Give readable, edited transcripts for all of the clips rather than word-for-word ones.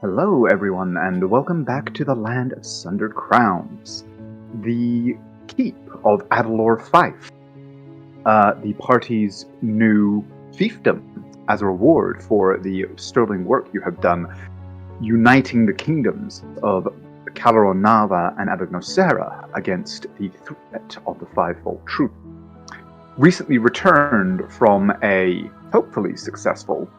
Hello, everyone, and welcome back to the land of Sundered Crowns, the keep of Adalor Fife, the party's new fiefdom as a reward for the sterling work you have done uniting the kingdoms of Calaron Nava and Adognosera against the threat of the Fivefold Troop. Recently returned from a hopefully successful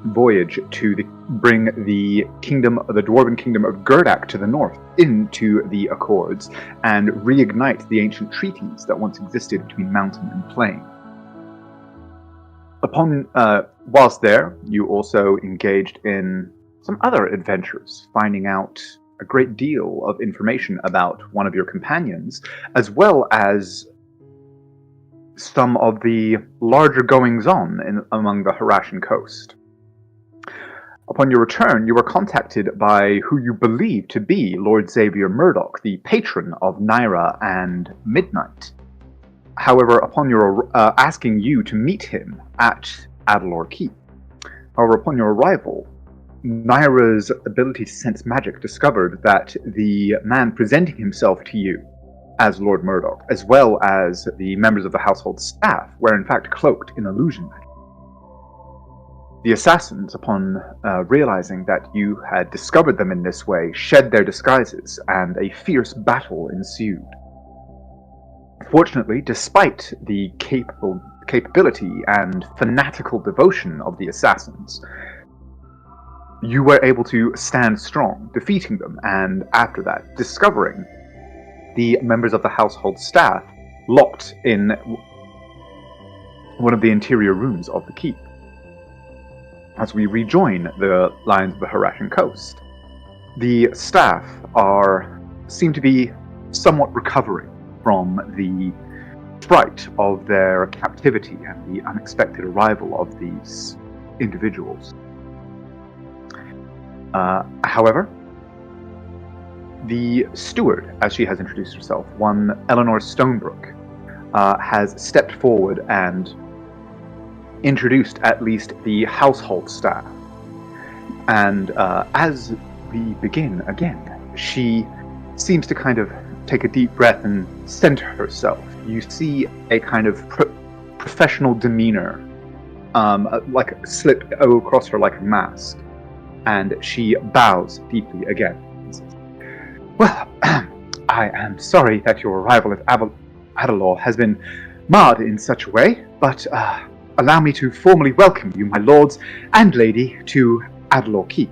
voyage to bring the dwarven kingdom of Gerdak to the north into the Accords and reignite the ancient treaties that once existed between mountain and plain. Whilst there, you also engaged in some other adventures, finding out a great deal of information about one of your companions, as well as some of the larger goings-on among the Harashan coast. Upon your return, you were contacted by who you believe to be Lord Xavier Murdoch, the patron of Naira and Midnight. However, upon your asking you to meet him at Adalor Keep, upon your arrival, Naira's ability to sense magic discovered that the man presenting himself to you as Lord Murdoch, as well as the members of the household staff, were in fact cloaked in illusion magic. The assassins, upon realizing that you had discovered them in this way, shed their disguises, and a fierce battle ensued. Fortunately, despite the capability and fanatical devotion of the assassins, you were able to stand strong, defeating them, and after that, discovering the members of the household staff locked in one of the interior rooms of the keep. As we rejoin the lines of the Harashan coast, the staff seem to be somewhat recovering from the fright of their captivity and the unexpected arrival of these individuals. However, the steward, as she has introduced herself, one Eleanor Stonebrook, has stepped forward and introduced at least the household staff. And as we begin again, she seems to kind of take a deep breath and center herself. You see a kind of professional demeanor, like slip across her like a mask, and she bows deeply again. And says, "Well, I am sorry that your arrival at Adalor has been marred in such a way, but allow me to formally welcome you, my lords and lady, to Adalor Keep.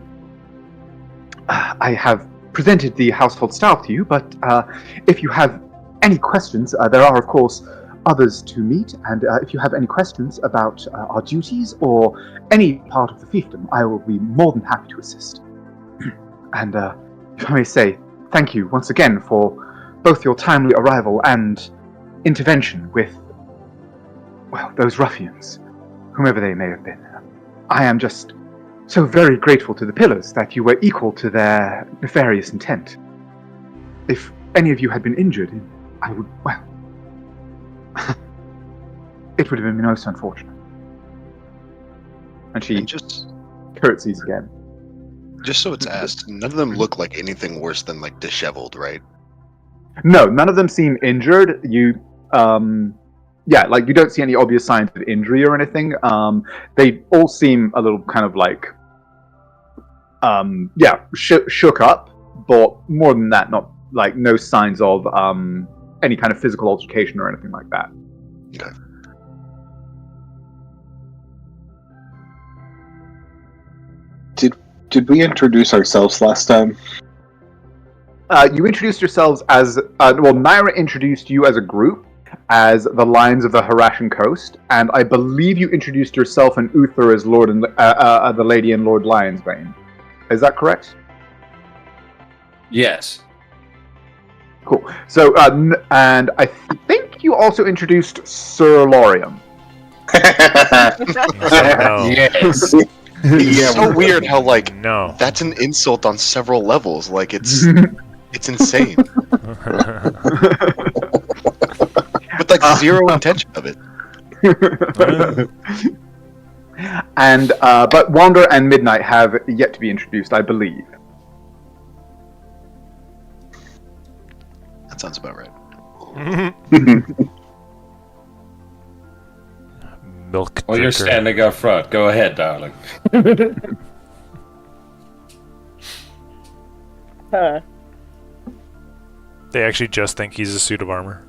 I have presented the household staff to you, but if you have any questions, there are, of course, others to meet, and if you have any questions about our duties or any part of the fiefdom, I will be more than happy to assist. And if I may say, thank you once again for both your timely arrival and intervention with, well, those ruffians, whomever they may have been. I am just so very grateful to the Pillars that you were equal to their nefarious intent. If any of you had been injured, I would, well, it would have been most unfortunate." And she just curtsies again. Just so it's asked, none of them look like anything worse than like disheveled, right? No, none of them seem injured. You don't see any obvious signs of injury or anything. They all seem a little kind of like, shook up, but more than that, no signs of any kind of physical altercation or anything like that. Okay. Did we introduce ourselves last time? You introduced yourselves as Naira introduced you as a group, as the Lions of the Harashan Coast, and I believe you introduced yourself and Uther as Lord and the Lady and Lord Lionsbane. Is that correct? Yes. Cool. So, and I think you also introduced Sir Lorium. No. Yes. It's so weird how No. that's an insult on several levels. Like it's insane. With zero intention of it. And but Wander and Midnight have yet to be introduced, I believe. That sounds about right. Milk Well, you're drinker. standing up front. Go ahead, darling. They actually just think he's a suit of armor.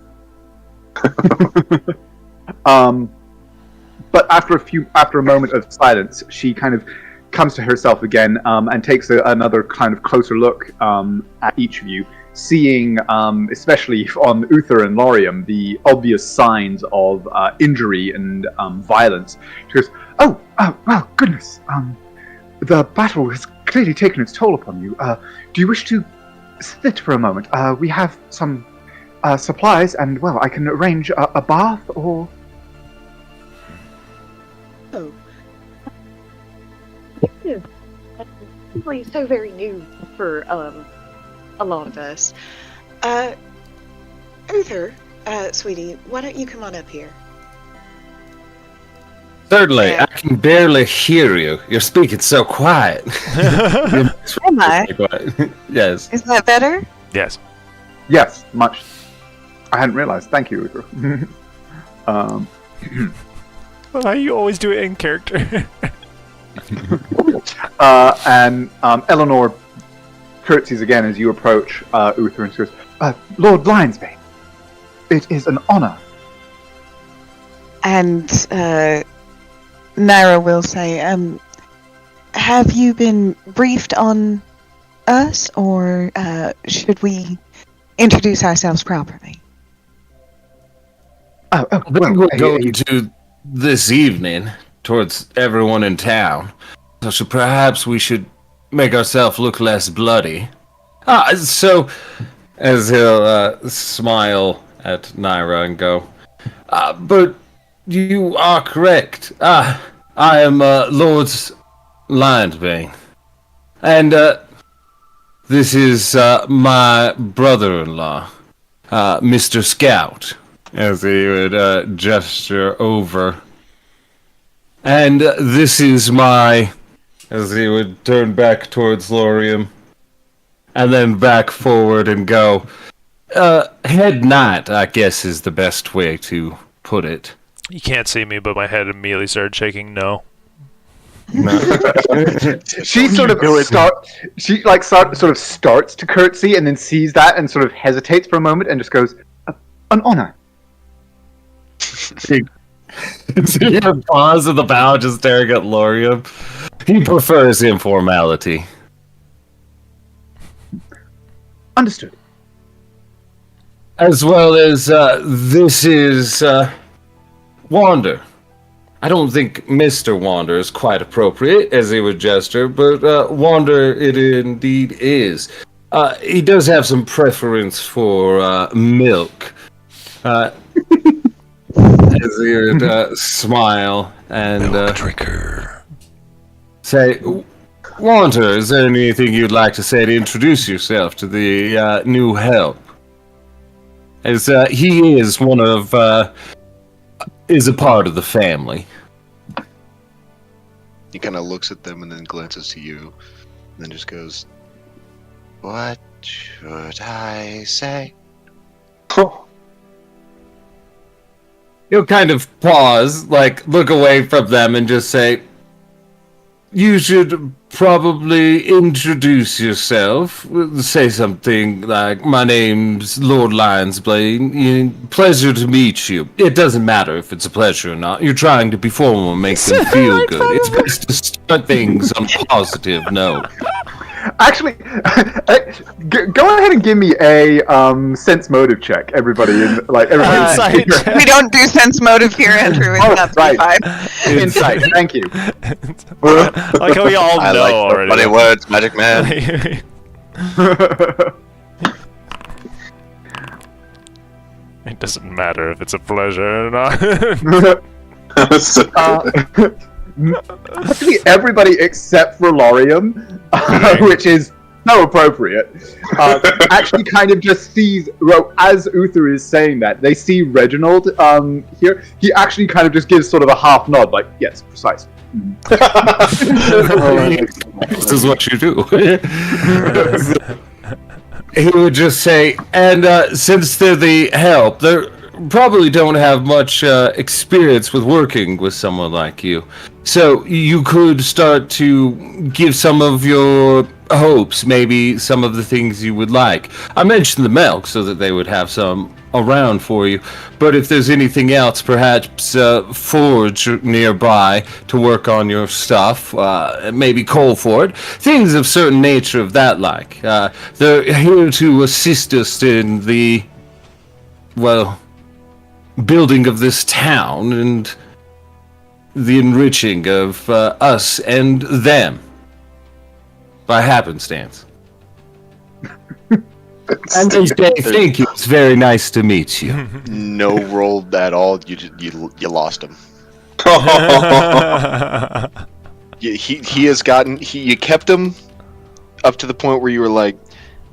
But after a moment of silence, she kind of comes to herself again and takes another kind of closer look at each of you, seeing, especially on Uther and Laurium, the obvious signs of injury and violence. She goes, "Oh, well, goodness. The battle has clearly taken its toll upon you. Do you wish to sit for a moment? We have some supplies, and, well, I can arrange a bath or..." Oh. Yeah. Really so very new for a lot of us. Uther, sweetie, why don't you come on up here? Certainly, Yeah. I can barely hear you. You're speaking so quiet. Am I? Yes. Is that better? Yes. Yes, much. I hadn't realized. Thank you, Uther. Why you always do it in character? And Eleanor curtsies again as you approach Uther and says, "Lord Lionsbane, it is an honor." And Nara will say, have you been briefed on us, or should we introduce ourselves properly? We're going to this evening towards everyone in town, so perhaps we should make ourselves look less bloody. So, as he'll smile at Naira and go, but you are correct. I am Lord Lionsbane, and this is my brother-in-law, Mr. Scout, as he would gesture over. And this is my, as he would turn back towards Laurium, and then back forward and go, head knight, I guess is the best way to put it. You can't see me, but my head immediately started shaking. No. She sort of sort of starts to curtsy and then sees that and sort of hesitates for a moment and just goes, "An honor." Yeah, pause of the bow, just staring at Laurium. He prefers informality. Understood. As well as, this is, Wander. I don't think Mr. Wander is quite appropriate, as he would gesture, but, Wander it indeed is. He does have some preference for, milk. As he would, smile and, Drinker. say, Wander, is there anything you'd like to say to introduce yourself to the, new help? As, he is one of, is a part of the family. He kind of looks at them and then glances to you, and then just goes, "What should I say?" You'll kind of pause, like, look away from them and just say, you should probably introduce yourself. Say something like, my name's Lord Lionsbane. Pleasure to meet you. It doesn't matter if it's a pleasure or not. You're trying to be formal and make them feel good. It's best to start things on a positive note. Actually, go ahead and give me a sense motive check, everybody. Insight. We don't do sense motive here, Andrew. It's not right. fine. Insight. Thank you. Like how we all I know like already. funny words, Magic Man. It doesn't matter if it's a pleasure or not. Actually, everybody except for Laurium, which is so appropriate. Actually, kind of just sees, well, as Uther is saying that, they see Reginald here. He actually kind of just gives sort of a half nod, like, yes, precisely. This is what you do. He would just say, and since they're the help, they probably don't have much experience with working with someone like you. So you could start to give some of your hopes, maybe some of the things you would like. I mentioned the milk so that they would have some around for you. But if there's anything else, perhaps forge nearby to work on your stuff, maybe coal for it, things of certain nature of that like. They're here to assist us in the, well, building of this town and the enriching of us and them by happenstance. And they say thank you. It's very nice to meet you. No roll at all. You lost him. He has gotten. You kept him up to the point where you were like,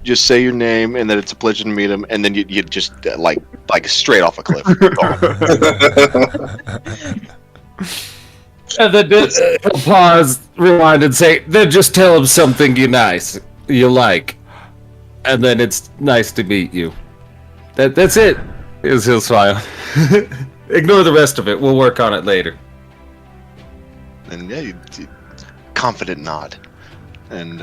just say your name and that it's a pleasure to meet him, and then you just like straight off a cliff. And then he'll pause, rewind, and say, then just tell him something you like. And then it's nice to meet you. That's it. He'll smile. Ignore the rest of it. We'll work on it later. And yeah, confident nod. And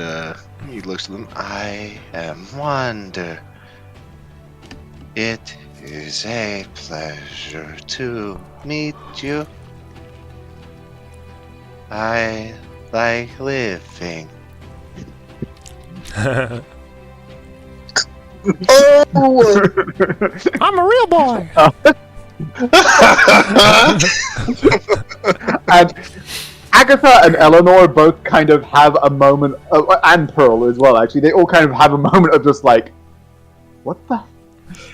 he looks at them. I am Wonder. It is a pleasure to meet you. I like living. Oh! I'm a real boy. And Agatha and Eleanor both kind of have a moment, and Pearl as well, actually. They all kind of have a moment of just like, what the?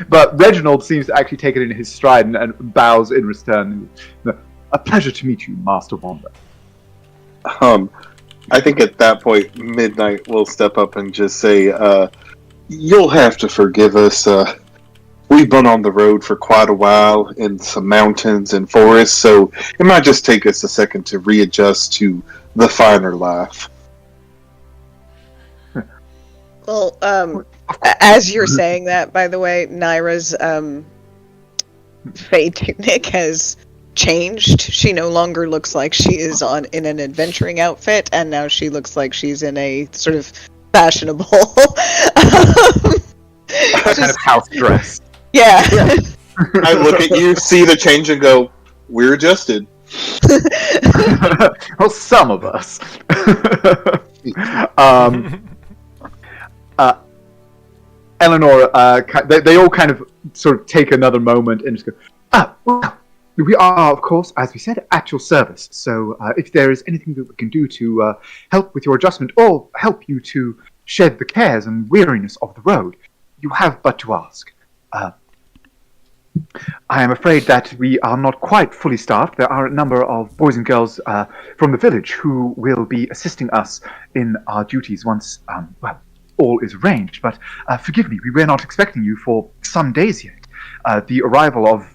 But Reginald seems to actually take it in his stride and bows in return. A pleasure to meet you, Master Wanda. I think at that point, Midnight will step up and just say, you'll have to forgive us. We've been on the road for quite a while in some mountains and forests, so it might just take us a second to readjust to the finer life. Well, as you're saying that, by the way, Naira's Fey tunic has changed. She no longer looks like she is in an adventuring outfit, and now she looks like she's in a sort of fashionable Kind of house dress. Yeah. I look at you, see the change, and go, we're adjusted. Well, some of us. Eleanor, they all kind of sort of take another moment and just go, well, we are, of course, as we said, at your service. So if there is anything that we can do to help with your adjustment or help you to shed the cares and weariness of the road, you have but to ask. I am afraid that we are not quite fully staffed. There are a number of boys and girls from the village who will be assisting us in our duties once, all is arranged. But forgive me, we were not expecting you for some days yet. The arrival of,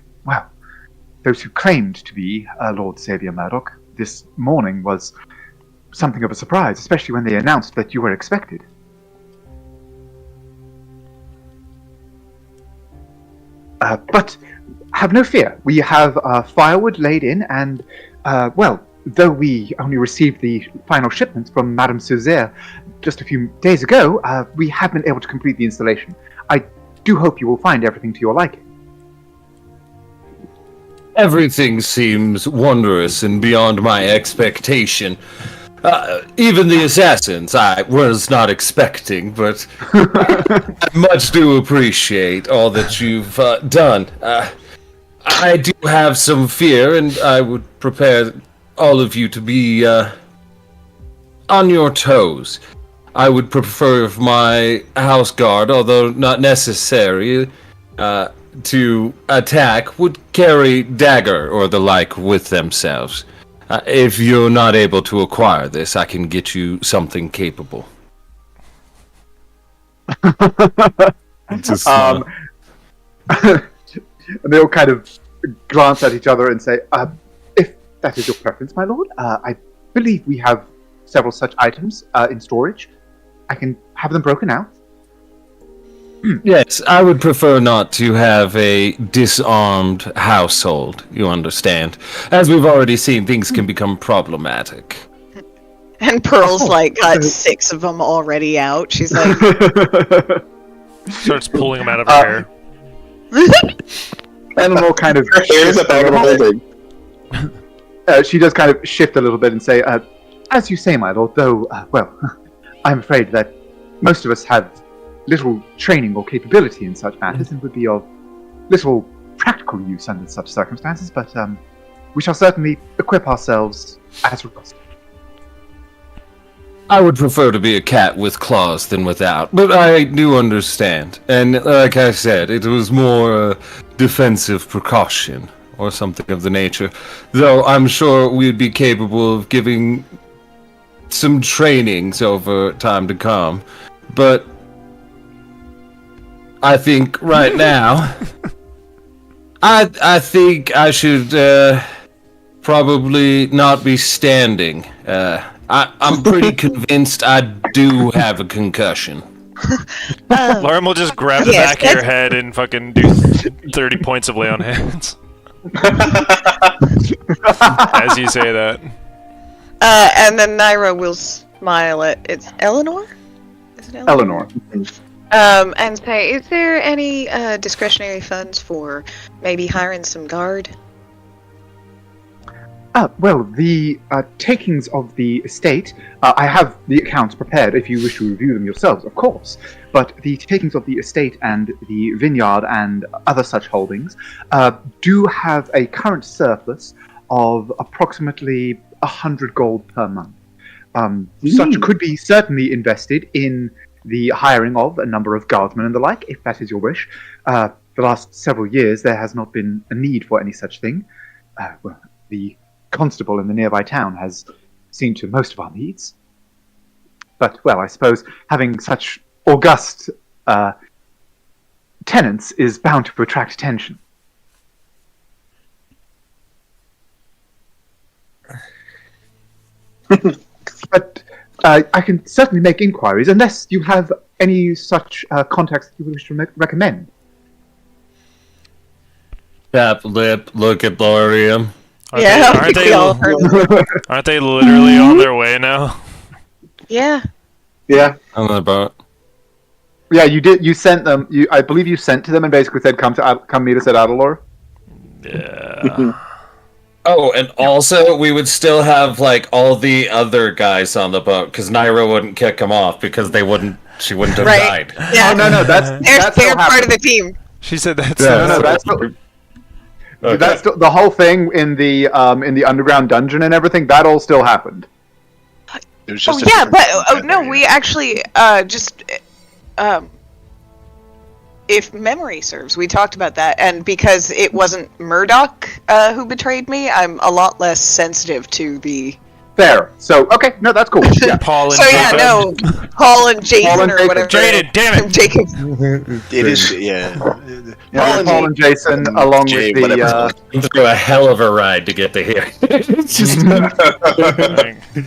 those who claimed to be Lord Xavier Murdoch this morning was something of a surprise, especially when they announced that you were expected. But have no fear. We have firewood laid in, and, though we only received the final shipments from Madame Suzère just a few days ago, we have been able to complete the installation. I do hope you will find everything to your liking. Everything seems wondrous and beyond my expectation. Even the assassins I was not expecting, but I much do appreciate all that you've done. I do have some fear, and I would prepare all of you to be on your toes. I would prefer if my house guard, although not necessary, to attack, would carry dagger or the like with themselves. If you're not able to acquire this, I can get you something capable. Just and they all kind of glance at each other and say, if that is your preference, my lord, I believe we have several such items in storage. I can have them broken out. Yes, I would prefer not to have a disarmed household, you understand. As we've already seen, things can become problematic. And Pearl's got 6 of them already out. She's like, Starts pulling them out of her hair. Eleanor kind of Her hair's a bag of holding. she does kind of shift a little bit and say, as you say, my lord, though, well, I'm afraid that most of us have little training or capability in such matters and would be of little practical use under such circumstances, but we shall certainly equip ourselves as requested. I would prefer to be a cat with claws than without, but I do understand. And like I said, it was more a defensive precaution or something of the nature. Though I'm sure we'd be capable of giving some trainings over time to come. But I think right now, I think I should probably not be standing. I'm pretty convinced I do have a concussion. Lauren will just grab the back of your head and fucking do 30 points of lay on hands. As you say that. and then Naira will smile at it's Eleanor? Is it Eleanor. And say, is there any discretionary funds for maybe hiring some guard? Well, the takings of the estate, I have the accounts prepared if you wish to review them yourselves, of course. But the takings of the estate and the vineyard and other such holdings do have a current surplus of approximately 100 gold per month. Such could be certainly invested in the hiring of a number of guardsmen and the like, if that is your wish. The last several years, there has not been a need for any such thing. Well, the constable in the nearby town has seen to most of our needs. But, well, I suppose having such august tenants is bound to attract attention. But I can certainly make inquiries, unless you have any such contacts that you wish to recommend. Tap lip, look at Lorium. Aren't they literally on their way now? Yeah. Yeah. On the boat. Yeah, you did. You sent them. I believe you sent to them and basically said, "Come meet us at Adalor." Yeah. Oh, and also we would still have like all the other guys on the boat because Naira wouldn't kick them off because she wouldn't have died. Yeah. Oh, no, They're part of the team. She said that's That's the whole thing in the underground dungeon and everything. That all still happened. It was just we actually if memory serves, we talked about that, and because it wasn't Murdoch who betrayed me, I'm a lot less sensitive to the. Fair. So okay, no, that's cool. Yeah. Paul and Paul and Jason or Jacob. whatever. Jaden, damn it! Jacob. It is, yeah. Paul and Jason, along Jay, with the. Through a hell of a ride to get to here. It's just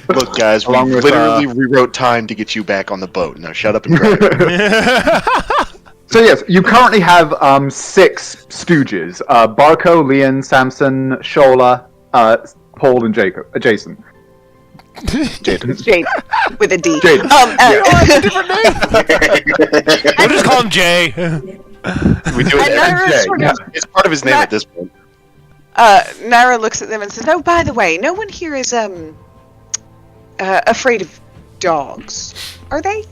Look, guys, we Along with, literally rewrote time to get you back on the boat. Now shut up and drive. So yes, you currently have 6 stooges: Barco, Leon, Samson, Shola, Paul, and Jason. Jaden. Jade with a D. Jade. That's a different name. We'll just call him Jay. We do it. It's part of his name at this point. Naira looks at them and says, "Oh, by the way, no one here is afraid of dogs, are they?"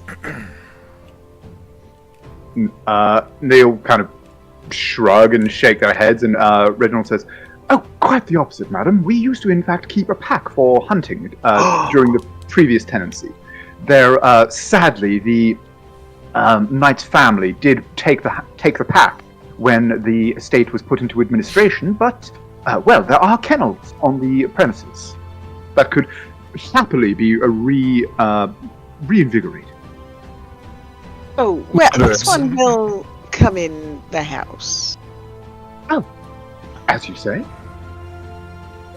They'll kind of shrug and shake their heads, and Reginald says, "Oh, quite the opposite, madam. We used to, in fact, keep a pack for hunting during the previous tenancy. There, sadly, the knight's family did take the pack when the estate was put into administration, but, well, there are kennels on the premises that could happily be reinvigorated." Oh, well, this one will come in the house. As you say.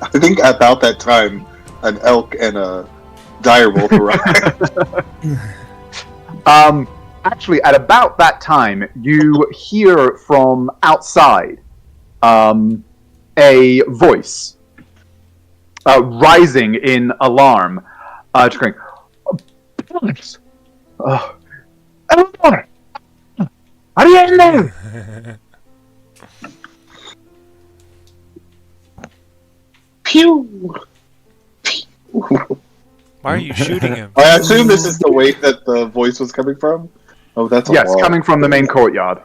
I think about that time, an elk and a direwolf arrived. Actually, at about that time, you hear from outside a voice rising in alarm, just going, "Pillars! Eleanor! Are you in there?" Pew! Why are you shooting him? I assume this is the way that the voice was coming from. Oh, that's a Yes, wall. coming from the main courtyard.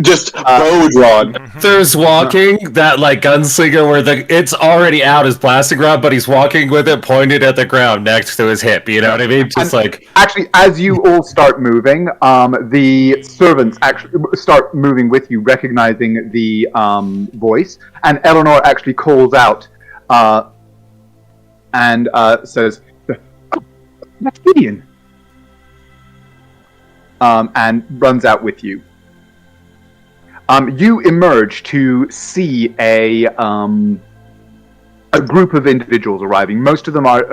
Just bow drawn. There's walking that like gunslinger where it's already out his plastic rod, but he's walking with it pointed at the ground next to his hip. You know what I mean? Just like Actually, as you all start moving, the servants actually start moving with you, recognizing the voice, and Eleanor actually calls out and says, "Oh, that's Gideon," and runs out with you. You emerge to see a group of individuals arriving. Most of them are,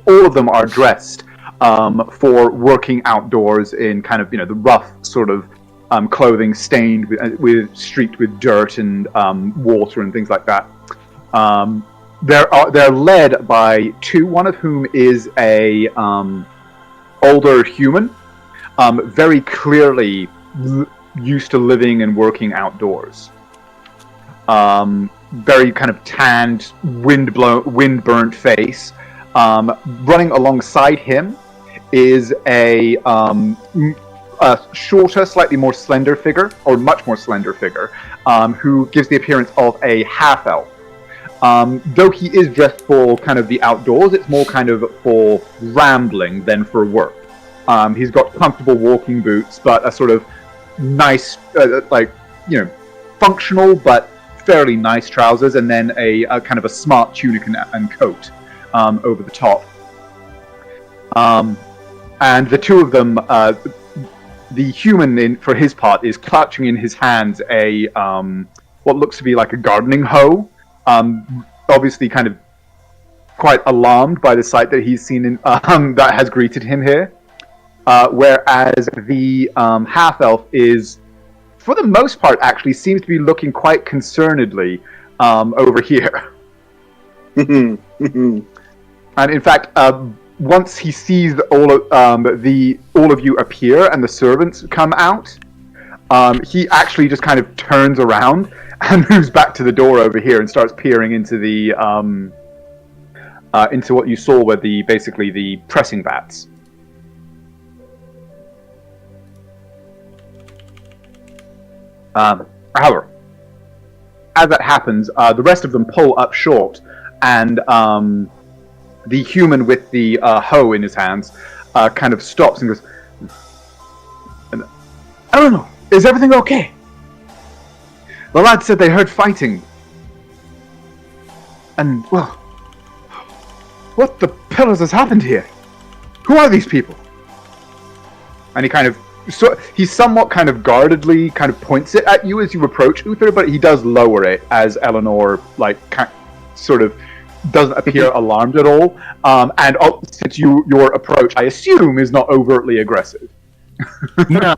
all of them are dressed for working outdoors in kind of the rough sort of clothing stained with streaked with dirt and water and things like that. They're led by two, one of whom is a older human, very clearly used to living and working outdoors. Very kind of tanned, wind-burnt face. Running alongside him is a shorter, slightly more slender figure, or much more slender figure, who gives the appearance of a half-elf. Though he is dressed for kind of the outdoors, it's more kind of for rambling than for work. He's got comfortable walking boots, but a sort of nice, functional but fairly nice trousers, and then a kind of a smart tunic and coat over the top. And the two of them, the human, for his part, is clutching in his hands a what looks to be like a gardening hoe. Obviously, kind of quite alarmed by the sight that he's seen that has greeted him here. Whereas the half-elf is, for the most part, actually seems to be looking quite concernedly over here. And in fact, once he sees all of you appear and the servants come out, he actually just kind of turns around and moves back to the door over here and starts peering into the into what you saw were basically the pressing vats. However, as that happens, the rest of them pull up short, and the human with the hoe in his hands kind of stops and goes, "I don't know, is everything okay? The lads said they heard fighting. And, well, what the pillars has happened here? Who are these people?" And he kind of, he somewhat kind of guardedly kind of points it at you as you approach Uther, but he does lower it as Eleanor, sort of doesn't appear alarmed at all. And since your approach, I assume, is not overtly aggressive. No.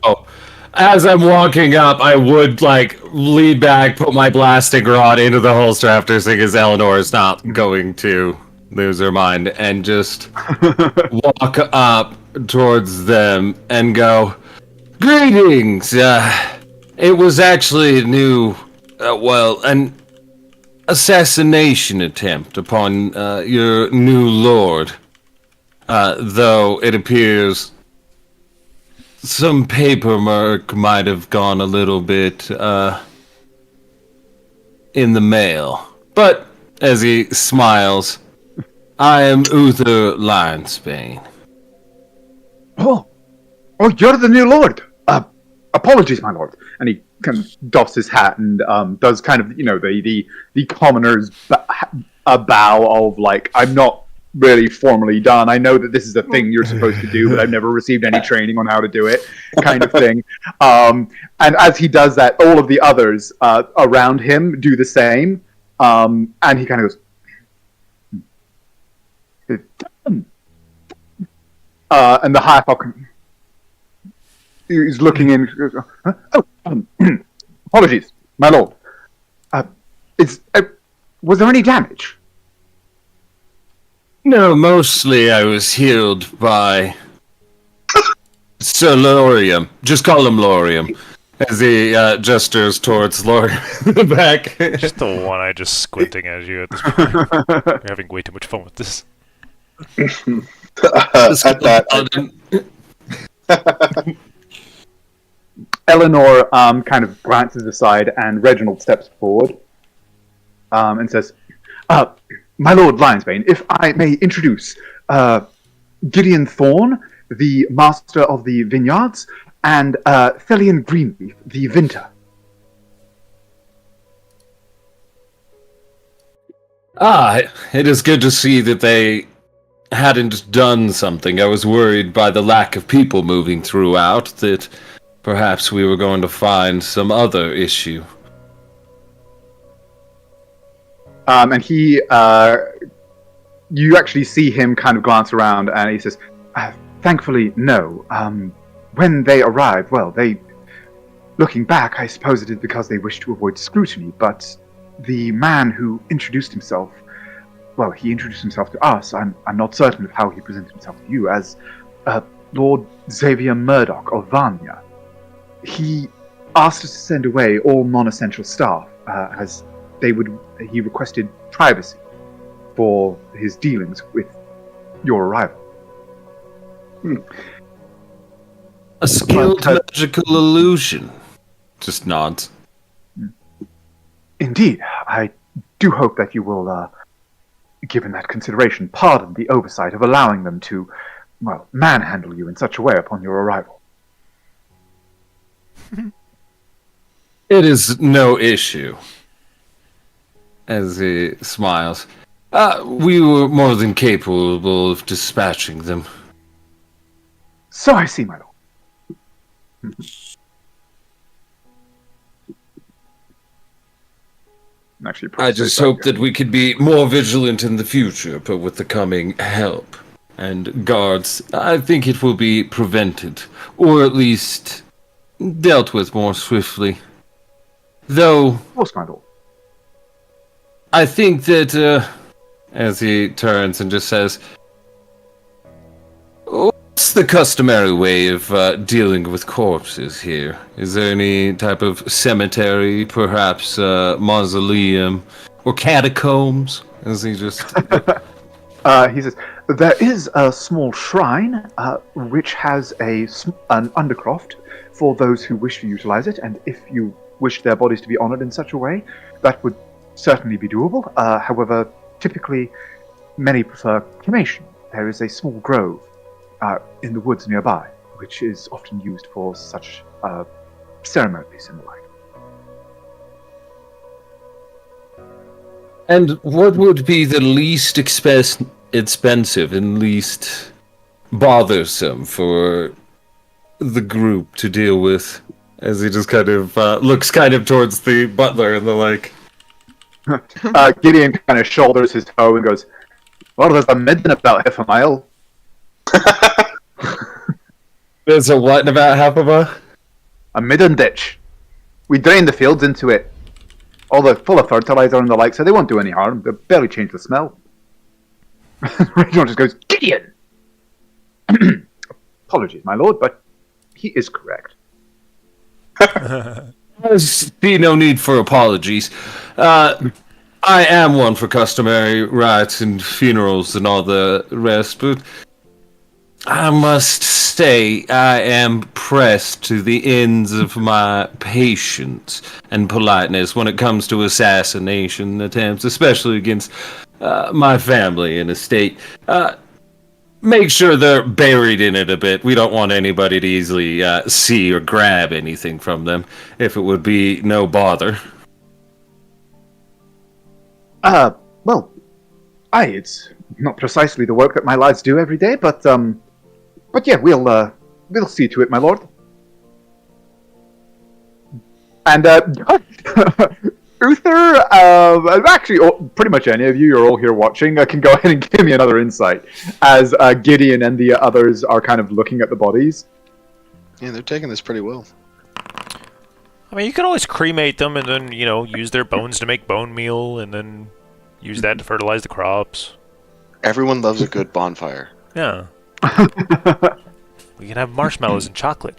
As I'm walking up, I would lean back, put my blasting rod into the holster after seeing as Eleanor is not going to lose her mind, and just walk up towards them and go, "Greetings! It was actually an assassination attempt upon your new lord. Though it appears some paperwork might have gone a little bit in the mail. But," as he smiles, "I am Uther Lionsbane." Oh, you're the new lord. Apologies, my lord. And he kind of doffs his hat and does kind of, the commoner's a bow of I'm not really formally done. I know that this is a thing you're supposed to do, but I've never received any training on how to do it, kind of thing. And as he does that, all of the others around him do the same. And he kind of goes, and the High Falcon is looking in. Apologies, my lord. Was there any damage? No, mostly I was healed by Sir Lorium. Just call him Lorium. As he gestures towards Lorium in the back. Just the one-eye just squinting at you at this point. You're having way too much fun with this. At that, Eleanor kind of glances aside, and Reginald steps forward and says, my lord Lionsbane, if I may introduce Gideon Thorne, the master of the vineyards, and Thelian Greenleaf, the vinter. It is good to see that they hadn't done something. I was worried by the lack of people moving throughout that perhaps we were going to find some other issue. And he, you actually see him kind of glance around, and he says, thankfully, no. When they arrived, well, looking back, I suppose it is because they wished to avoid scrutiny, but the man who introduced himself, well, he introduced himself to us. I'm not certain of how he presented himself to you, as Lord Xavier Murdoch of Vanya. He asked us to send away all non-essential staff, as he requested privacy for his dealings with your arrival. A skilled magical illusion. Just nods. Indeed, I do hope that you will, given that consideration, pardon the oversight of allowing them to, well, manhandle you in such a way upon your arrival. It is no issue. As he smiles. We were more than capable of dispatching them. So I see, my lord. Actually, I just hope that we could be more vigilant in the future, but with the coming help and guards, I think it will be prevented, or at least dealt with more swiftly. Though, Of course, my lord. I think that, as he turns and just says, what's the customary way of dealing with corpses here? Is there any type of cemetery, perhaps mausoleum, or catacombs? As he just... He says, there is a small shrine, which has an undercroft for those who wish to utilize it, and if you wish their bodies to be honored in such a way, that would certainly be doable. However, typically, many prefer cremation. There is a small grove in the woods nearby, which is often used for such ceremonies and the like. And what would be the least expensive and least bothersome for the group to deal with? As he just kind of looks kind of towards the butler and the like. Gideon kind of shoulders his toe and goes, well, there's a midden about half a mile. There's a what in about half a mile? A midden ditch. We drain the fields into it. All the full of fertilizer and the like, so they won't do any harm. They'll barely change the smell. Reginald just goes, Gideon! Apologies, my lord, but he is correct. I see no need for apologies. I am one for customary rites and funerals and all the rest, but I must say I am pressed to the ends of my patience and politeness when it comes to assassination attempts, especially against my family and estate. Make sure they're buried in it a bit. We don't want anybody to easily see or grab anything from them, if it would be no bother. Well, it's not precisely the work that my lads do every day, but yeah, we'll see to it, my lord. And Uther, actually, pretty much any of you are all here watching. Can go ahead and give me another insight as Gideon and the others are kind of looking at the bodies. Yeah, they're taking this pretty well. I mean, you can always cremate them and then, use their bones to make bone meal and then use that to fertilize the crops. Everyone loves a good bonfire. Yeah. We can have marshmallows and chocolate.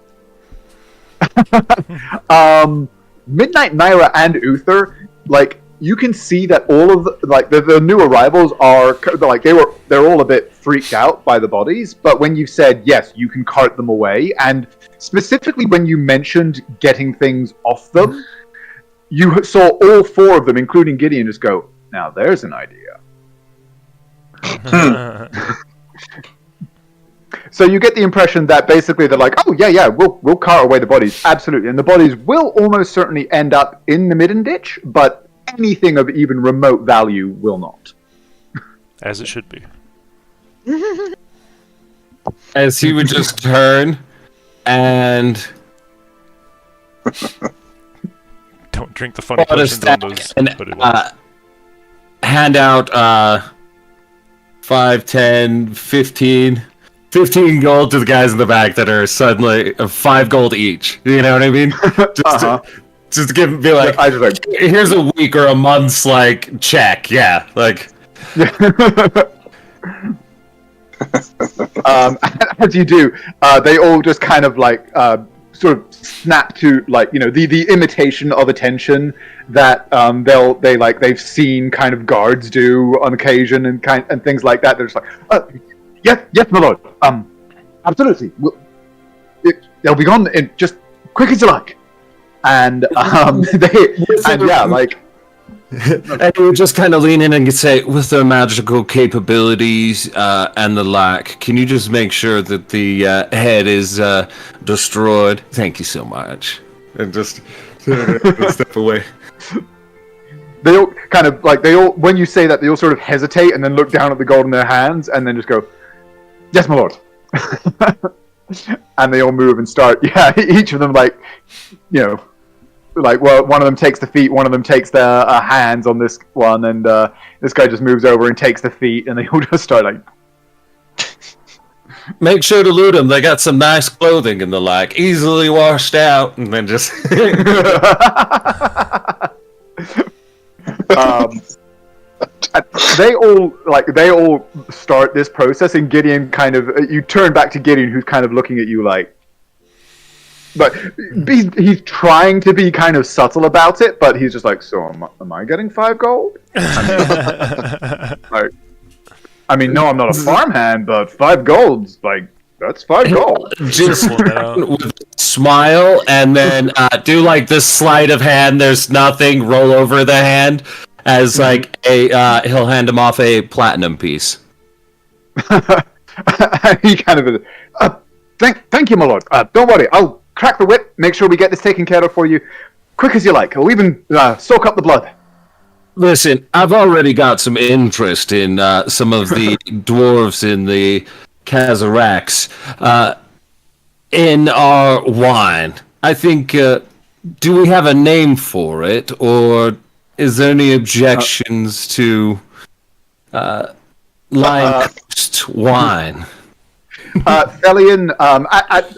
Midnight Naira and Uther, like, you can see that all of the new arrivals are like they're all a bit freaked out by the bodies, but when you said yes, you can cart them away, and specifically when you mentioned getting things off them, you saw all 4 of them, including Gideon, just go, now there's an idea. So you get the impression that basically they're like, oh yeah, we'll cart away the bodies, absolutely, and the bodies will almost certainly end up in the midden ditch, but anything of even remote value will not. As it should be. As he would just turn and don't drink the funny potions on those. And, hand out 5, 10, 15 gold to the guys in the back that are suddenly 5 gold each. You know what I mean? Just to be like, here's a week or a month's check. Yeah, as you do, they all just kind of sort of snap to the imitation of attention that they've seen kind of guards do on occasion and things like that. They're just like, yes, my lord. Absolutely. They'll be gone in just quick as you like. And and you would just kind of lean in and say, with their magical capabilities and the like, can you just make sure that the head is destroyed? Thank you so much. And just step away. They all kind of when you say that, they all sort of hesitate and then look down at the gold in their hands and then just go, yes, my lord. And they all move and start. Yeah, each of them one of them takes the feet, one of them takes the hands on this one, and this guy just moves over and takes the feet, and they all just start Make sure to loot them. They got some nice clothing and the like, easily washed out, and then just. They all start this process, and Gideon you turn back to Gideon, who's kind of looking at you but he's trying to be kind of subtle about it, but he's just like, so am I getting 5 gold? I mean, no, I'm not a farmhand, but 5 gold's that's 5 gold. Just with smile and then do this sleight of hand. There's nothing. Roll over the hand as he'll hand him off a platinum piece. He kind of thank you, my lord. Don't worry, I'll crack the whip, make sure we get this taken care of for you, quick as you like. I'll even soak up the blood. Listen, I've already got some interest in some of the dwarves in the Kazarax in our wine. I think, do we have a name for it, or is there any objections to Lion Coast wine? Thelian,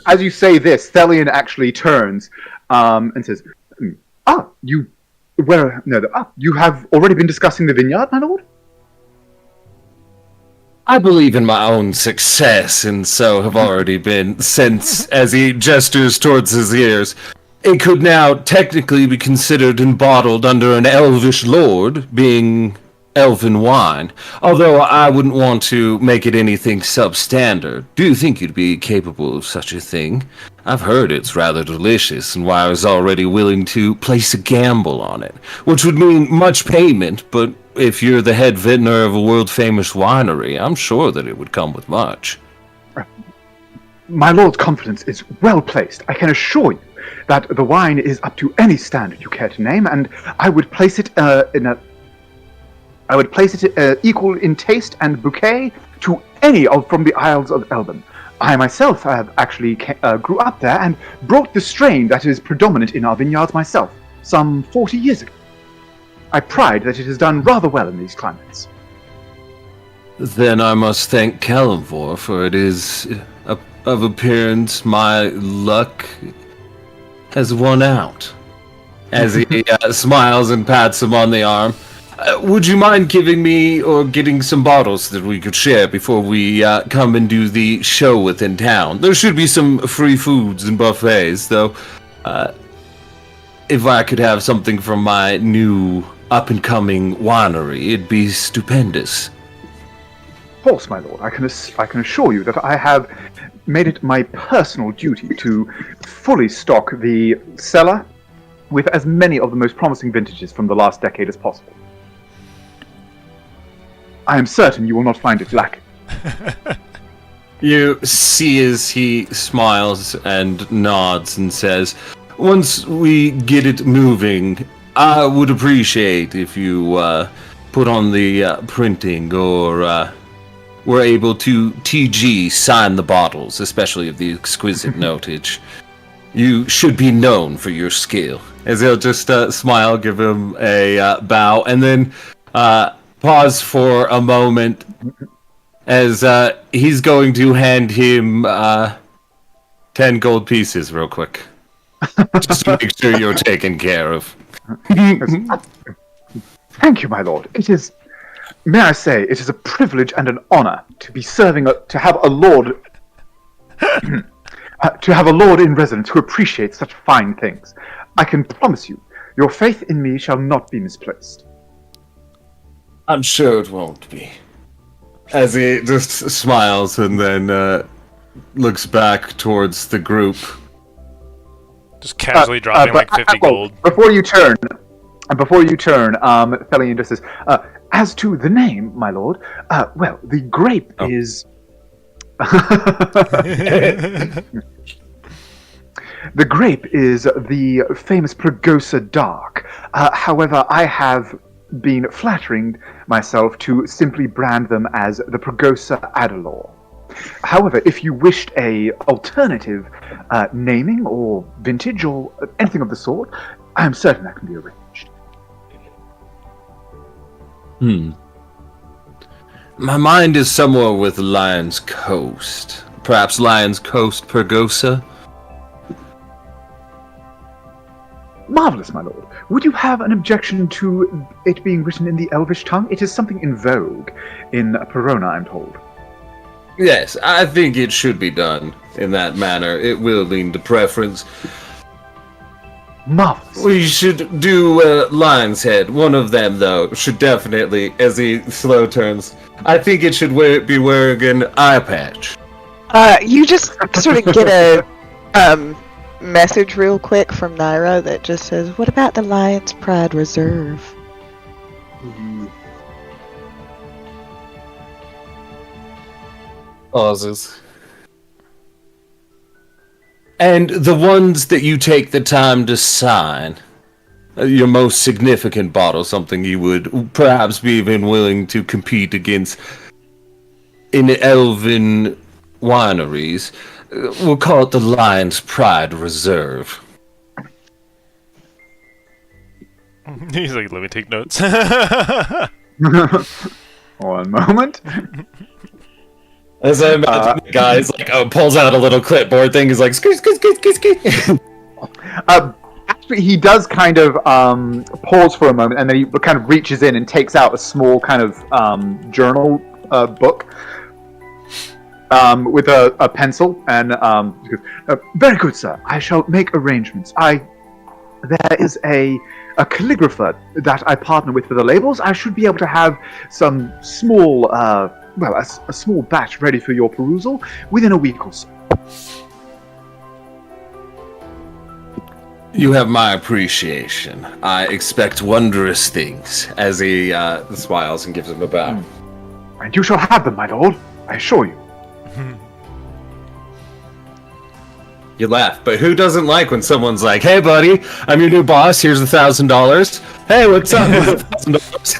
as you say this, Thelian actually turns and says, you have already been discussing the vineyard, my lord? I believe in my own success, and so have already been, since, as he gestures towards his ears, it could now technically be considered and bottled under an elvish lord, being elven wine, although I wouldn't want to make it anything substandard. Do you think you'd be capable of such a thing? I've heard it's rather delicious, and why I was already willing to place a gamble on it, which would mean much payment, but if you're the head vintner of a world-famous winery, I'm sure that it would come with much. My lord's confidence is well placed. I can assure you that the wine is up to any standard you care to name, and I would place it in a I would place it equal in taste and bouquet to any from the Isles of Elben. I myself have actually grew up there and brought the strain that is predominant in our vineyards myself, some 40 years ago. I pride that it has done rather well in these climates. Then I must thank Kalimvor, for it is, of appearance, my luck has won out. As he smiles and pats him on the arm. Would you mind giving me or getting some bottles that we could share before we come and do the show within town? There should be some free foods and buffets, though. If I could have something from my new up-and-coming winery, it'd be stupendous. Of course, my lord. I can assure you that I have made it my personal duty to fully stock the cellar with as many of the most promising vintages from the last decade as possible. I am certain you will not find it lacking. You see as he smiles and nods and says, once we get it moving, I would appreciate if you put on the printing or were able to TG sign the bottles, especially of the exquisite notage. You should be known for your skill. As he'll just smile, give him a bow, and then pause for a moment as he's going to hand him 10 gold pieces real quick. Just to make sure you're taken care of. Thank you, my lord. It is, may I say, it is a privilege and an honor to be serving, to have a lord, to have a lord in residence who appreciates such fine things. I can promise you, your faith in me shall not be misplaced. I'm sure it won't be. As he just smiles and then looks back towards the group. Just casually dropping like 50 gold. Before you turn, Thelian just says, as to the name, my lord, well, the grape is... The grape is the famous Pregosa Dark. However, I have been flattering myself to simply brand them as the Pregosa Adalor. However, if you wished a alternative naming or vintage or anything of the sort, I am certain that can be arranged. My mind is somewhere with Lion's Coast. Perhaps Lion's Coast Pregosa? Marvelous, my lord. Would you have an objection to it being written in the Elvish tongue? It is something in vogue in Perona, I'm told. Yes, I think it should be done in that manner. It will lean to preference. Marvelous. We should do Lion's Head. One of them, though, should definitely, as he slow turns, I think it should be wearing an eye patch. You just sort of get a message real quick from Naira that just says, what about the Lion's Pride Reserve? Pauses. And the ones that you take the time to sign, your most significant bottle, something you would perhaps be even willing to compete against in elven wineries, we'll call it the Lion's Pride Reserve. He's like, let me take notes. One moment. As I imagine the guy is like, pulls out a little clipboard thing, he's like, skirt. Actually, he does kind of pause for a moment, and then he kind of reaches in and takes out a small kind of journal book with a pencil, and very good, sir. I shall make arrangements. There is a calligrapher that I partner with for the labels. I should be able to have some small, a small batch ready for your perusal within a week or so. You have my appreciation. I expect wondrous things, as he smiles and gives him a bow. And you shall have them, my lord, I assure you. You laugh, but who doesn't like when someone's like, hey buddy, I'm your new boss, here's $1,000. Hey, what's up?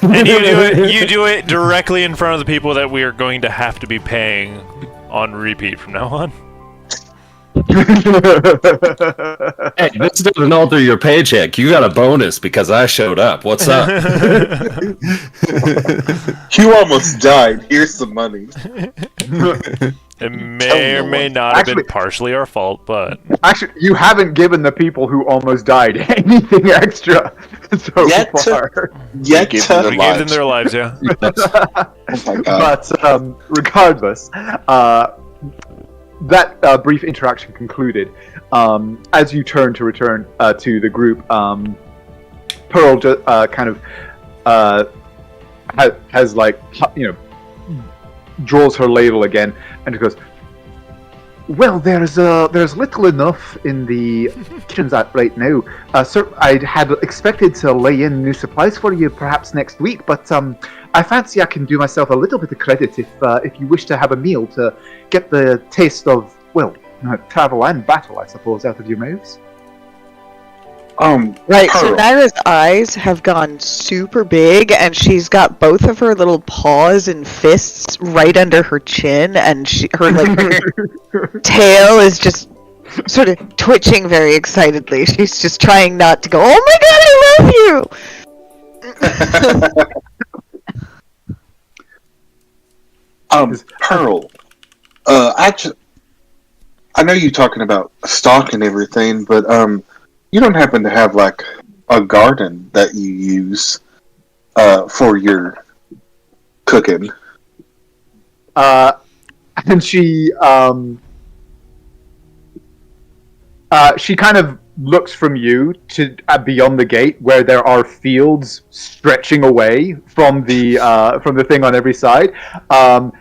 And you do it directly in front of the people that we are going to have to be paying on repeat from now on. Hey, this doesn't alter your paycheck. You got a bonus because I showed up. What's up? You almost died. Here's some money. It may or may not have been partially our fault, but... Actually, you haven't given the people who almost died anything extra so far. We gave them their lives, yeah. Oh my God. But regardless, that brief interaction concluded. As you turn to return to the group, Pearl just has like, draws her ladle again and goes, well, there's little enough in the kitchens right now. Sir, I had expected to lay in new supplies for you perhaps next week, but I fancy I can do myself a little bit of credit if you wish to have a meal to get the taste of, well, travel and battle, I suppose, out of your mouths. Right, so Pearl. Naira's eyes have gone super big, and she's got both of her little paws and fists right under her chin, and her tail is just sort of twitching very excitedly. She's just trying not to go, oh my god, I love you! Pearl. Actually, I know you're talking about stock and everything, but you don't happen to have like a garden that you use for your cooking? And she kind of looks from you to beyond the gate, where there are fields stretching away from the thing on every side, and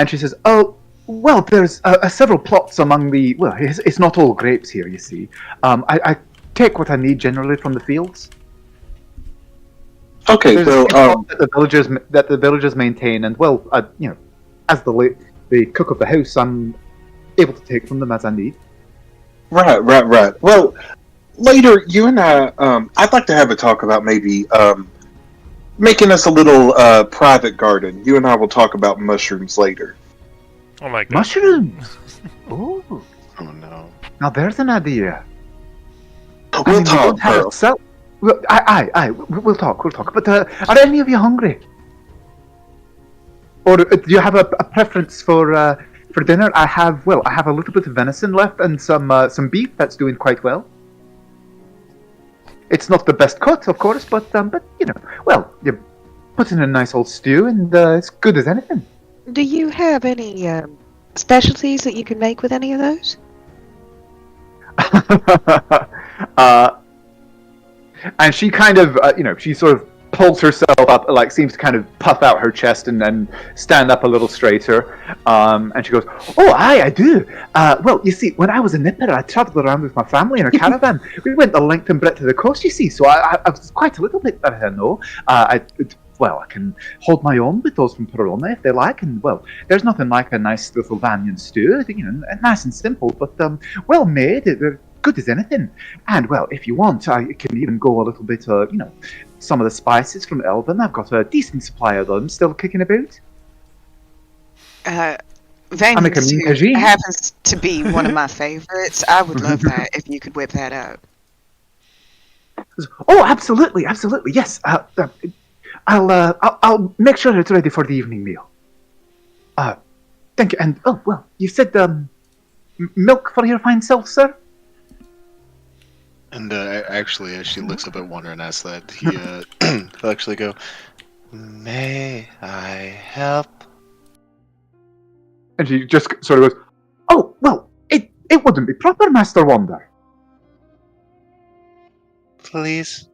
she says, "Oh, well, there's several plots among the. Well, it's not all grapes here, you see. I take what I need generally from the fields." Okay, There's so that the villagers maintain, and well, as the cook of the house, I'm able to take from them as I need. right. Well, later you and I'd like to have a talk about maybe making us a little private garden. You and I will talk about mushrooms later. Oh my god. Mushrooms. Oh, Oh no. now there's an idea. We'll talk, Pearl. We'll talk. But are any of you hungry? Or do you have a preference for dinner? I have a little bit of venison left and some beef that's doing quite well. It's not the best cut, of course, but you put in a nice old stew and it's good as anything. Do you have any specialties that you can make with any of those? And she kind of, she sort of pulls herself up, like seems to kind of puff out her chest and then stand up a little straighter. And she goes, "Oh, I do. Well, you see, when I was a nipper, I travelled around with my family in a caravan. We went the length and breadth of the coast, you see. So I was quite a little bit that I know. I can hold my own with those from Perona if they like, and well, there's nothing like a nice little Vanyan stew, nice and simple, but well made. They're good as anything. And well, if you want, I can even go a little bit, some of the spices from Elven. I've got a decent supply of them still kicking about. Vanyan stew tagine. happens to be one of my favorites. I would love that if you could whip that up. Oh, absolutely, yes. I'll make sure it's ready for the evening meal. Thank you. And oh well, you said milk for your fine self, sir. And actually, as she looks up at Wonder and asks that, he'll actually go, "May I help?" And she just sort of goes, "Oh well, it wouldn't be proper, Master Wonder." Please.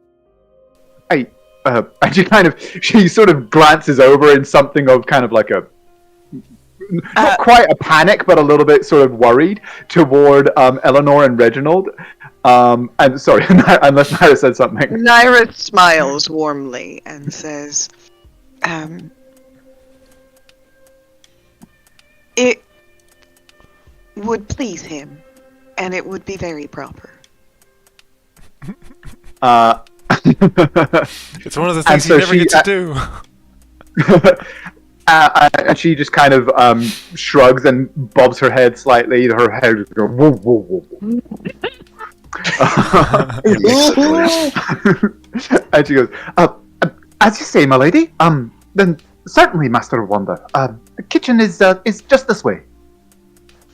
And she sort of glances over in something of kind of like a, not quite a panic, but a little bit sort of worried toward Eleanor and Reginald. And sorry, unless Naira said something. Naira smiles warmly and says, It would please him, and it would be very proper. It's one of the And things so you never she- get to do. And she just kind of shrugs and bobs her head slightly. Her head just goes whoa, whoa, whoa, whoa. It makes a noise. And she goes, as you say, my lady. Then certainly, Master of Wonder. The kitchen is just this way.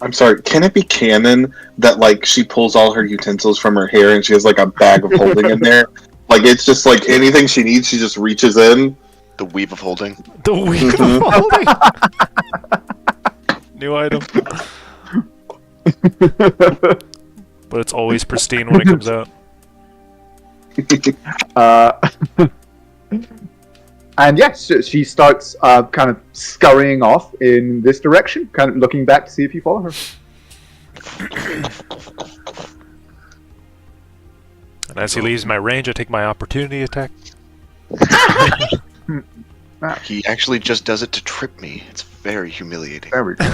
I'm sorry, can it be canon that, like, she pulls all her utensils from her hair and she has, like, a bag of holding in there? Like, it's just, like, anything she needs, she just reaches in? The weave of holding. The week of holding. New item. But it's always pristine when it comes out. And yes, she starts kind of scurrying off in this direction, kind of looking back to see if you follow her. And as he leaves my range, I take my opportunity attack. He actually just does it to trip me. It's very humiliating. There we go.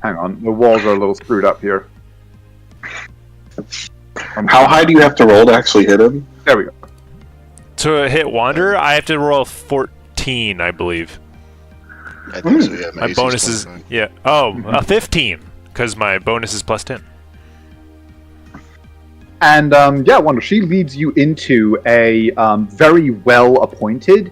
Hang on, the walls are a little screwed up here. How high do you have to roll to actually hit him? There we go. To hit Wander, I have to roll 14, I believe. I think so, yeah. My AC bonus is 29. yeah. Oh, 15, because my bonus is plus 10. And yeah, Wonder, she leads you into a very well appointed,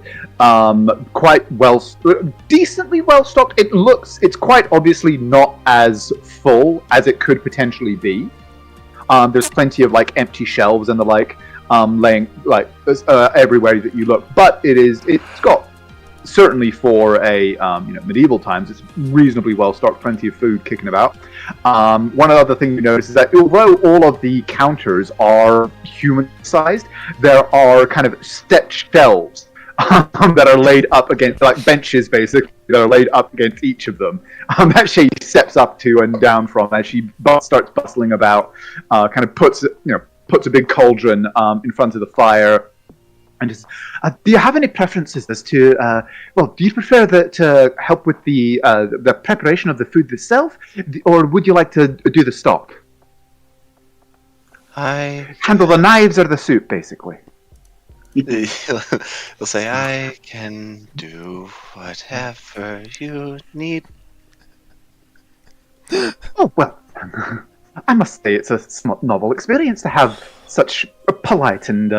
decently well stocked. It's quite obviously not as full as it could potentially be. There's plenty of like empty shelves and the like laying like everywhere that you look, but it's got certainly for a medieval times, it's reasonably well stocked, plenty of food kicking about. One other thing you notice is that although all of the counters are human sized, there are kind of stepped shelves that are laid up against, like benches basically, that are laid up against each of them. That she steps up to and down from as she starts bustling about, kind of puts a big cauldron in front of the fire. And just, do you have any preferences as to, do you prefer to help with the preparation of the food itself, or would you like to do the stock? Handle the knives or the soup, basically. They'll say, I can do whatever you need. Oh, well, I must say it's a somewhat novel experience to have such a polite and,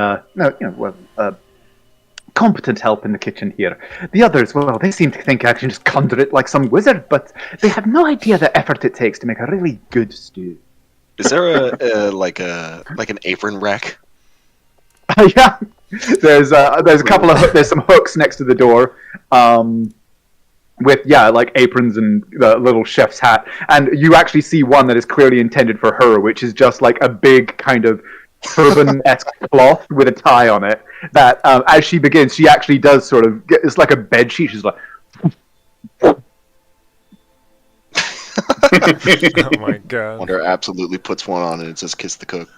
competent help in the kitchen here. The others, well, they seem to think I can just conjure it like some wizard, but they have no idea the effort it takes to make a really good stew. Is there like an apron rack? Yeah, there's some hooks next to the door, with like aprons and the little chef's hat, and you actually see one that is clearly intended for her, which is just like a big kind of turban-esque cloth with a tie on it. That as she begins, she actually does sort of it's like a bed sheet. She's like. Oh my god. Wonder absolutely puts one on and it says "Kiss the Cook."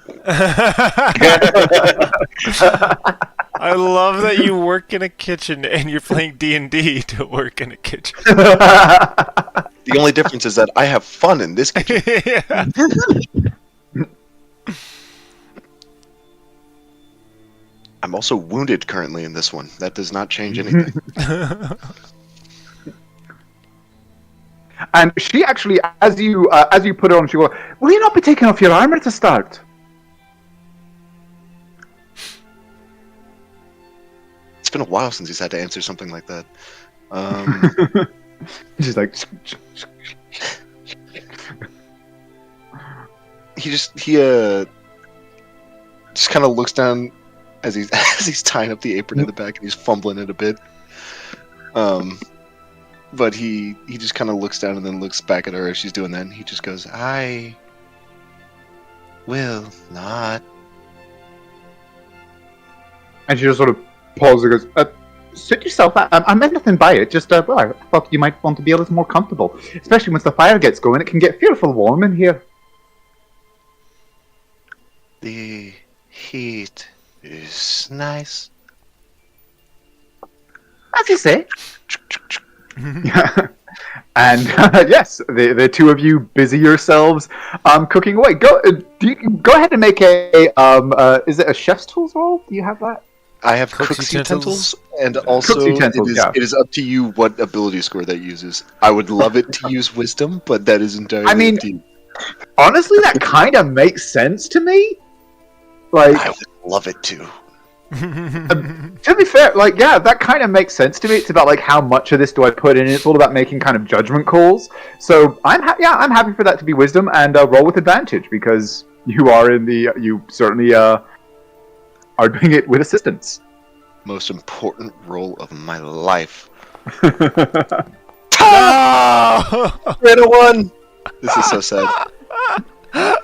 I love that you work in a kitchen and you're playing D&D to work in a kitchen. The only difference is that I have fun in this kitchen. Yeah. I'm also wounded currently in this one. That does not change anything. And she actually, as you put it on, she goes, "Will you not be taking off your armor to start?" It's been a while since he's had to answer something like that. She's like, He just kind of looks down as he's tying up the apron in the back and he's fumbling it a bit. But he just kind of looks down and then looks back at her as she's doing that, and he just goes, I will not. and she just sort of pauses and goes, "Suit yourself. I meant nothing by it. Just, I thought you might want to be a little more comfortable, especially once the fire gets going. It can get fearful warm in here." The heat is nice. As you say. And yes, the two of you busy yourselves cooking away. Go ahead and make a is it a chef's tools roll? Do you have that? I have Cook's cook's utensils? utensils, and also utensils, yeah. it is up to you what ability score that uses. I would love it to use wisdom, but that is entirely I mean, up to you. honestly, that kind of makes sense to me. Like, I would love it to. to be fair, like, yeah, that kind of makes sense to me. It's about like how much of this do I put in. It's all about making kind of judgment calls. So I'm happy for that to be wisdom and roll with advantage because you certainly are doing it with assistance. Most important role of my life. No! Red a one. This is so sad.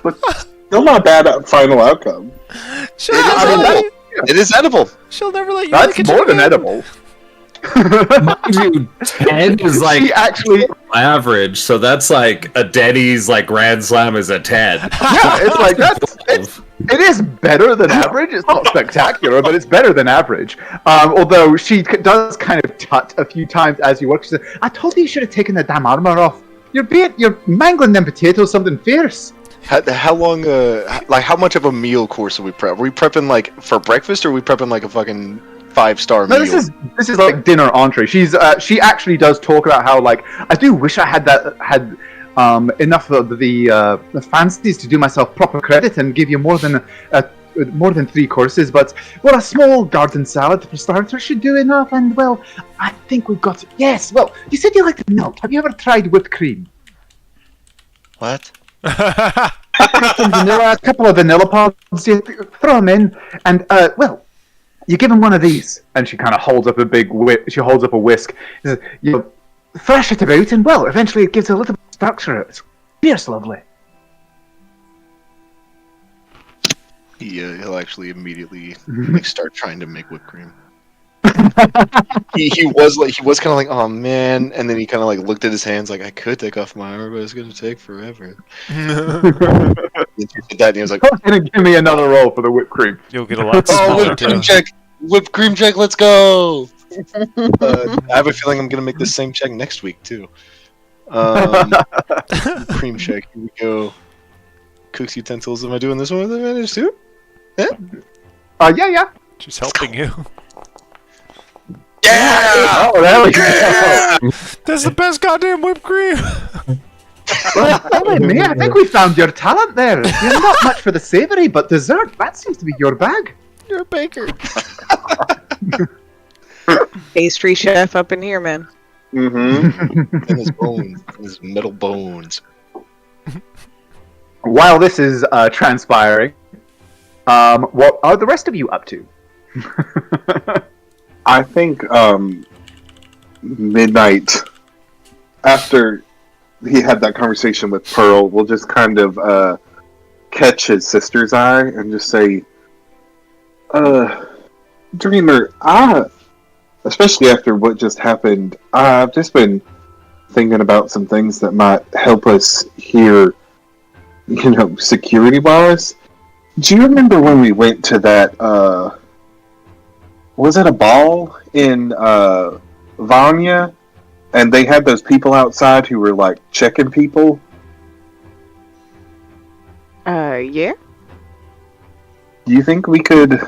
But still not bad final outcome. She'll It is never let edible. It is edible. She'll never let you. That's look at more your than hand. edible. Mind you, 10 is like She actually, average, so that's like a Denny's like Grand Slam is a 10. yeah, it's like it is better than average. It's not spectacular, but it's better than average. Although she does kind of tut a few times as you work. She says, "I told you should have taken the damn armor off. You're mangling them potatoes something fierce." How long? Like, how much of a meal course are we prep? Are we prepping like for breakfast, or are we prepping like a fucking 5-star No, meal? this is like dinner entree. She actually does talk about how like I do wish I had enough of the fancies to do myself proper credit and give you more than 3 courses, but well, a small garden salad for starters should do enough. And well, I think we've got yes. Well, you said you liked milk. Have you ever tried whipped cream? What? A couple of vanilla pods. You throw them in, and well, you give them one of these. And she kind of holds up she holds up a whisk. She says, you thrash it about, and well, eventually it gives a little bit of structure. It's fierce lovely. He'll actually immediately like start trying to make whipped cream. he was kind of like, oh man, and then he kind of like looked at his hands like, I could take off my armor, but it's gonna take forever. Then he did that, and he was like, Go ahead and give me another roll for the whipped cream. You'll get a lot oh, smaller whipped too. cream check, whipped cream check, let's go. I have a feeling I'm gonna make the same check next week too. Cream check, here we go. Cook's utensils. Am I doing this one with advantage too? Yeah. She's helping you. Yeah! Oh, there we go. That's the best goddamn whipped cream. Well, me, I think we found your talent there. You're not much for the savoury, but dessert, that seems to be your bag. You're a baker. Pastry chef up in here, man. Mm-hmm. And his bones, his metal bones. While this is transpiring, what are the rest of you up to? I think midnight, after he had that conversation with Pearl, will just kind of catch his eye and just say, Dreamer, especially after what just happened, I've just been thinking about some things that might help us here, security-wise. Do you remember when we went to that, was it a ball in Vanya? And they had those people outside who were, like, checking people? Yeah? Do you think we could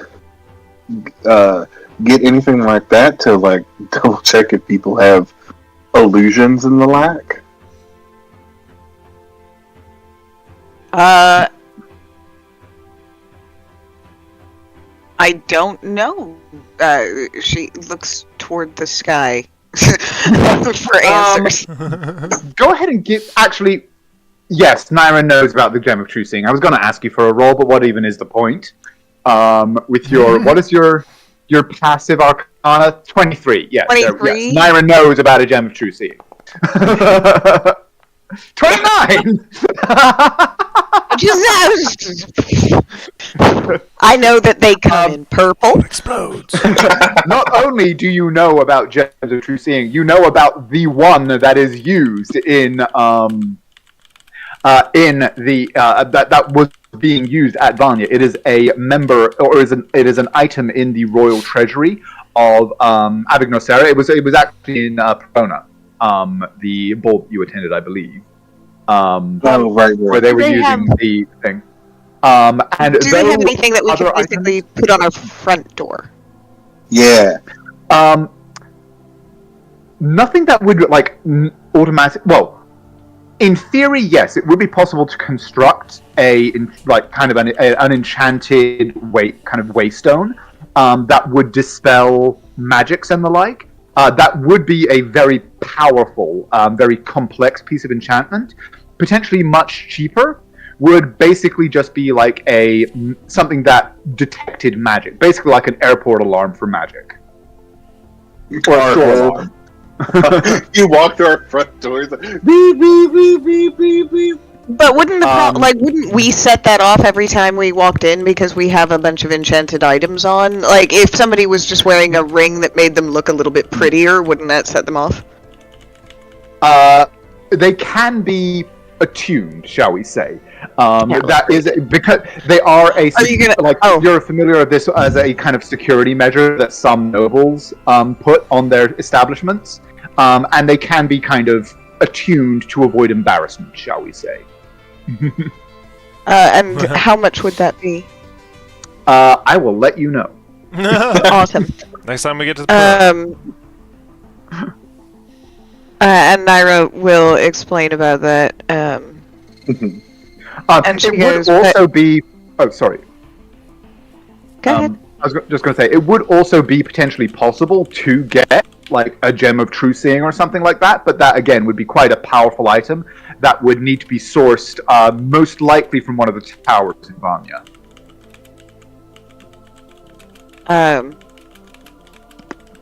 get anything like that to, like, double check if people have illusions and the like? I don't know. She looks toward the sky for answers. Go ahead and give. Actually, yes, Naira knows about the Gem of True Seeing. I was going to ask you for a roll, but what even is the point? With your what is your passive arcana? 23. Yes. 23? Yes. Naira knows about a Gem of True Seeing. 29. I know that they come in purple. Explodes. Not only do you know about Gems of True Seeing, you know about the one that is used in the that was being used at Vanya. It is a member, or it is an item in the royal treasury of Avignosera. It was actually in Perona, the ball you attended, I believe. Right. Where they were Do they using the thing. Do they have anything that we can basically put on our front door? Yeah. Nothing that would automatic. Well, in theory, yes, it would be possible to construct an enchanted waystone that would dispel magics and the like. That would be a very powerful, very complex piece of enchantment, potentially much cheaper. Would basically just be like something that detected magic, basically like an airport alarm for magic. Or a store alarm. You walk through our front doors, like, beep, beep, beep, beep, beep, beep. But wouldn't wouldn't we set that off every time we walked in because we have a bunch of enchanted items on? Like, if somebody was just wearing a ring that made them look a little bit prettier, wouldn't that set them off? They can be attuned, shall we say? That is because they are you're familiar with this as a kind of security measure that some nobles put on their establishments, and they can be kind of attuned to avoid embarrassment, shall we say? And how much would that be? I will let you know. Awesome. Next time we get to the and Naira will explain about that. And she it would also be. Oh, sorry. Go ahead. I was just going to say it would also be potentially possible to get like a gem of true seeing or something like that, but that again would be quite a powerful item that would need to be sourced, most likely from one of the towers in Vanya.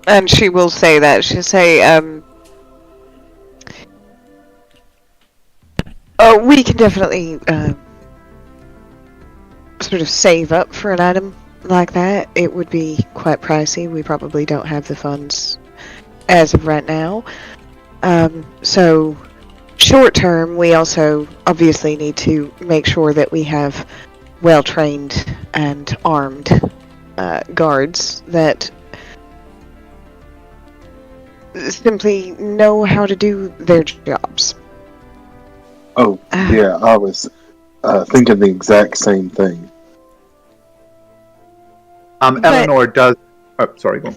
And she will say that. She'll say, oh, we can definitely, sort of save up for an item like that. It would be quite pricey. We probably don't have the funds as of right now. So, short term, we also obviously need to make sure that we have well-trained and armed guards that simply know how to do their jobs. Oh, yeah, I was thinking the exact same thing. Eleanor does... Oh, sorry, go on.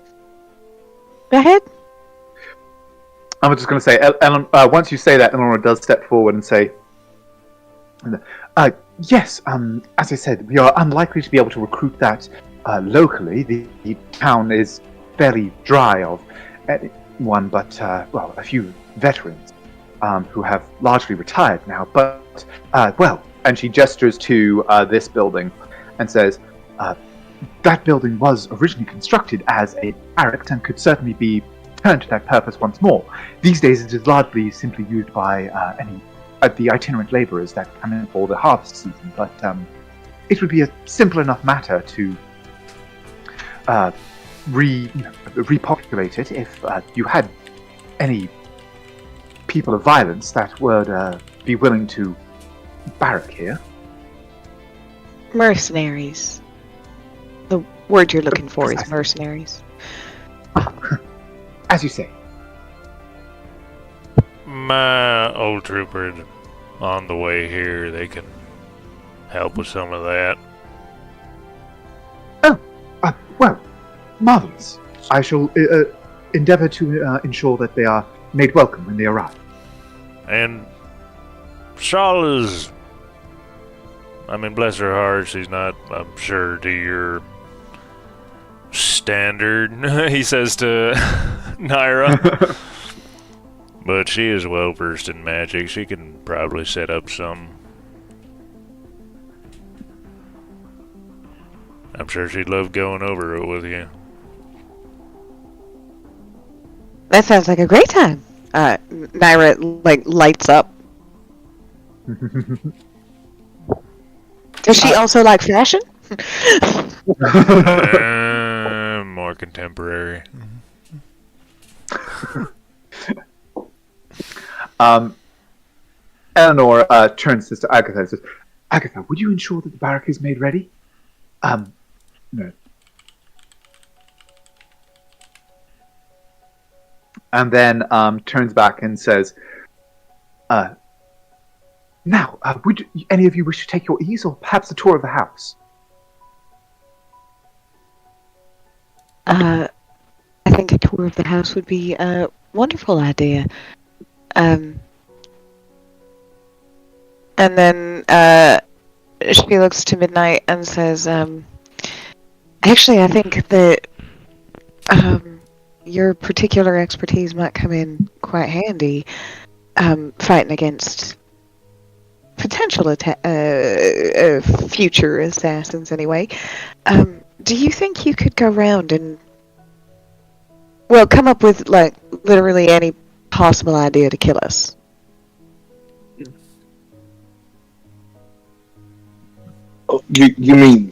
Go ahead. I was just going to say, once you say that, Eleanor does step forward and say, yes, as I said, we are unlikely to be able to recruit that locally. The town is fairly dry of anyone but, a few veterans who have largely retired now. But, and she gestures to this building and says, that building was originally constructed as a barracks and could certainly be turned to that purpose once more. These days it is largely simply used by the itinerant labourers that come in for the harvest season, but it would be a simple enough matter to repopulate it if you had any people of violence that would be willing to barrack here. Mercenaries. The word you're looking for is mercenaries. As you say. My old trooper on the way here, they can help with some of that. Well, marvelous. I shall endeavour to ensure that they are made welcome when they arrive. And Shawl is... I mean, bless her heart, she's not, I'm sure, to your standard, he says to Naira. But she is well versed in magic. She can probably set up some. I'm sure she'd love going over it with you. That sounds like a great time. Naira lights up. Does she also like fashion? More contemporary. Eleanor turns to Agatha and says, Agatha, would you ensure that the barrack is made ready? No. And then turns back and says, now, would any of you wish to take your ease or perhaps a tour of the house? tour of the house would be a wonderful idea. And then she looks to Midnight and says, actually, I think that your particular expertise might come in quite handy fighting against potential future assassins anyway. Do you think you could go around and, well, come up with, like, literally any possible idea to kill us? You mean,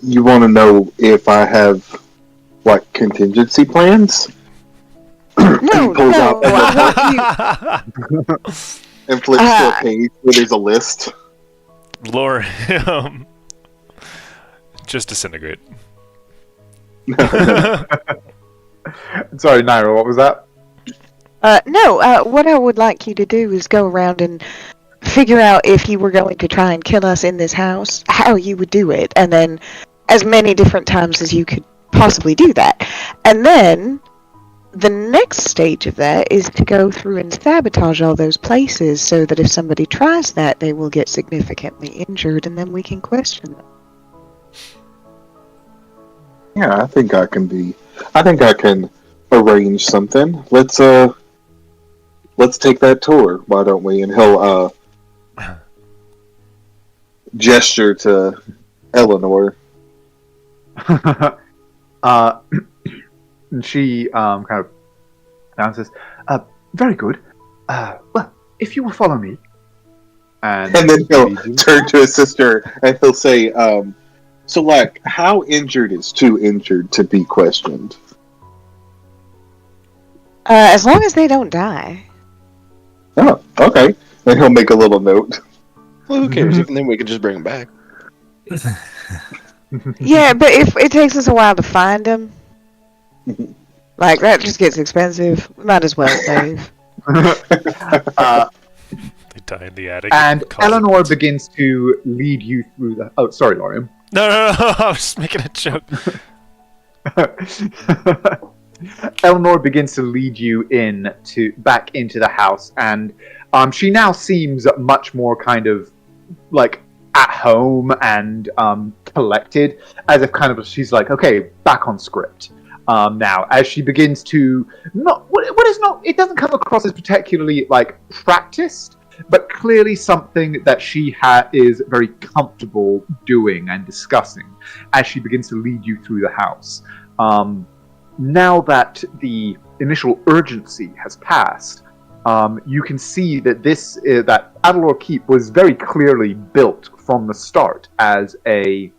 you want to know if I have, like, contingency plans? No, Pulls no, out I want you... and flips to a page where there's a list. Lure just disintegrate. Sorry, Naira, what was that? What I would like you to do is go around and figure out if you were going to try and kill us in this house, how you would do it, and then as many different times as you could possibly do that. And then the next stage of that is to go through and sabotage all those places so that if somebody tries that, they will get significantly injured, and then we can question them. Yeah, I think I can arrange something. Let's take that tour, why don't we? And he'll gesture to Eleanor. And she kind of answers, very good. Well, if you will follow me. And then he'll turn to his sister and he'll say, so, like, how injured is too injured to be questioned? As long as they don't die. Oh, okay. And he'll make a little note. Well, who cares? Even then, we could just bring him back. Yeah, but if it takes us a while to find them, like, that just gets expensive. We might as well save. They die in the attic. And Eleanor begins to lead you through the... Oh, sorry, Lorian. No, I was making a joke. Eleanor begins to lead you back into the house, and she now seems much more kind of like at home and collected, as if kind of she's like, okay, back on script. Now, as she begins to it doesn't come across as particularly like practiced, but clearly something that she is very comfortable doing and discussing as she begins to lead you through the house. Now that the initial urgency has passed, you can see that that Adalor Keep was very clearly built from the start as a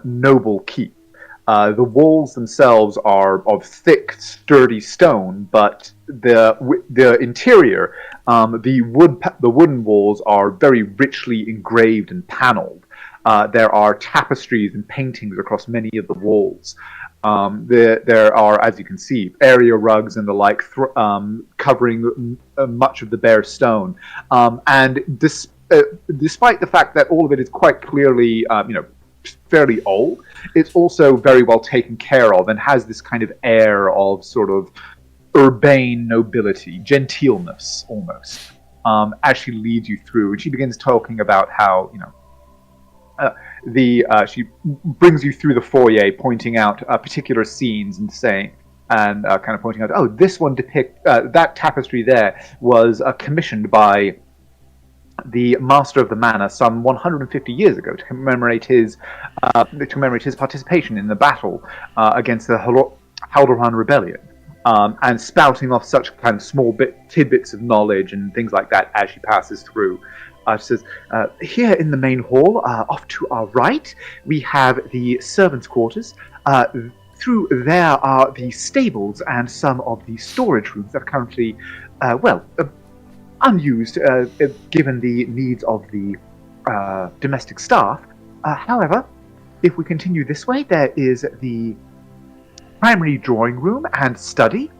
noble keep. The walls themselves are of thick, sturdy stone, but the interior, the wooden walls are very richly engraved and paneled. There are tapestries and paintings across many of the walls. There are, as you can see, area rugs and the like, covering much of the bare stone. And despite the fact that all of it is quite clearly, fairly old, it's also very well taken care of and has this kind of air of sort of urbane nobility, genteelness almost, as she leads you through. And she begins talking about how, she brings you through the foyer, pointing out particular scenes and saying, and kind of pointing out, oh, this one that tapestry there was commissioned by the master of the manor some 150 years ago to commemorate his participation in the battle against the Haldoran rebellion, and spouting off such kind of small tidbits of knowledge and things like that as she passes through. She says, here in the main hall, off to our right, we have the servants' quarters. Through there are the stables and some of the storage rooms that are currently, unused, given the needs of the domestic staff. However, if we continue this way, there is the primary drawing room and study.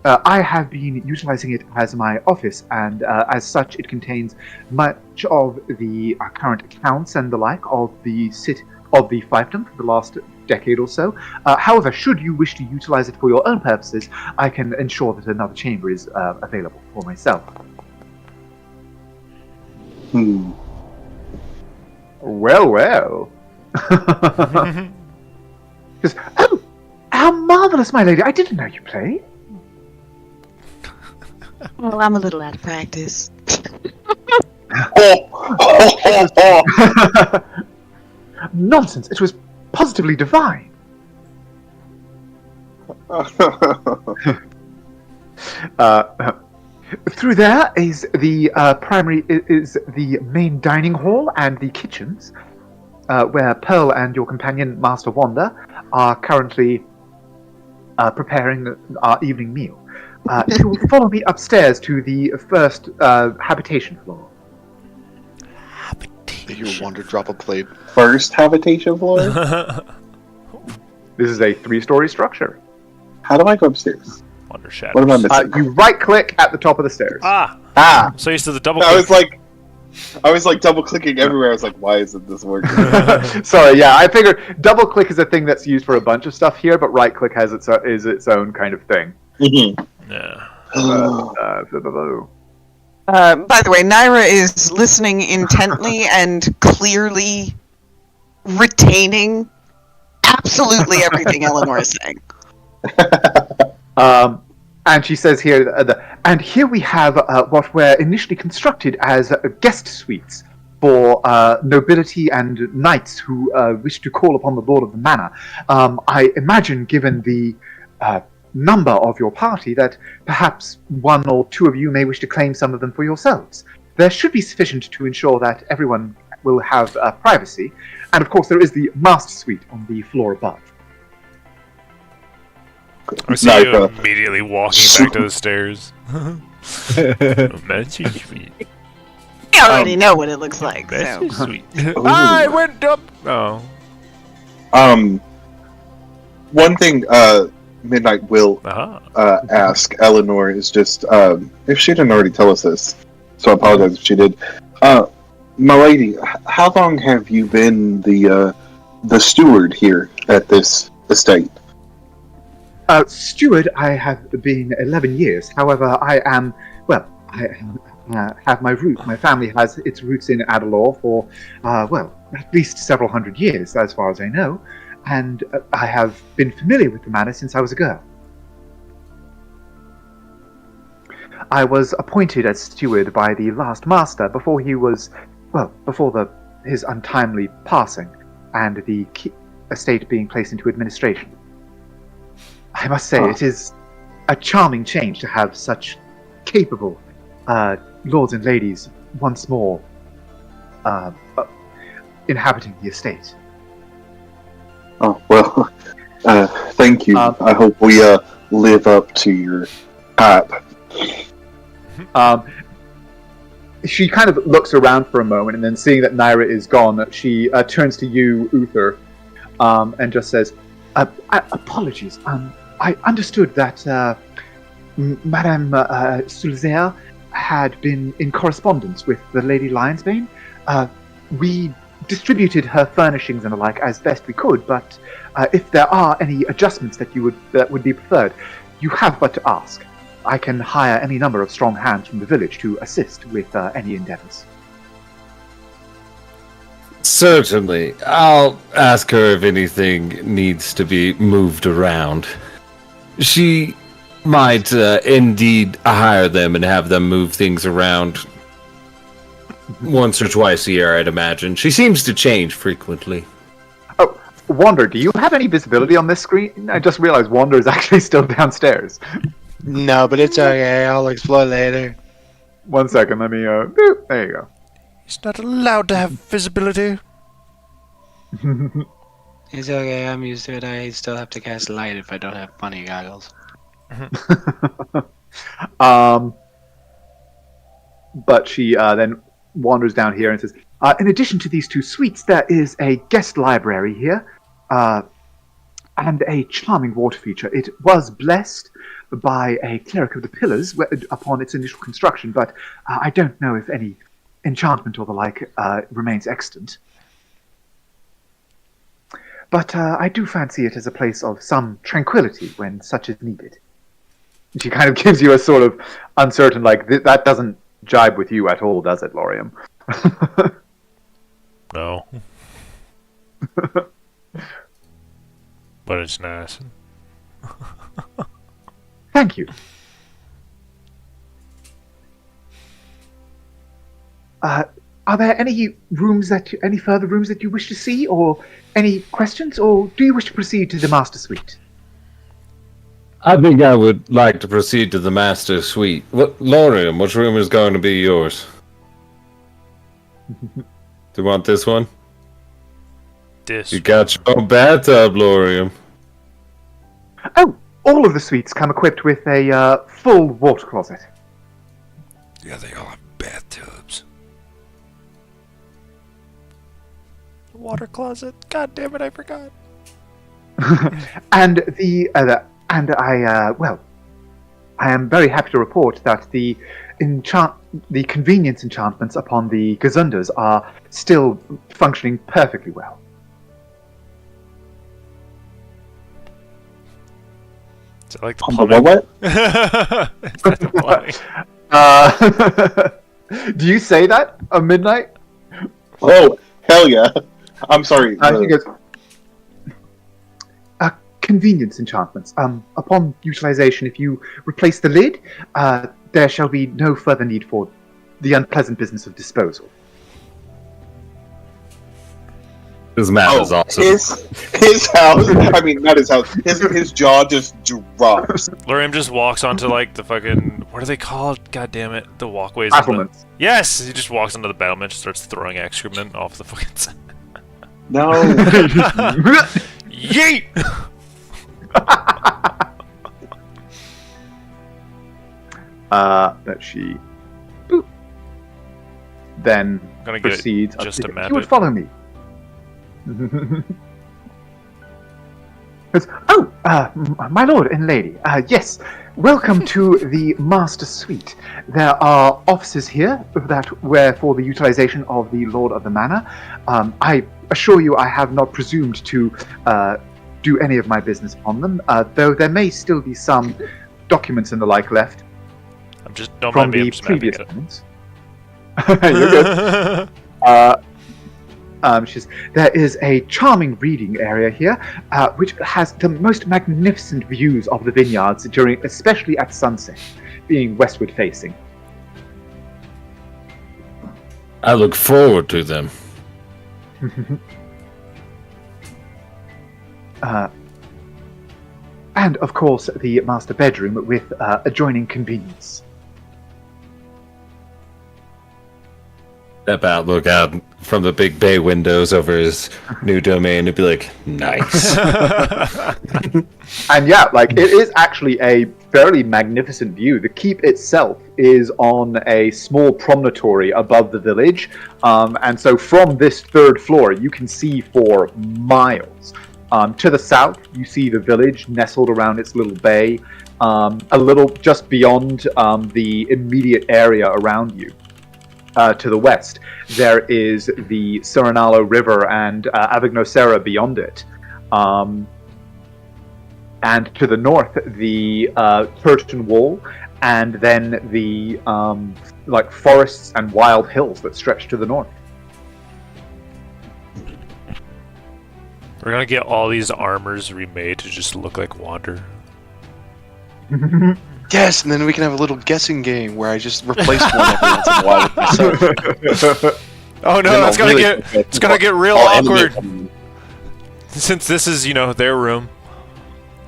I have been utilizing it as my office, and as such, it contains much of the current accounts and the like of the fiefdom for the last decade or so. However, should you wish to utilize it for your own purposes, I can ensure that another chamber is available for myself. Well. Just, oh, how marvelous, my lady! I didn't know you played. Well, I'm a little out of practice. Nonsense! It was positively divine. Through there is the the main dining hall and the kitchens, where Pearl and your companion, Master Wanda, are currently preparing our evening meal. You will follow me upstairs to the first habitation floor. You Wanda drop a plate. First habitation floor? This is a 3-story structure. How do I go upstairs? Wonder shadows. What am I missing? You right-click at the top of the stairs. So used to the double. I was like double clicking everywhere. I was like, why isn't this working? Sorry, yeah, I figured double-click is a thing that's used for a bunch of stuff here, but right-click is its own kind of thing. Yeah. By the way, Naira is listening intently and clearly retaining absolutely everything Eleanor is saying. And she says here, and here we have what were initially constructed as guest suites for nobility and knights who wish to call upon the lord of the manor. I imagine, given the number of your party, that perhaps 1 or 2 of you may wish to claim some of them for yourselves. There should be sufficient to ensure that everyone will have privacy, and of course there is the master suite on the floor above. I see you immediately walking back to the stairs. Magic suite. I already know what it looks like. Magic So. suite. I went up. Oh. One thing Midnight will ask Eleanor is just if she didn't already tell us this, so I apologize if she did. My lady, how long have you been the steward here at this estate? Steward, I have been 11 years. However, I have my roots. My family has its roots in Adalor for, at least several hundred years, as far as I know. And I have been familiar with the manor since I was a girl. I was appointed as steward by the last master before he was, his untimely passing, and the estate being placed into administration. I must say, it is a charming change to have such capable lords and ladies once more inhabiting the estate. Oh, well, thank you. I hope we live up to your hype. She kind of looks around for a moment, and then seeing that Naira is gone, she turns to you, Uther, and just says, apologies. I understood that Madame Sulzer had been in correspondence with the Lady Lionsbane. We distributed her furnishings and the like as best we could, but if there are any adjustments that would be preferred, you have but to ask. I can hire any number of strong hands from the village to assist with any endeavors. Certainly. I'll ask her if anything needs to be moved around. She might indeed hire them and have them move things around once or twice a year, I'd imagine. She seems to change frequently. Oh, Wander, do you have any visibility on this screen? I just realized Wander is actually still downstairs. No, but it's okay. I'll explore later. 1 second, let me, boop, there you go. He's not allowed to have visibility. It's okay, I'm used to it. I still have to cast light if I don't have bunny goggles. But she then wanders down here and says, in addition to these 2 suites, there is a guest library here, and a charming water feature. It was blessed by a cleric of the pillars upon its initial construction, but I don't know if any enchantment or the like remains extant. but I do fancy it as a place of some tranquility when such is needed. She kind of gives you a sort of uncertain, like, that doesn't jibe with you at all, does it, Lorium? No. But it's nice. Thank you. Are there any further rooms that you wish to see, or any questions, or do you wish to proceed to the master suite? I think I would like to proceed to the master suite. Lorium, which room is going to be yours? Do you want this one? This. You got your own bathtub, Lorium. Oh, all of the suites come equipped with a full water closet. Yeah, they all have bathtubs. Water closet. God damn it, I forgot. And I am very happy to report that the convenience enchantments upon the Gazundas are still functioning perfectly well. Is it like the On plumbing? what? Is that the plumbing? Do you say that at midnight? Oh, hell yeah. I'm sorry. She goes, convenience enchantments. Upon utilization, if you replace the lid, there shall be no further need for the unpleasant business of disposal. This map is awesome. His house, I mean, not his house, his jaw just drops. Lorium just walks onto like the fucking, what are they called? God damn it, the walkways. Battlements. Yes, he just walks onto the battlement, starts throwing excrement off the fucking side. No. Yeet! That she boop, then I'm gonna get proceeds. just to If map you would it. follow me. Goes, my lord and lady, yes, welcome to the master suite. There are offices here where for the utilization of the lord of the manor. I assure you I have not presumed to do any of my business upon them, though there may still be some documents and the like left I'm just, don't from mind me, I'm the just mapping previous it. tenants. You're good. There is a charming reading area here, which has the most magnificent views of the vineyards especially at sunset, being westward facing. I look forward to them. And of course, the master bedroom with adjoining convenience. Step out, look out from the big bay windows over his new domain and be like, nice. And yeah, like it is actually a fairly magnificent view. The keep itself is on a small promontory above the village, and so from this third floor, you can see for miles. To the south, you see the village nestled around its little bay, a little just beyond the immediate area around you. To the west, there is the Surinalo River and Avignosera beyond it. And to the north, the Turton Wall, and then the like forests and wild hills that stretch to the north. We're gonna get all these armors remade to just look like Wander. Yes, and then we can have a little guessing game where I just replace one every once in a while with myself. Oh no, Then it's I'll gonna really get real I'll awkward. animate them. Since this is, their room.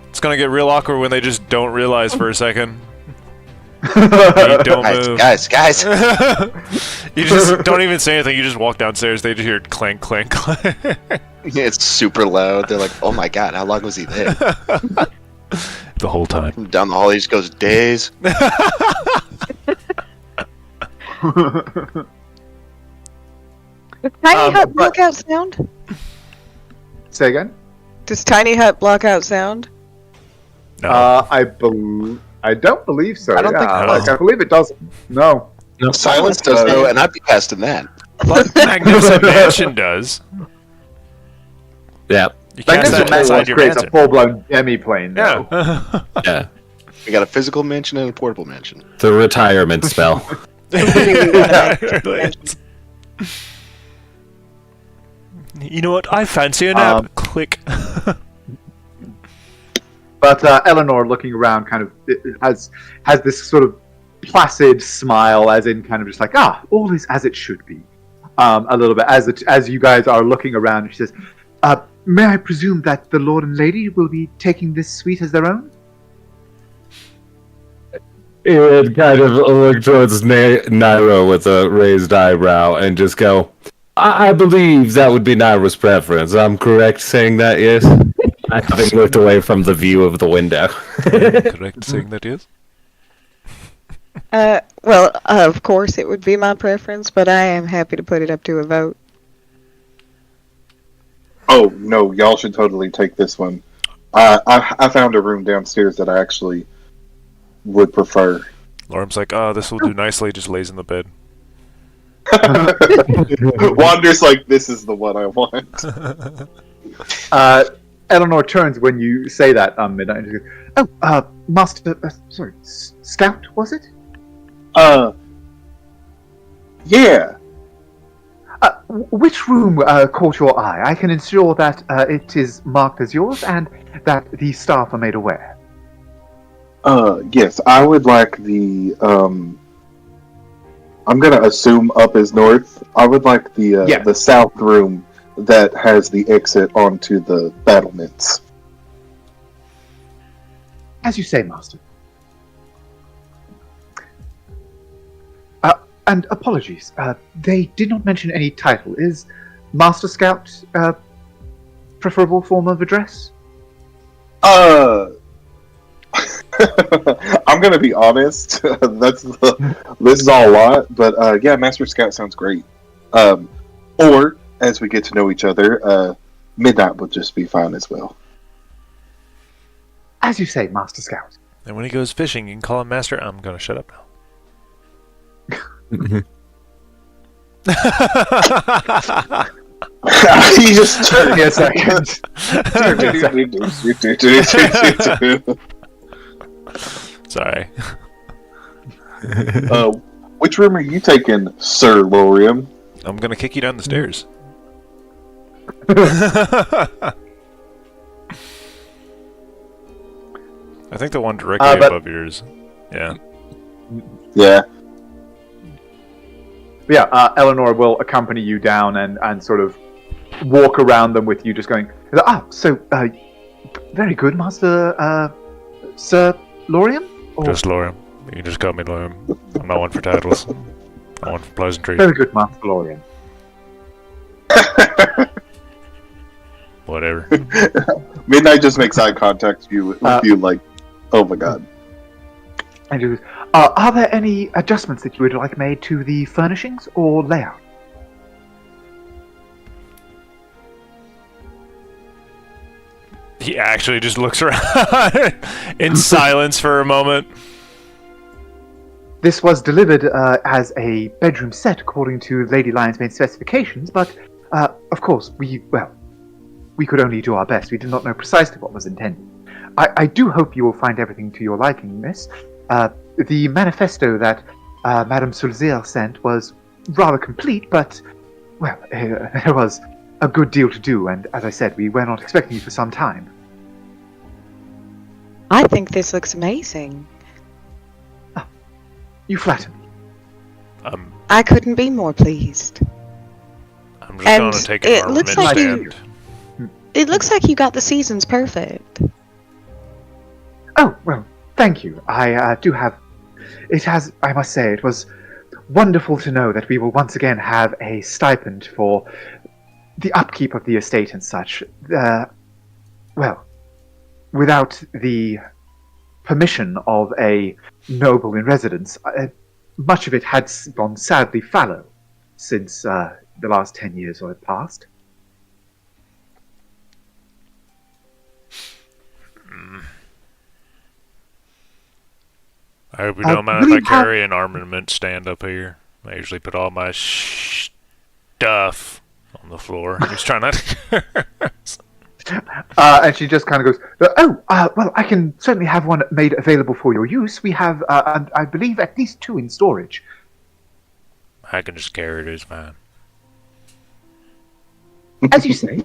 It's gonna get real awkward when they just don't realize for a second. You don't move. Guys. You just don't even say anything, you just walk downstairs, they just hear clank, clank, clank. It's super loud. They're like, oh my god, how long was he there? The whole time. From down the hall, he just goes, days. Does Tiny Hut block out sound? Say again? Does Tiny Hut block out sound? No. I don't believe so. I don't think yeah, so. like, I believe it doesn't. No. Silence does though, and I'd be casting that. But Magnificent Mansion does. Yeah, You can't this stand man inside your creates a mansion. full-blown demi-plane, though. Yeah. Yeah. We got a physical mansion and a portable mansion. The retirement spell. You know what? I fancy a nap. Click. But Eleanor, looking around, kind of has this sort of placid smile, as in kind of just like, all is as it should be. A little bit as you guys are looking around, she says, "May I presume that the Lord and Lady will be taking this suite as their own?" He would kind of look towards Nairo with a raised eyebrow and just go, I believe that would be Naira's preference. I'm correct saying that, yes? I having looked away from the view of the window. Correct saying that, yes? Well, of course it would be my preference, but I am happy to put it up to a vote. Oh, no, y'all should totally take this one. I found a room downstairs that I actually would prefer. Lorm's like, this will do nicely, just lays in the bed. Wander's like, this is the one I want. Eleanor turns when you say that, Midnight, and she goes, Master, sorry, Scout, was it? Yeah. Which room caught your eye? I can ensure that it is marked as yours and that the staff are made aware. Yes, I would like the, I'm gonna assume up is north. I would like the south room that has the exit onto the battlements. As you say, Master. And apologies, they did not mention any title. Is Master Scout preferable form of address? I'm gonna be honest. This is all a lot, but yeah, Master Scout sounds great. Or as we get to know each other, Midnight would just be fine as well. As you say, Master Scout. And when he goes fishing, you can call him Master. I'm gonna shut up now. He just turned me a second. Sorry. Which room are you taking, Sir Lorium? I'm gonna kick you down the stairs. I think the one directly above yours. Yeah. Yeah. Yeah, Eleanor will accompany you down and sort of walk around them with you, just going, very good, Master, Sir Lorium? Or... Just Lorium. You can just call me Lorium. I'm not one for titles. I'm one for pleasantries. Very good, Master Lorium. Whatever. Midnight just makes eye contact with you like, oh my god. And you goes, are there any adjustments that you would like made to the furnishings or layout? He actually just looks around in silence for a moment. This was delivered as a bedroom set according to Lady Lion's main specifications, but of course we could only do our best. We did not know precisely what was intended. I do hope you will find everything to your liking, miss. The manifesto that Madame Sulzir sent was rather complete, but, well, there was a good deal to do, and as I said, we were not expecting you for some time. I think this looks amazing. You flatter me. I couldn't be more pleased. I'm just going to take an armament stand. It looks like you got the seasons perfect. Oh, well, thank you. I do have... I must say, it was wonderful to know that we will once again have a stipend for the upkeep of the estate and such. Well, without the permission of a noble in residence, much of it had gone sadly fallow since the last 10 years or had passed. I hope you don't mind if I carry an armament stand up here. I usually put all my stuff on the floor. He's trying not to... And she just kind of goes, well, I can certainly have one made available for your use. We have, I believe, at least 2 in storage. I can just carry it, it's fine. As you say,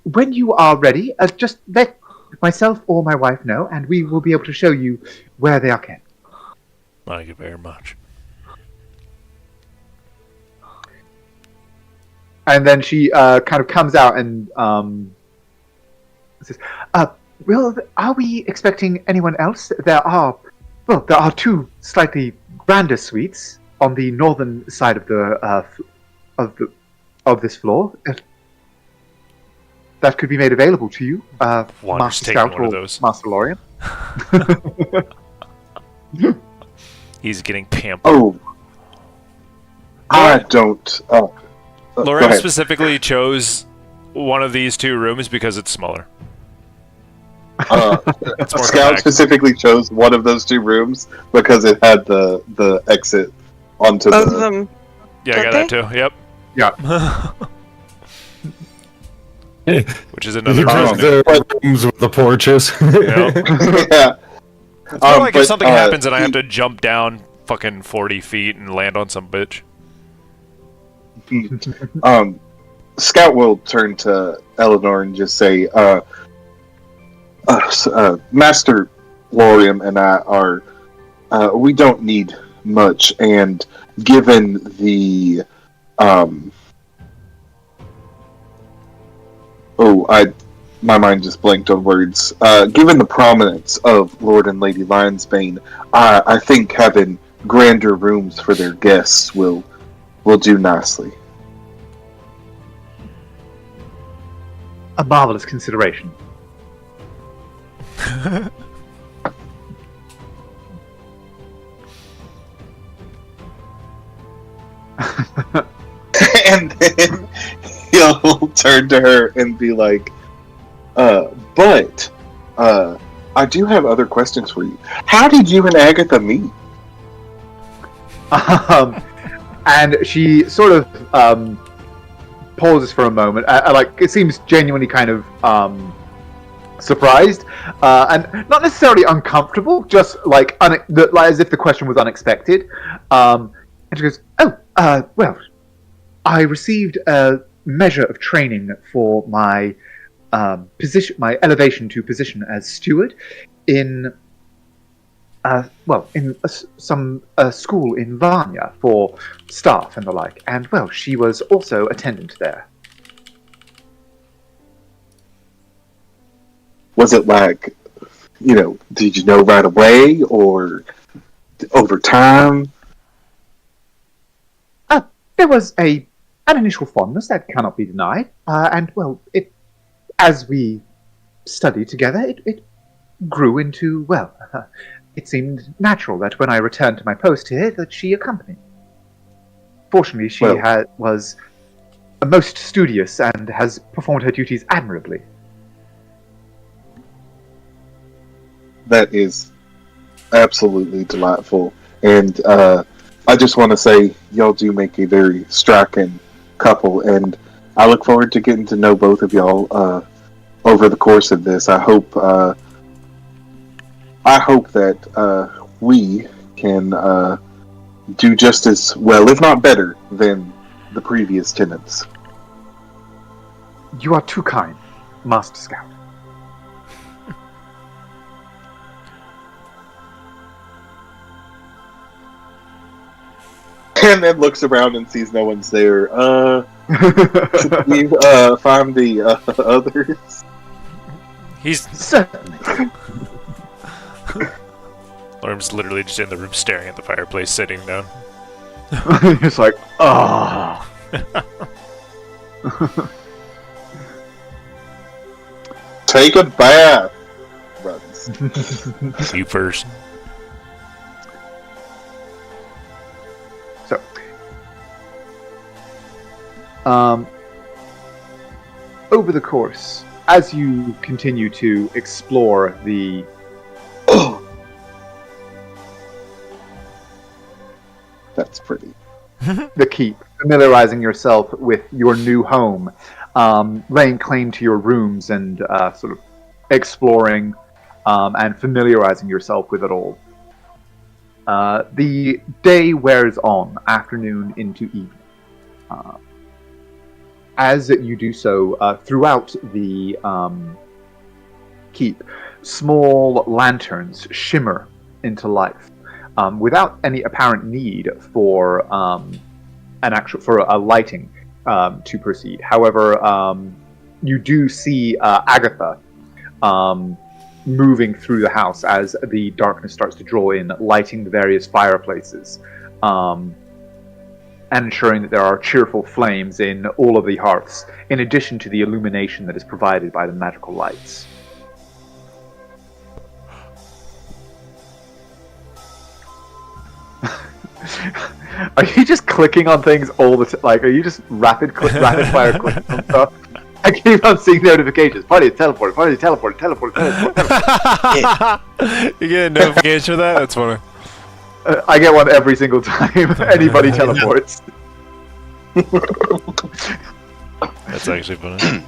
when you are ready, just let myself or my wife know, and we will be able to show you where they are kept. Thank you very much. And then she kind of comes out and says, are we expecting anyone else? There are 2 slightly grander suites on the northern side of this floor. If that could be made available to you, Wander's Master taking Scout one of or those. Master Lorian. He's getting pampered. Oh, I don't. Go Lorraine ahead. specifically chose one of these 2 rooms because it's smaller. It's more Scout compact. specifically chose one of those 2 rooms because it had the exit onto Both of the. them. Yeah, I got that too. Yep. Yeah. Which is another Because reason. there are rooms with the porches. Yep. Yeah. It's more like if but, something happens and I have to jump down fucking 40 feet and land on some bitch. Scout will turn to Eleanor and just say, Master Lorium and I are, we don't need much, and given the, my mind just blanked on words. Given the prominence of Lord and Lady Lionsbane, I think having grander rooms for their guests will do nicely. A marvelous consideration. And then he'll turn to her and be like, but I do have other questions for you. How did you and Agatha meet? And she sort of pauses for a moment. Like, it seems genuinely kind of surprised, and not necessarily uncomfortable, just like as if the question was unexpected. And she goes, well, I received a measure of training for my position, my elevation to position as steward in some school in Varnia for staff and the like. And well, she was also attendant there. Was it like, did you know right away or over time? There was an initial fondness that cannot be denied, and well, as we studied together, it grew into, well, it seemed natural that when I returned to my post here, that she accompanied. Fortunately, she was most studious and has performed her duties admirably. That is absolutely delightful, and I just want to say y'all do make a very striking couple, and I look forward to getting to know both of y'all over the course of this. I hope that we can do just as well, if not better, than the previous tenants. You are too kind, Master Scout. And then looks around and sees no one's there. Should we find the others? He's Certainly. Lorm's literally just in the room staring at the fireplace, sitting down. It's like, oh. Take a bath. Runs. You first. So, over the course, as you continue to explore the That's pretty. the keep, familiarizing yourself with your new home, laying claim to your rooms and sort of exploring and familiarizing yourself with it all. The day wears on, afternoon into evening. As you do so, throughout the keep, small lanterns shimmer into life, without any apparent need for a lighting to proceed. However, you do see Agatha moving through the house as the darkness starts to draw in, lighting the various fireplaces, and ensuring that there are cheerful flames in all of the hearths, in addition to the illumination that is provided by the magical lights. Are you just clicking on things all the time? Like, are you just rapid fire clicking on stuff? I keep on seeing notifications. Party teleport, teleport. You get a notification for that? That's funny. I get one every single time anybody teleports. That's actually funny.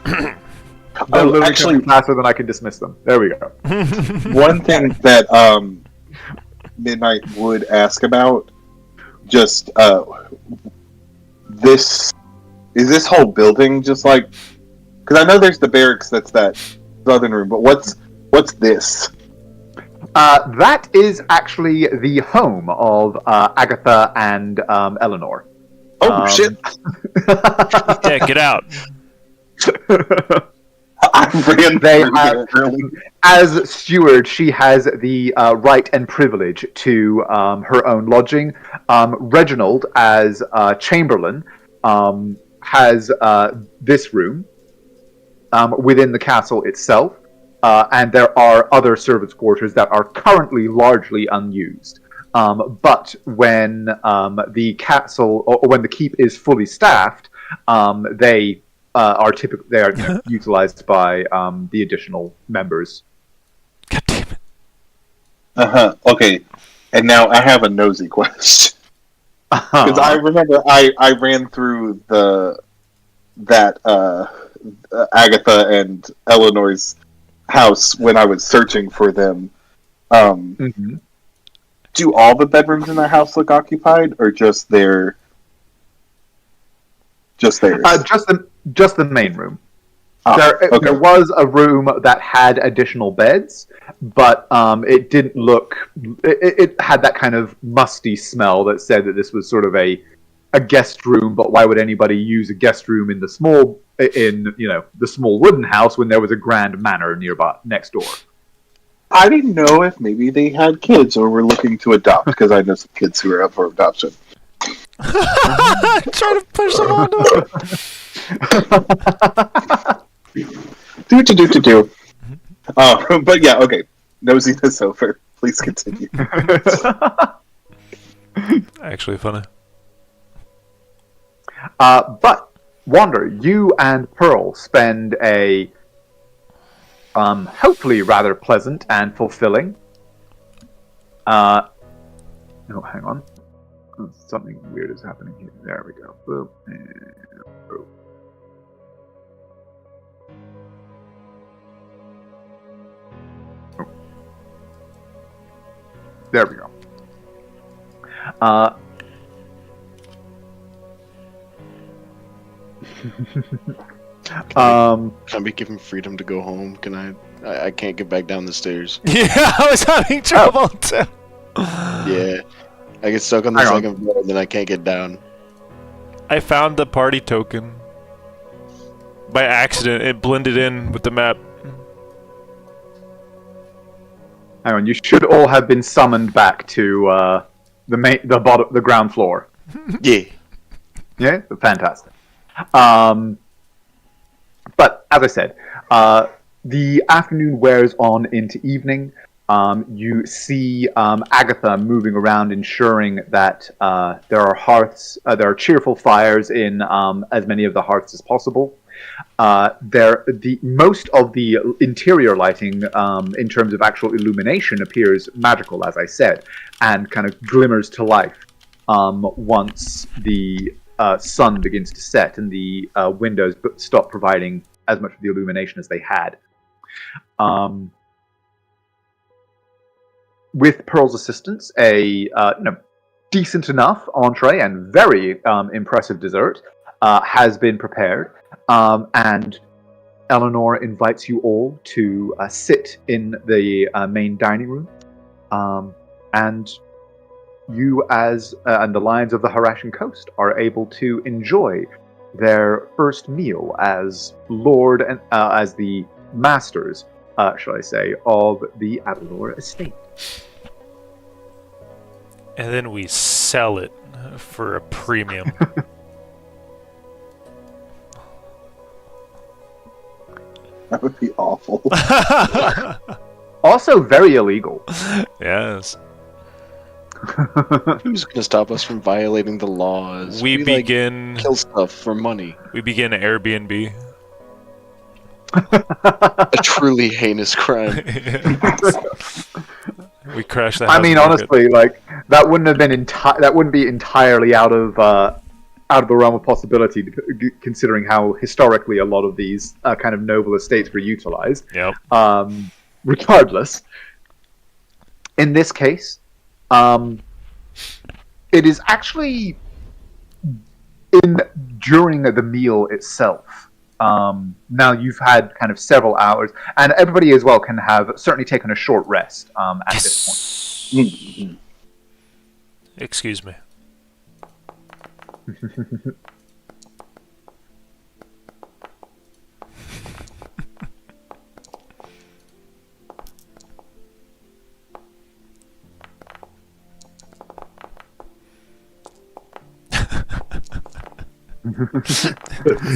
They're literally actually faster than I can dismiss them. There we go. One thing that Midnight would ask about, just this whole building just like, because I know there's the barracks, that's that southern room, but what's this? That is actually the home of Agatha and Eleanor. Oh shit! Yeah, get out. I ran as steward, she has the right and privilege to her own lodging. Reginald, as Chamberlain, has this room within the castle itself, and there are other servants' quarters that are currently largely unused. But when the castle, or when the keep is fully staffed, they are utilized by the additional members. God damn it. Okay, and now I have a nosy question. Because I remember I ran through that Agatha and Eleanor's house when I was searching for them. Do all the bedrooms in their house look occupied, or just theirs? Just the main room. There was a room that had additional beds, but it didn't look. It had that kind of musty smell that said that this was sort of a guest room. But why would anybody use a guest room in the small wooden house when there was a grand manor nearby next door? I didn't know if maybe they had kids or were looking to adopt, because I know some kids who are up for adoption. Trying to push them on. Do. But yeah, okay. Nosiness over. Please continue. Actually funny. But Wander, you and Pearl spend a hopefully rather pleasant and fulfilling. Oh, hang on. Something weird is happening here. There we go. Boop, and boop. Oh. There we go. Can I be given freedom to go home? Can I can't get back down the stairs. Yeah, I was having trouble too. Yeah. I get stuck on the second floor and then I can't get down. I found the party token. By accident, it blended in with the map. Hang on, you should all have been summoned back to the ground floor. Yeah. Yeah? Fantastic. But, as I said, the afternoon wears on into evening. You see Agatha moving around, ensuring that there are hearths, there are cheerful fires in as many of the hearths as possible. Most of the interior lighting, in terms of actual illumination, appears magical, as I said, and kind of glimmers to life once the sun begins to set and the windows stop providing as much of the illumination as they had. With Pearl's assistance, a decent enough entree and very impressive dessert has been prepared, and Eleanor invites you all to sit in the main dining room, and you, as and the Lions of the Harashan Coast, are able to enjoy their first meal as Lord and as the masters, shall I say, of the Avalor estate. And then we sell it for a premium. That would be awful. Also very illegal. Yes. Who's going to stop us from violating the laws? We begin kill stuff for money. We begin Airbnb. A truly heinous crime. We crash that. I mean, honestly, like that wouldn't have been that wouldn't be entirely out of the realm of possibility, considering how historically a lot of these kind of noble estates were utilized. Yep. Regardless, in this case, it is actually during the meal itself. Now you've had kind of several hours, and everybody as well can have certainly taken a short rest at this point. Excuse me.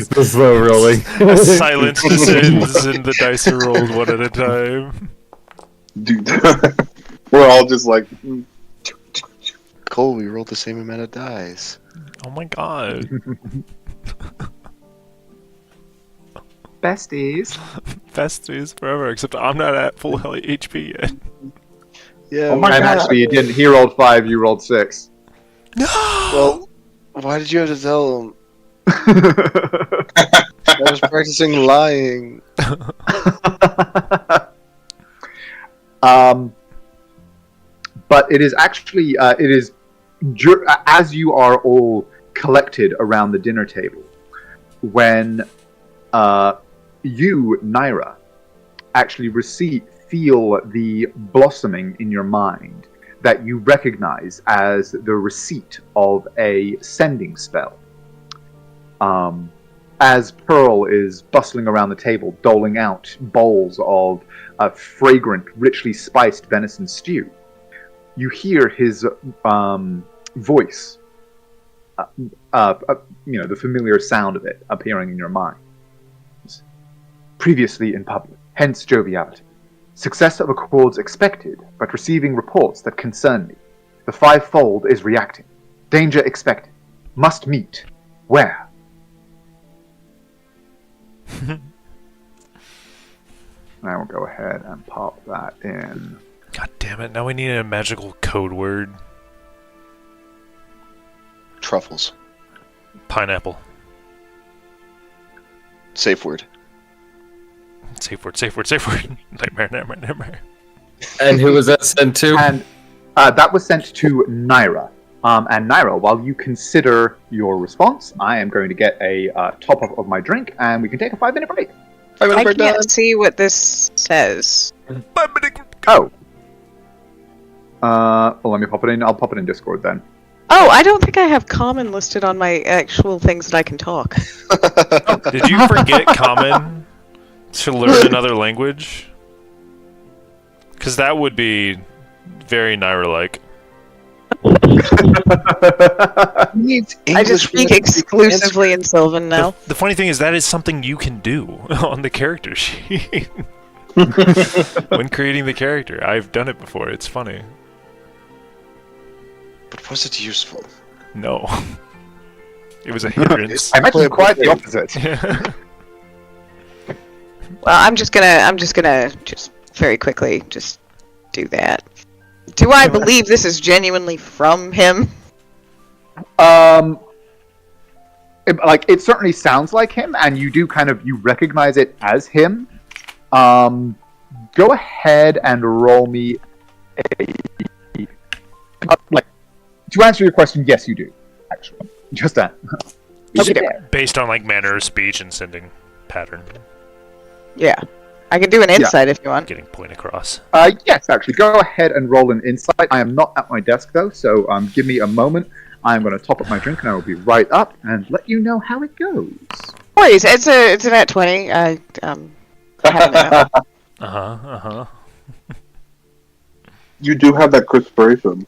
The slow rolling. A silence descends and the dice are rolled one at a time. Dude, we're all just like... Cole, we rolled the same amount of dice. Oh my god. Besties. Besties forever, except I'm not at full HP yet. Yeah. Oh my And God. actually, you didn't. He rolled 5, you rolled 6. No! Well, why did you have to tell him? I was practicing lying. But it is actually as you are all collected around the dinner table, when you, Naira, actually feel the blossoming in your mind that you recognize as the receipt of a sending spell. As Pearl is bustling around the table, doling out bowls of fragrant, richly spiced venison stew, you hear his voice, the familiar sound of it appearing in your mind. Previously in public, hence joviality. Success of accords expected, but receiving reports that concern me. The fivefold is reacting. Danger expected. Must meet. Where? I will go ahead and pop that in. God damn it, now we need a magical code word. Truffles. Pineapple. Safe word. Safe word, safe word, safe word. Nightmare. And who was that sent to? And that was sent to Naira. And Naira, while you consider your response, I am going to get a top up of my drink, and we can take a 5-minute break. I can't see what this says. Oh. Well, let me pop it in. I'll pop it in Discord then. Oh, I don't think I have common listed on my actual things that I can talk. Did you forget common to learn another language? Because that would be very Naira-like. I just speak exclusively in Sylvan now. The funny thing is that is something you can do on the character sheet. When creating the character. I've done it before. It's funny. But was it useful? No. It was a hindrance. I'm actually quite the opposite. Well, I'm just gonna very quickly just do that. Do I believe this is genuinely from him? it certainly sounds like him, and you do you recognize it as him. Go ahead and roll me to answer your question, yes, you do. Actually, just that. Based on manner of speech and sending pattern. Yeah. I can do an insight if you want. Getting point across. Yes, actually. Go ahead and roll an insight. I am not at my desk, though, so give me a moment. I'm going to top up my drink, and I will be right up and let you know how it goes. Please, it's an at 20. I have enough. Uh-huh. You do have that Crispiration.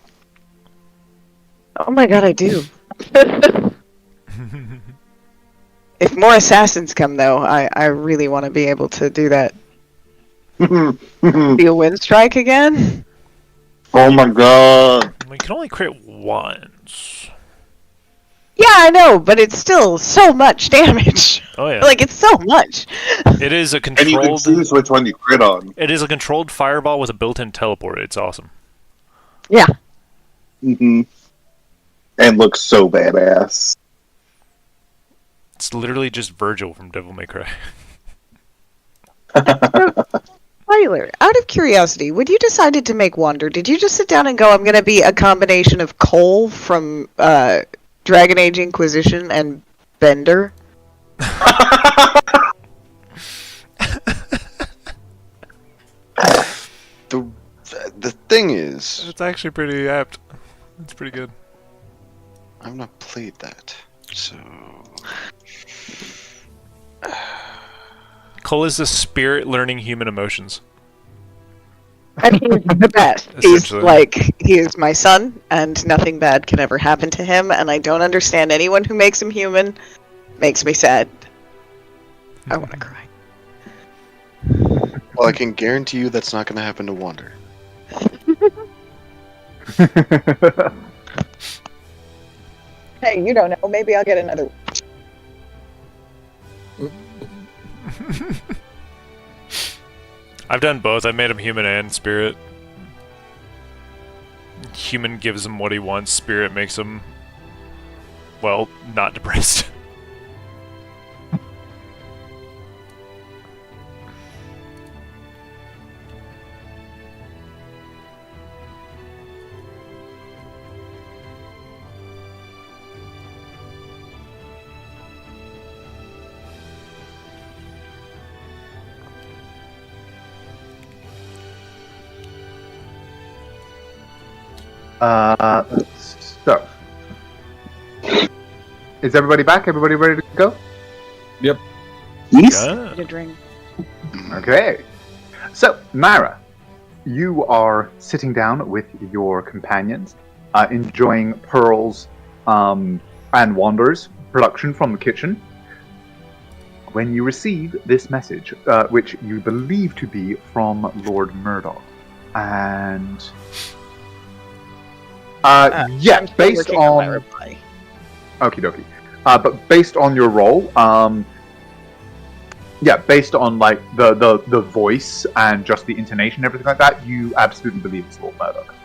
Oh my god, I do. If more assassins come, though, I really want to be able to do that. Be a wind strike again? Oh my god. We can only crit once. Yeah, I know, but it's still so much damage. Oh yeah. It's so much. It is a And you can controlled. choose which one you crit on. It is a controlled fireball with a built-in teleport. It's awesome. Yeah. Mm-hmm. And looks so badass. It's literally just Virgil from Devil May Cry. Tyler, out of curiosity, when you decided to make Wander, did you just sit down and go, I'm going to be a combination of Cole from Dragon Age Inquisition and Bender? The thing is, It's actually pretty apt. It's pretty good. I've not played that, so Cole is the spirit learning human emotions. And he's the best. He's Essentially. he is my son, and nothing bad can ever happen to him, and I don't understand anyone who makes him human. Makes me sad. I want to cry. well, I can guarantee you that's not going to happen to Wander. Hey, you don't know. Maybe I'll get another. I've done both. I made him human and spirit. Human gives him what he wants. Spirit makes him, well, not depressed. So, is everybody back? Everybody ready to go? Yep. Yeah. Get a drink. Okay. So, Mara, you are sitting down with your companions, enjoying Pearl's and Wander's production from the kitchen, when you receive this message, which you believe to be from Lord Murdoch. And yeah, I'm still based working on my on reply. okie dokie, but based on your role, yeah, based on like the voice and just the intonation, and everything like that, you absolutely believe it's Lord Murdoch.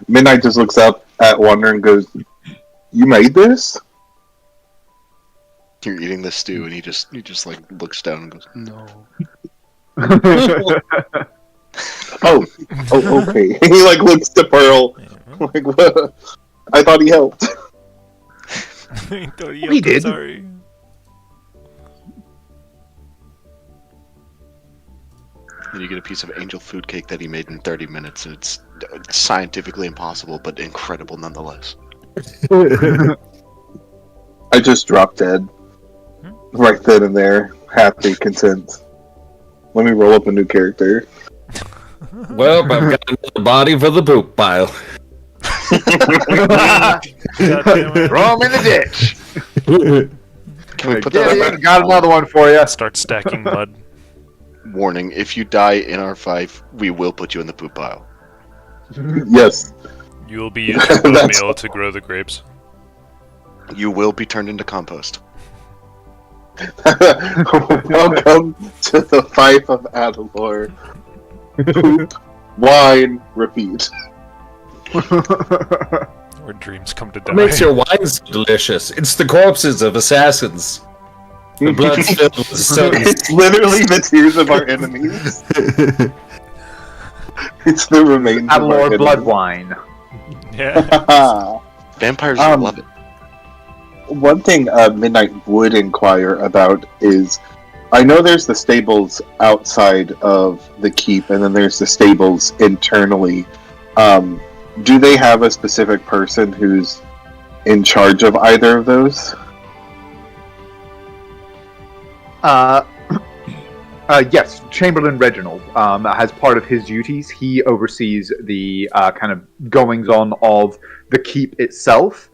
Midnight just looks up at Wander and goes, "You made this?" You're eating the stew, and he just like looks down and goes, "No." Oh, okay. He like looks to Pearl, like, what? I thought he helped. He did. Sorry. And you get a piece of angel food cake that he made in 30 minutes. It's scientifically impossible, but incredible nonetheless. I just dropped dead. Right then and there. Happy, content. Let me roll up a new character. Well, I've got another body for the poop pile. Throw him in the ditch. Can we put Yeah, that yeah, on my got another one for you. Start stacking mud. warning? If you die in our fight, we will put you in the poop pile. Yes. You will be used as oatmeal to grow the grapes. You will be turned into compost. Welcome to the Fife of Adalor. Poop, wine, repeat. Where dreams come to die. What makes your wine so delicious? It's the corpses of assassins. The blood's filled with soot. It's literally the tears of our enemies. It's the remains of our Adalor blood enemies. wine. Yeah. Vampires love it. One thing Midnight would inquire about is, I know there's the stables outside of the keep, and then there's the stables internally. Do they have a specific person who's in charge of either of those? Yes, Chamberlain Reginald, as part of his duties, he oversees the kind of goings-on of the keep itself,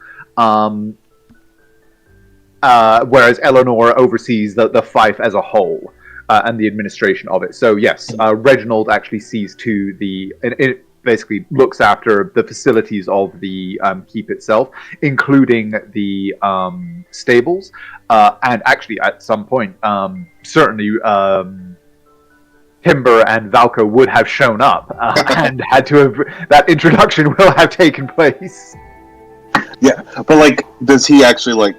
whereas Eleanor oversees the fief as a whole and the administration of it. So yes, Reginald actually sees to it basically looks after the facilities of the keep itself, including the stables, and actually at some point, certainly Timber and Valko would have shown up and had to have that introduction will have taken place. Yeah, but like, does he actually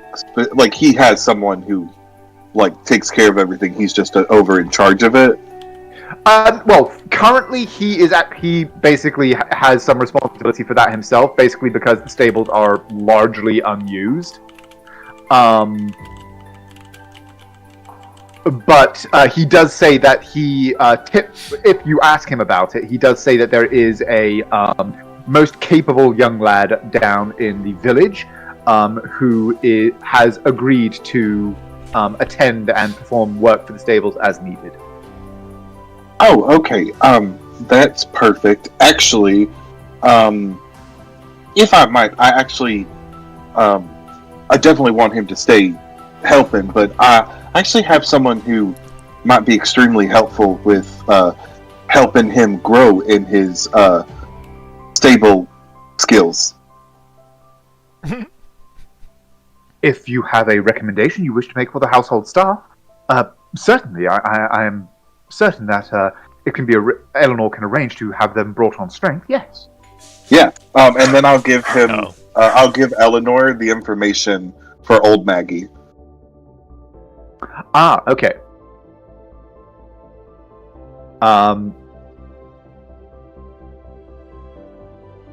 like he has someone who like takes care of everything? He's just over in charge of it. Well, currently he basically has some responsibility for that himself, basically because the stables are largely unused. But he does say that if you ask him about it, he does say that there is a most capable young lad down in the village who has agreed to attend and perform work for the stables as needed. Oh, okay. That's perfect. Actually, if I might, I definitely want him to stay helping, but I actually have someone who might be extremely helpful with helping him grow in his stable skills. If you have a recommendation you wish to make for the household staff, certainly, I am certain that it can be Eleanor can arrange to have them brought on strength. Yes. Yeah, and then I'll give him. I'll give Eleanor the information for old Maggie. Ah, okay.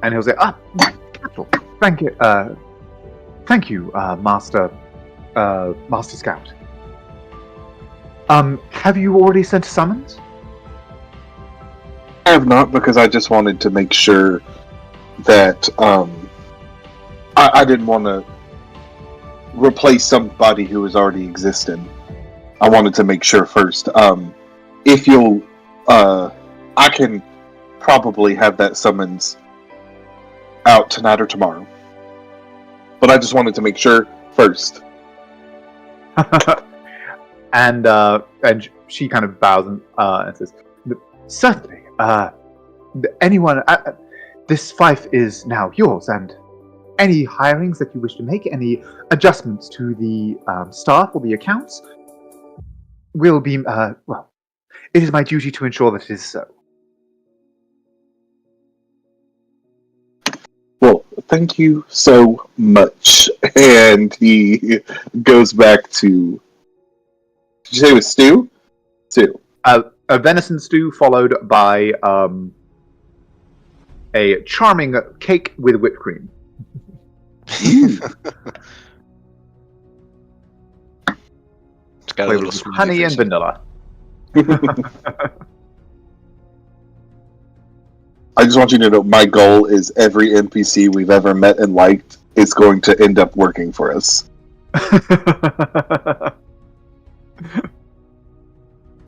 And he'll say, capital. Thank you, Master Scout. Have you already sent a summons? I have not, because I just wanted to make sure that I didn't want to replace somebody who was already existing. I wanted to make sure first. If you'll, I can probably have that summons out tonight or tomorrow. But I just wanted to make sure first. And she kind of bows and says, "Certainly. Anyone, this fief is now yours, and any hirings that you wish to make, any adjustments to the staff or the accounts, will be, well, it is my duty to ensure that it is so." Well, thank you so much. And he goes back to... Did you say it was stew? Stew. A venison stew followed by a charming cake with whipped cream. It's got a Flavored little with smoothie honey and facing. vanilla. I just want you to know my goal is every NPC we've ever met and liked is going to end up working for us.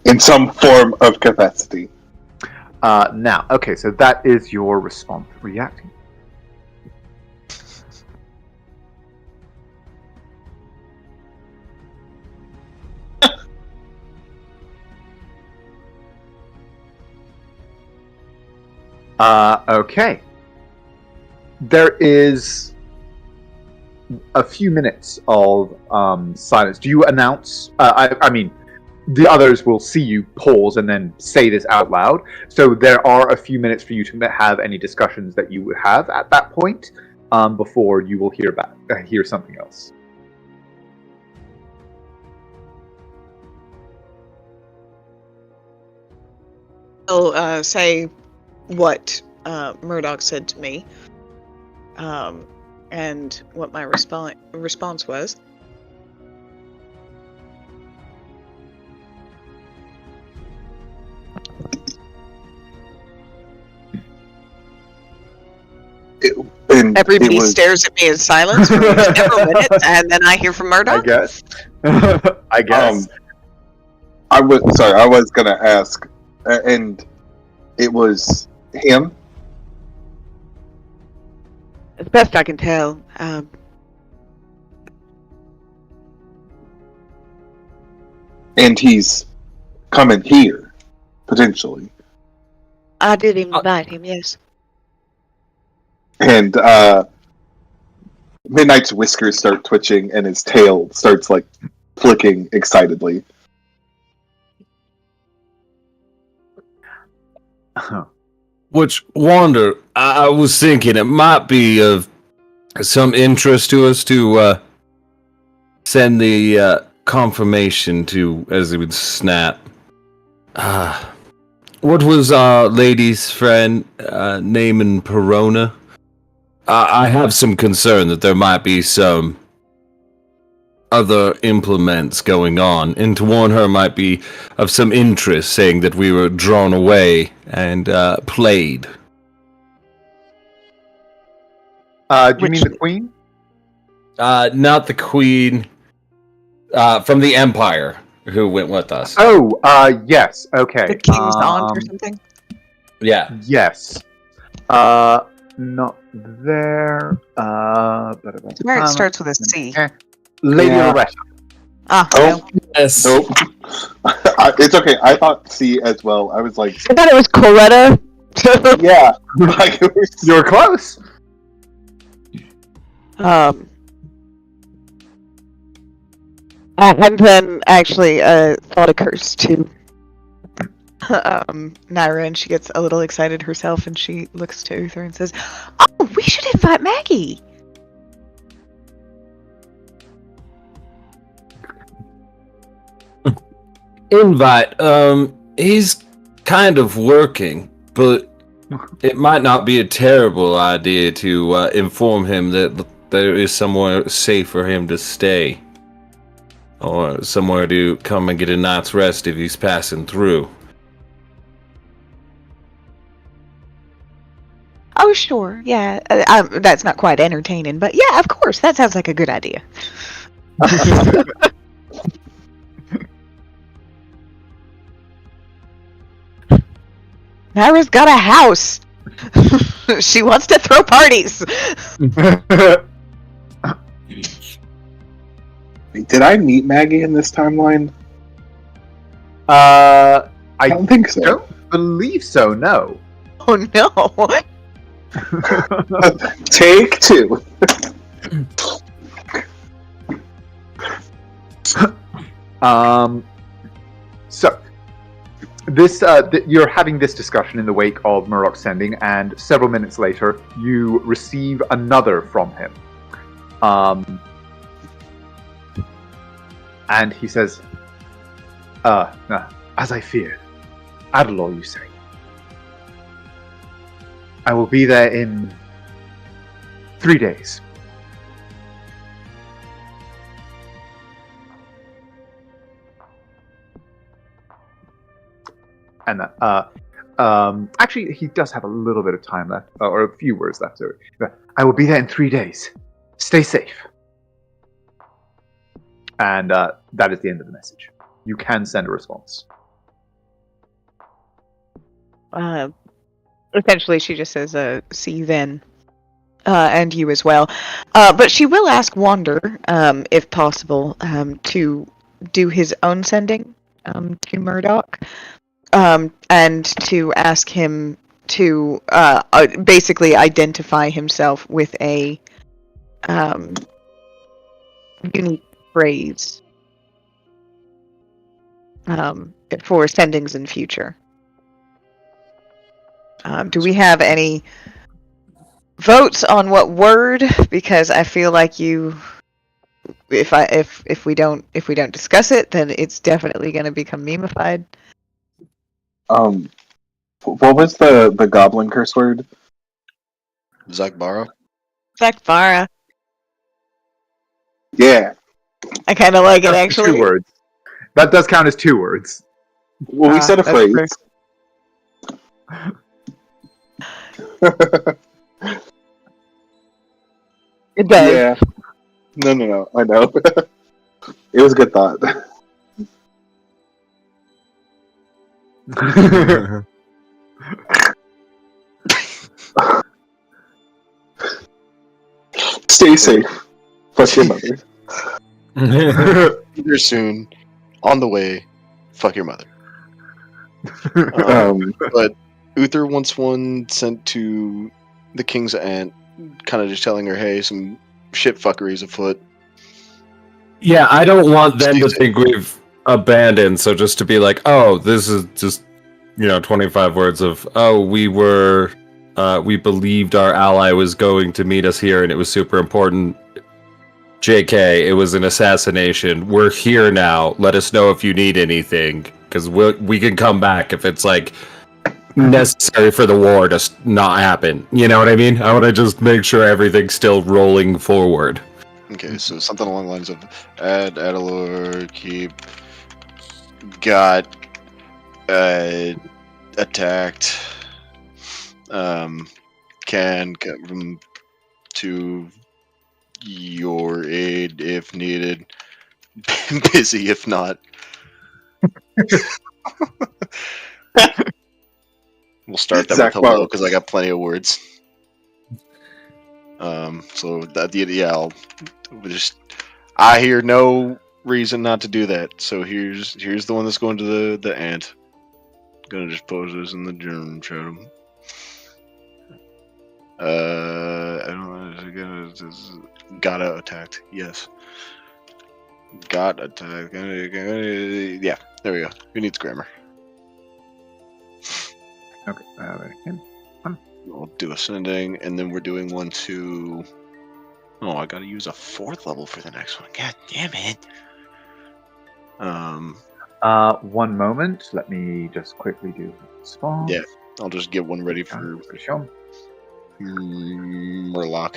In some form of capacity. Now, okay, so that is your response reacting. Okay. There is a few minutes of silence. Do you announce? I mean, the others will see you pause and then say this out loud. So there are a few minutes for you to have any discussions that you would have at that point before you will hear something else. I'll say what Murdoch said to me, and what my response was. Everybody stares at me in silence for several minutes, and then I hear from Murdoch. I guess. I guess. I was gonna ask, and it was him. As best I can tell. And he's coming here, potentially. I did invite him, yes. And Midnight's whiskers start twitching, and his tail starts like flicking excitedly. Which, Wander, I was thinking it might be of some interest to us to send the confirmation to, as it would snap. What was our lady's friend name in Perona? I have some concern that there might be some other implements going on, and to warn her might be of some interest, saying that we were drawn away and played. Do you mean the Queen? Not the Queen. From the Empire, who went with us. Oh, yes. Okay. The King's Aunt or something? Yeah. Yes. Not there. Where it starts with a C. Lady Loretta. Ah, Oh, Yes. nope. It's okay. I thought C as well. I was like, I thought it was Coretta. yeah. Like, it was, You're close. And then actually thought occurs to Naira, and she gets a little excited herself, and she looks to Uther and says, "Oh, we should invite Maggie." Invite. He's kind of working, but it might not be a terrible idea to inform him that there is somewhere safe for him to stay. Or somewhere to come and get a night's rest if he's passing through. Oh, sure, yeah. That's not quite entertaining, but yeah, of course, that sounds like a good idea. Naira's got a house. She wants to throw parties. did I meet Maggie in this timeline? I don't think so. don't believe so, no. Oh no. Take two. So this you're having this discussion in the wake of Murdoch sending, and several minutes later you receive another from him. And he says, as I feared. Adelaw, you say. I will be there in 3 days. And actually, he does have a little bit of time left, or a few words left. So, I will be there in 3 days. Stay safe. And that is the end of the message. You can send a response. Essentially, she just says, "See you then," and you as well. But she will ask Wander, if possible, to do his own sending to Murdoch, and to ask him to basically identify himself with a unique phrase for sendings in future. Do we have any votes on what word? Because I feel like if we don't discuss it, then it's definitely going to become memeified. What was the goblin curse word? Zakbara? Zakbara. Yeah. I kind of like it, That's actually. 2 words. That does count as 2 words. Well, we said a that's phrase. It does. Yeah. No. I know. It was a good thought. Stay safe. Fuck your mother. Here soon. On the way. Fuck your mother. But Uther wants one sent to the King's Aunt, kind of just telling her, hey, some shit fuckery's afoot. Yeah, I don't want them to think we've abandoned, so just to be like, oh, this is just, 25 words of, oh, we believed our ally was going to meet us here and it was super important. JK, it was an assassination. We're here now. Let us know if you need anything, because we can come back if it's, necessary for the war to not happen. You know what I mean? I want to just make sure everything's still rolling forward. Okay, so something along the lines of Adalor, keep, got, attacked, can come to your aid if needed, busy if not. We'll start that with hello, because I got plenty of words. So I hear no reason not to do that. So here's the one that's going to the ant. Gonna just post this in the German chat. I don't know. Gotta attacked. Yes. Got attacked. Yeah. There we go. Who needs grammar? Okay. We'll do ascending, and then we're doing one to. Oh, I gotta use a 4th level for the next one. God damn it. 1 moment. Let me just quickly do response. Yeah, I'll just get one ready for show. Murloc.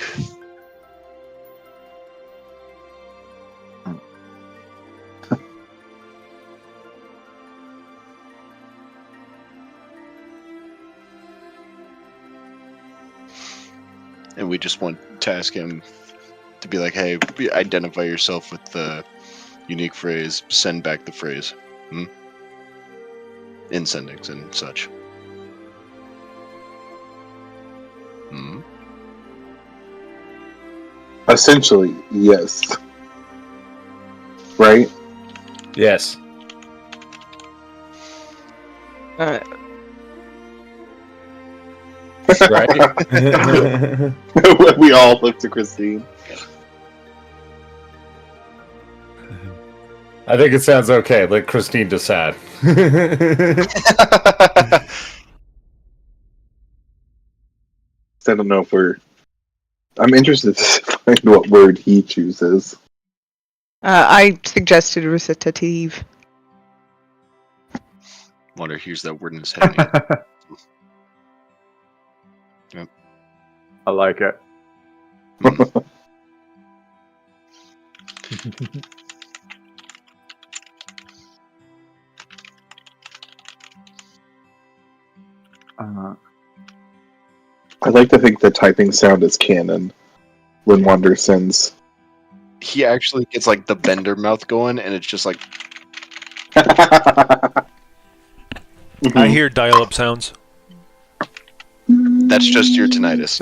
And we just want to task him to be like, hey, identify yourself with the unique phrase, send back the phrase. In sendings and such. Essentially, yes. Right? Yes. Alright. Right? We all look to Christine. I think it sounds okay. Let Christine decide. I don't know if I'm interested to find what word he chooses. I suggested recitative. Wonder here's that word in his head. Yep. I like it. I like to think the typing sound is canon when Wonder sends. He actually gets like the bender mouth going, and it's just like. I hear dial-up sounds. That's just your tinnitus.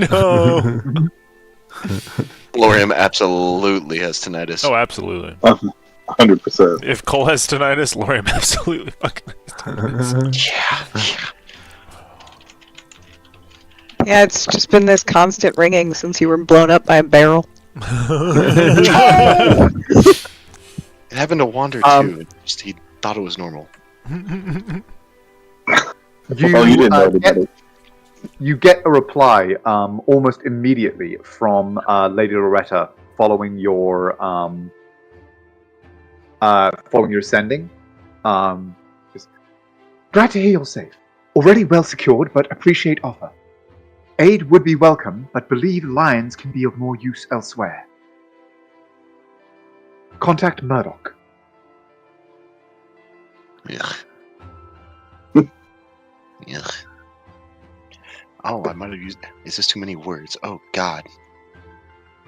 No. Lorium absolutely has tinnitus. Oh, absolutely. 100%. If Cole has tinnitus, Lorium absolutely fucking has tinnitus. Yeah. Yeah, it's just been this constant ringing since you were blown up by a barrel. It happened to Wander too. He thought it was normal. You didn't know about it. You get a reply almost immediately from Lady Loretta following your sending. Just, glad to hear you're safe. Already well secured, but appreciate offer. Aid would be welcome, but believe lions can be of more use elsewhere. Contact Murdoch. Ugh. Ugh. Oh, I might have used. Is this too many words? Oh God.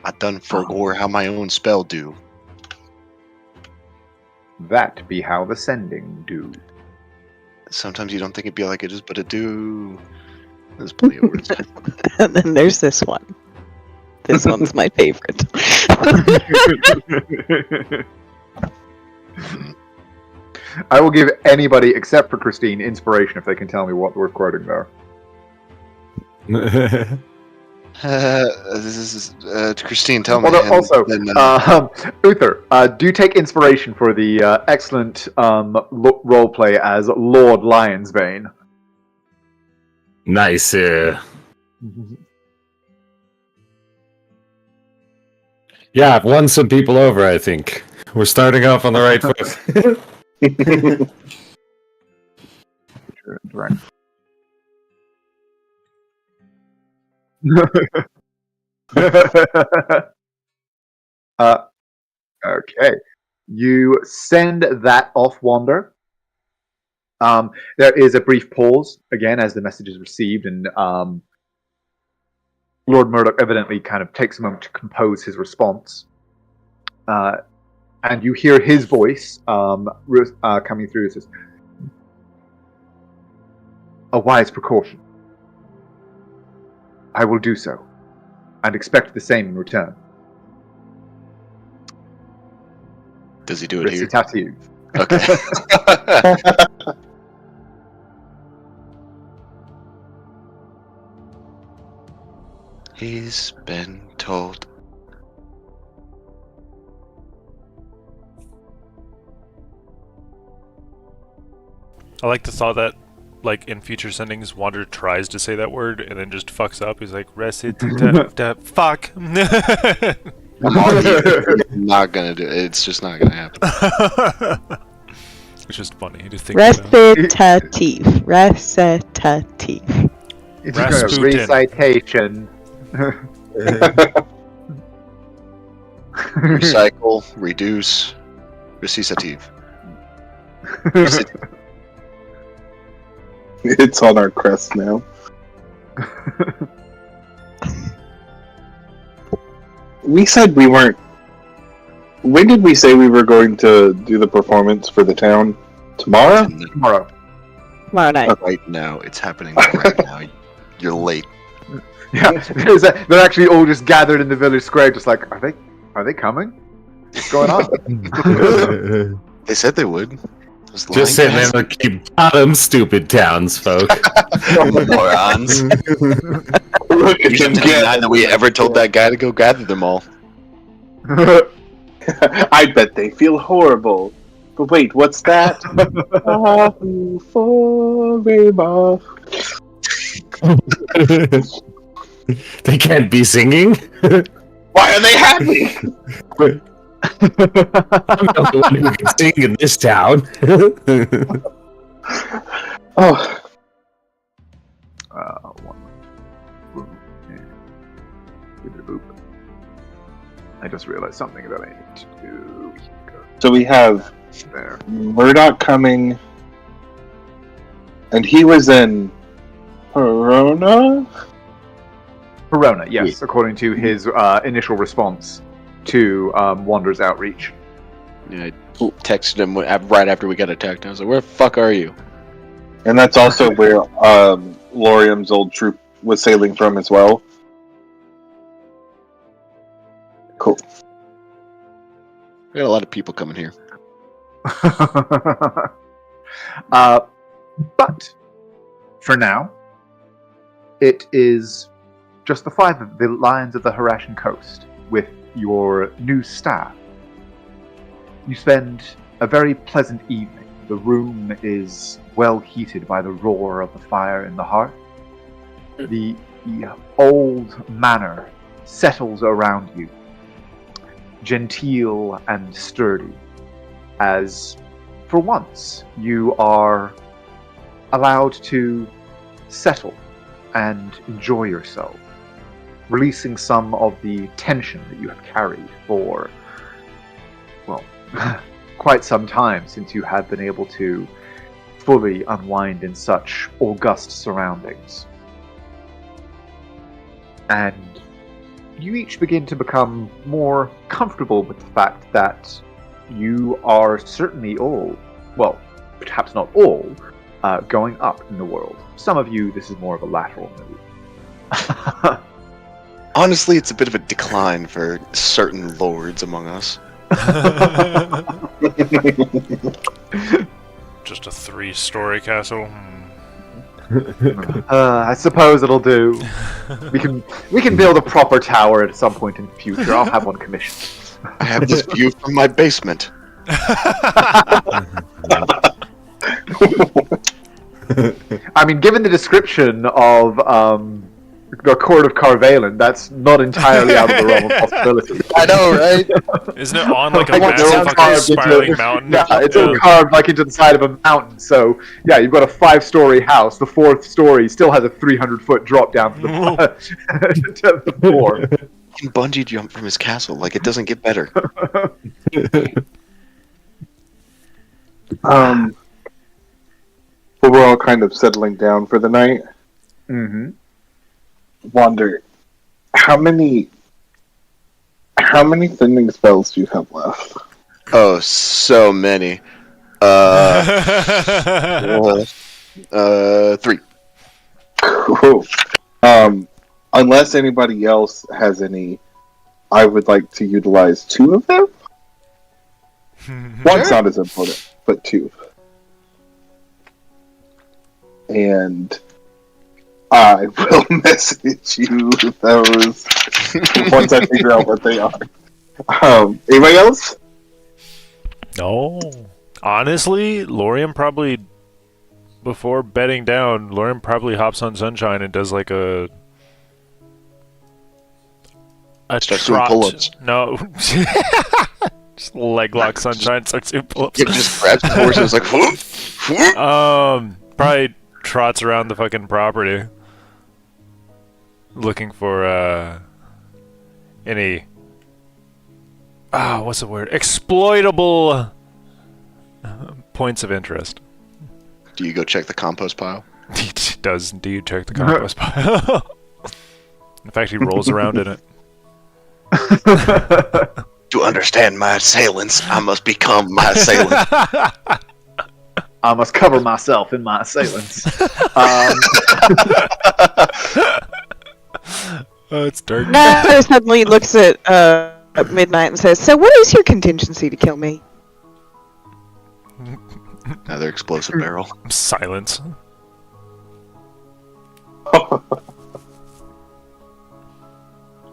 I done forgot how my own spell do. That be how the sending do. Sometimes you don't think it'd be like it is, but it do. There's plenty of words. And then there's this one. This one's my favorite. I will give anybody except for Christine inspiration if they can tell me what we're quoting there. This is Christine. Tell me. Although, also, Uther, do take inspiration for the excellent roleplay as Lord Lionsbane. Nice. Yeah, I've won some people over, I think. We're starting off on the right foot. Right. Okay. You send that off, Wander. There is a brief pause, again, as the message is received, and Lord Murdoch evidently kind of takes a moment to compose his response. And you hear his voice coming through. It says, a wise precaution. I will do so, and expect the same in return. Does he do it here? Recitative. Okay. He's been told. I like the thought that, like, in future sendings, Wander tries to say that word and then just fucks up. He's like, fuck. Not gonna do it. It's just not gonna happen. It's just funny to think about. Recitative. Recitative. It's just a recitation. Recycle, reduce, recitative. It's on our crest now. We said we weren't. When did we say we were going to do the performance for the town? Tomorrow? Tomorrow. Tomorrow night. Right now. It's happening right now. You're late. Yeah, they're actually all just gathered in the village square, just like, are they coming? What's going on? They said they would. Just sitting there like, you bottom stupid townsfolk. Morons. Look at You them should deny that we ever told that guy to go gather them all. I bet they feel horrible. But wait, what's that? Forever. They can't be singing. Why are they happy? I'm not the one who can sing in this town. Oh. I just realized something that I need to do. So we have There. Murdoch coming, and he was in Verona? Verona, yes, according to his initial response to Wander's outreach. Yeah, I texted him right after we got attacked. I was like, where the fuck are you? And that's also where Lorium's old troop was sailing from as well. Cool. We got a lot of people coming here. But for now, it is just the 5 of the Lions of the Harashan Coast, with your new staff. You spend a very pleasant evening. The room is well heated by the roar of the fire in the hearth. The old manor settles around you, genteel and sturdy, as for once you are allowed to settle and enjoy yourself, releasing some of the tension that you have carried for, well, quite some time since you have been able to fully unwind in such august surroundings. And you each begin to become more comfortable with the fact that you are certainly all, well, perhaps not all, going up in the world. Some of you, this is more of a lateral move. Honestly, it's a bit of a decline for certain lords among us. Just a 3-story castle. I suppose it'll do. We can build a proper tower at some point in the future. I'll have one commissioned. I have this view from my basement. I mean, given the description of the Court of Carvalen, that's not entirely out of the realm of possibility. I know, right? Isn't it on like a I want massive their own fucking carved spiraling into- mountain? Yeah, it's all carved like into the side of a mountain. So yeah, you've got a 5-story house. The 4th story still has a 300-foot drop down to the floor. He can bungee jump from his castle. Like, it doesn't get better. But we're all kind of settling down for the night. Mm-hmm. Wonder, how many thinning spells do you have left? Oh, so many. 3. Cool. Unless anybody else has any, I would like to utilize 2 of them. One's not as important, but 2. And I will message you those once I figure out what they are. Anybody else? No. Honestly, Lorian probably, before bedding down, Lorian probably hops on Sunshine and does like a Starts doing trot. pull-ups. No. Just leg lock Sunshine, starts doing pull-ups. It just grabs the horse and is like, whoop, whoop. Probably trots around the fucking property looking for any what's the word? Exploitable points of interest. Do you go check the compost pile? He does indeed check the compost pile. In fact, he rolls around in it. To understand my assailants, I must become my assailant. I must cover myself in my assailants. Oh, it's dark. Now suddenly looks at Midnight and says, "So what is your contingency to kill me?" Another explosive barrel. Silence.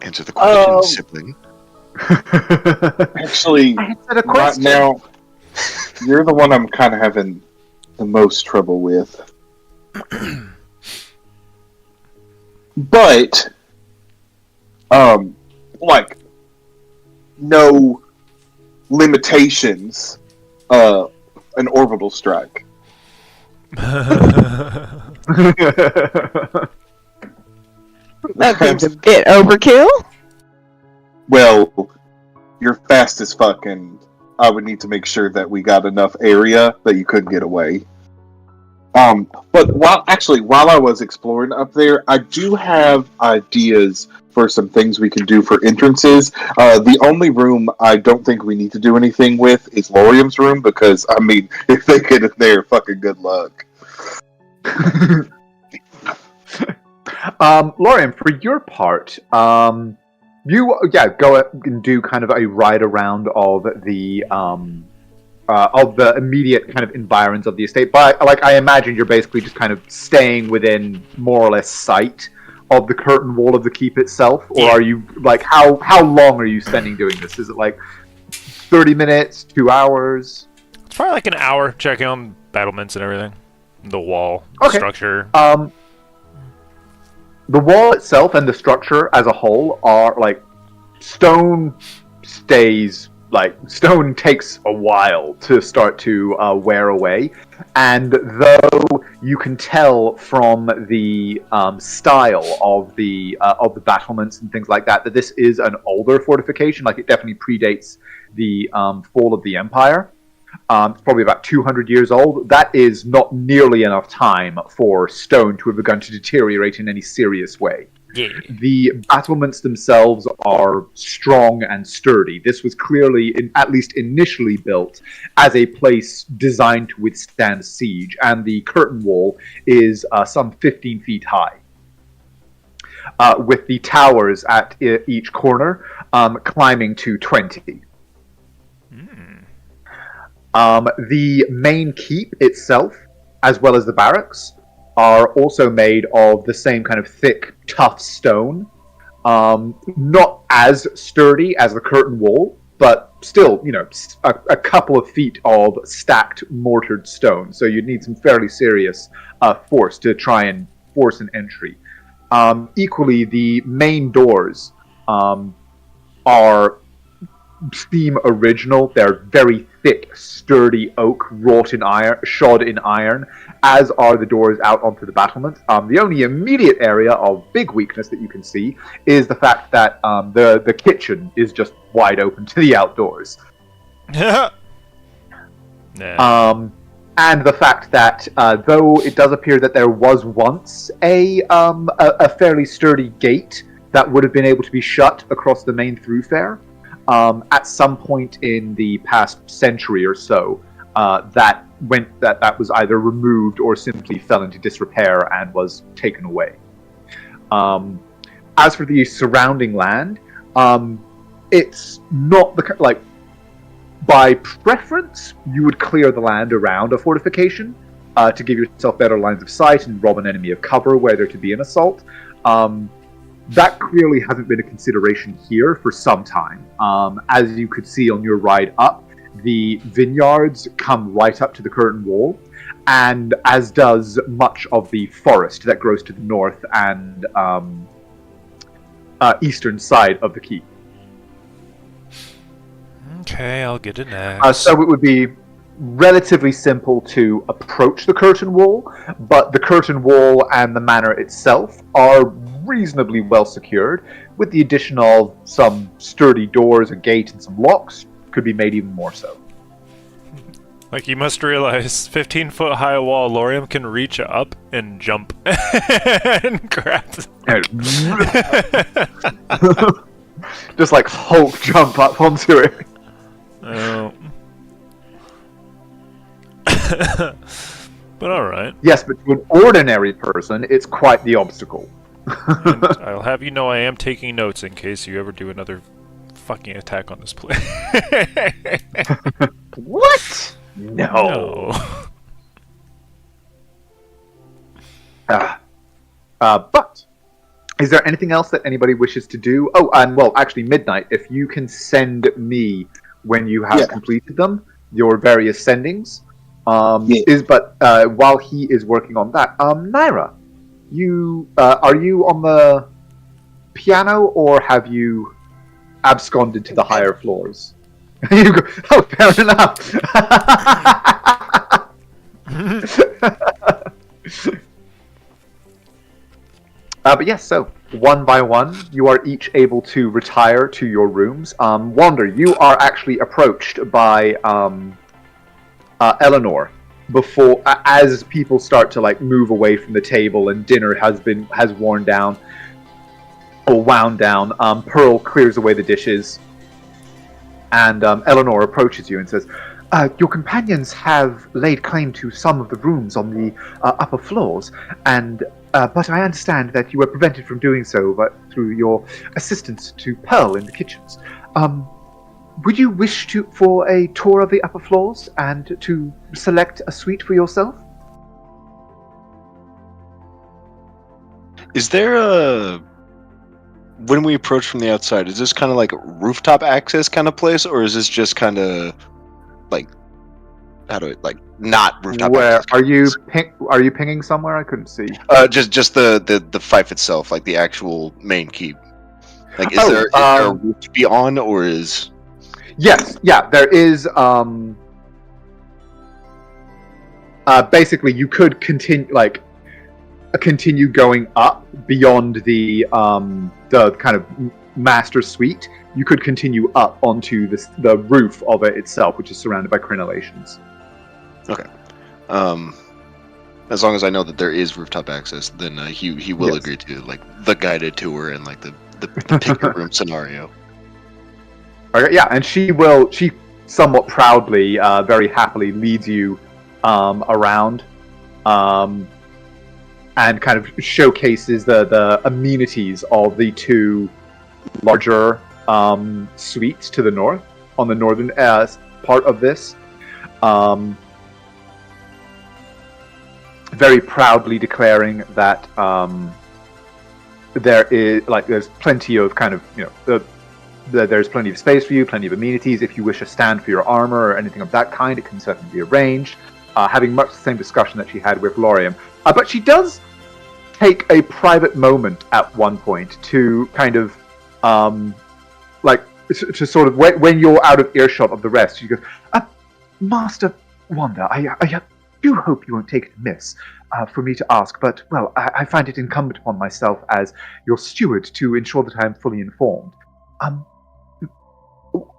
Answer the question, sibling. Actually, I said a right question. now, you're the one I'm kind of having the most trouble with. But, like, no limitations, an orbital strike. That seems a bit overkill. Well, you're fast as fuck, and I would need to make sure that we got enough area that you couldn't get away. But while I was exploring up there, I do have ideas for some things we can do for entrances. The only room I don't think we need to do anything with is Lorium's room, because, I mean, if they get in there, fucking good luck. Lorium, for your part, you go and do kind of a ride around of the immediate kind of environs of the estate. But I imagine you're basically just kind of staying within more or less sight of the curtain wall of the keep itself, or Yeah. are you like how long are you spending doing this? Is it like 30 minutes, 2 hours? It's probably like an hour checking on battlements and everything. The wall Okay. structure. The wall itself and the structure as a whole are like stone takes a while to start to wear away, and though you can tell from the style of the battlements and things like that this is an older fortification, like it definitely predates the fall of the Empire. It's probably about 200 years old. That is not nearly enough time for stone to have begun to deteriorate in any serious way. Yeah. The battlements themselves are strong and sturdy. This was clearly, at least initially, built as a place designed to withstand siege, and the curtain wall is some 15 feet high, with the towers at each corner climbing to 20. The main keep itself, as well as the barracks, are also made of the same kind of thick, tough stone. Not as sturdy as the curtain wall, but still, a couple of feet of stacked mortared stone. So you'd need some fairly serious force to try and force an entry. Equally, the main doors seem original. They're very thick, sturdy oak, shod in iron, as are the doors out onto the battlements. The only immediate area of big weakness that you can see is the fact that the kitchen is just wide open to the outdoors. Nah. And the fact that though it does appear that there was once a fairly sturdy gate that would have been able to be shut across the main thoroughfare, at some point in the past century or so, that was either removed or simply fell into disrepair and was taken away. As for the surrounding land, it's not by preference you would clear the land around a fortification to give yourself better lines of sight and rob an enemy of cover where there to be an assault. That clearly hasn't been a consideration here for some time. As you could see on your ride up, the vineyards come right up to the curtain wall, and as does much of the forest that grows to the north and eastern side of the keep. Okay, I'll get it next. So it would be relatively simple to approach the curtain wall, but the curtain wall and the manor itself are reasonably well secured. With the addition of some sturdy doors, a gate, and some locks, could be made even more so. Like, you must realize, 15-foot high wall, Lorium can reach up and jump and grab. Just like Hulk jump up onto it. Oh. But alright. Yes, but to an ordinary person, it's quite the obstacle. And I'll have you know I am taking notes in case you ever do another fucking attack on this place. What? No. But is there anything else that anybody wishes to do? Oh, and well, actually, Midnight, if you can send me when you have completed them, your various sendings. While he is working on that, Naira, are you on the piano or have you absconded to the higher floors? You go, oh, fair enough. But yes, so one by one, you are each able to retire to your rooms. Wander, you are actually approached by Eleanor before, as people start to move away from the table and dinner has worn down or wound down. Pearl clears away the dishes, and Eleanor approaches you and says, "Your companions have laid claim to some of the rooms on the upper floors, and but I understand that you were prevented from doing so, but through your assistance to Pearl in the kitchens. Would you wish for a tour of the upper floors and to select a suite for yourself?" Is there a when we approach from the outside? Is this kind of like a rooftop access kind of place, or is this just kind of like how do it like not rooftop Where access? are you pinging somewhere? I couldn't see. Just the fife itself, like the actual main keep. Like, is Oh, there a roof to be on, or is? Yes, yeah, there is. Basically, you could continue going up beyond the kind of master suite. You could continue up onto the roof of it itself, which is surrounded by crenellations. Okay. As long as I know that there is rooftop access, then he will agree to like the guided tour and like the pick your room scenario. Okay, yeah, and she somewhat proudly, very happily leads you around, and kind of showcases the amenities of the two larger suites to the north, on the northern part of this. Very proudly declaring that there's plenty of kind of, there's plenty of space for you, plenty of amenities. If you wish a stand for your armor or anything of that kind, it can certainly be arranged. Having much the same discussion that she had with Lorium. But she does take a private moment at one point to kind of, to sort of, when you're out of earshot of the rest, she goes, Master Wanda, I do hope you won't take it amiss for me to ask, but, well, I find it incumbent upon myself as your steward to ensure that I am fully informed.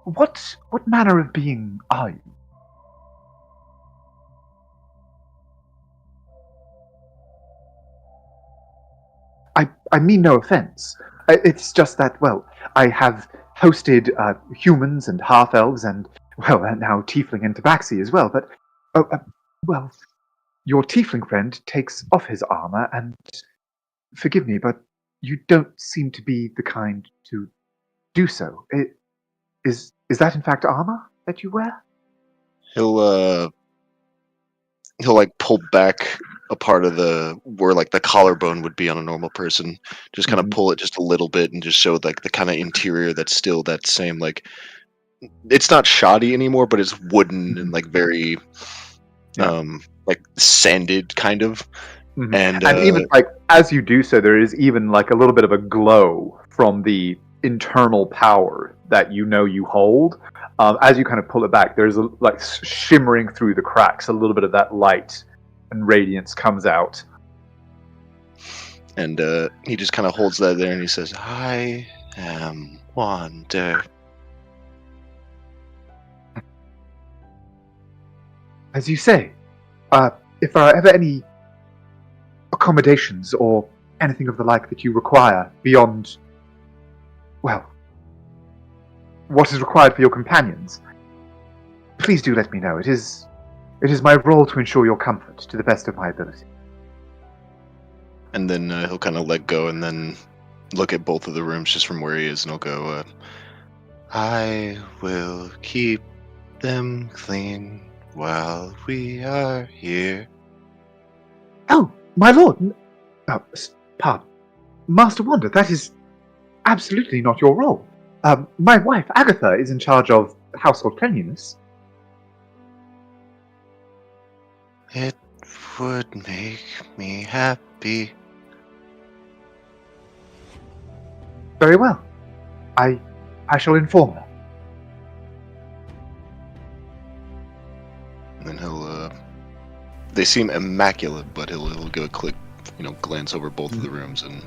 What manner of being are you? I mean no offense. It's just that, well, I have hosted humans and half-elves and, well, and now tiefling and tabaxi as well, but, well, your tiefling friend takes off his armor, and forgive me, but you don't seem to be the kind to do so. Is that in fact armor that you wear? He'll like pull back a part of where like the collarbone would be on a normal person, just kind of pull it just a little bit and just show like the kind of interior that's still that same, like, it's not shoddy anymore, but it's wooden and like very like sanded kind of. And even like as you do so, there is even like a little bit of a glow from the internal power that you hold. As you kind of pull it back, there's like shimmering through the cracks, a little bit of that light and radiance comes out. And he just kind of holds that there and he says, I am Wanda. As you say, if there are ever any accommodations or anything of the like that you require beyond, well, what is required for your companions, please do let me know. It is my role to ensure your comfort to the best of my ability. And then he'll kind of let go and then look at both of the rooms just from where he is, and he'll go, I will keep them clean while we are here. Oh, my lord! Pardon. Master Wanda, that is absolutely not your role. My wife, Agatha, is in charge of household cleanliness. It would make me happy. Very well. I shall inform her. And then he'll, they seem immaculate, but he'll go a quick, glance over both of the rooms and...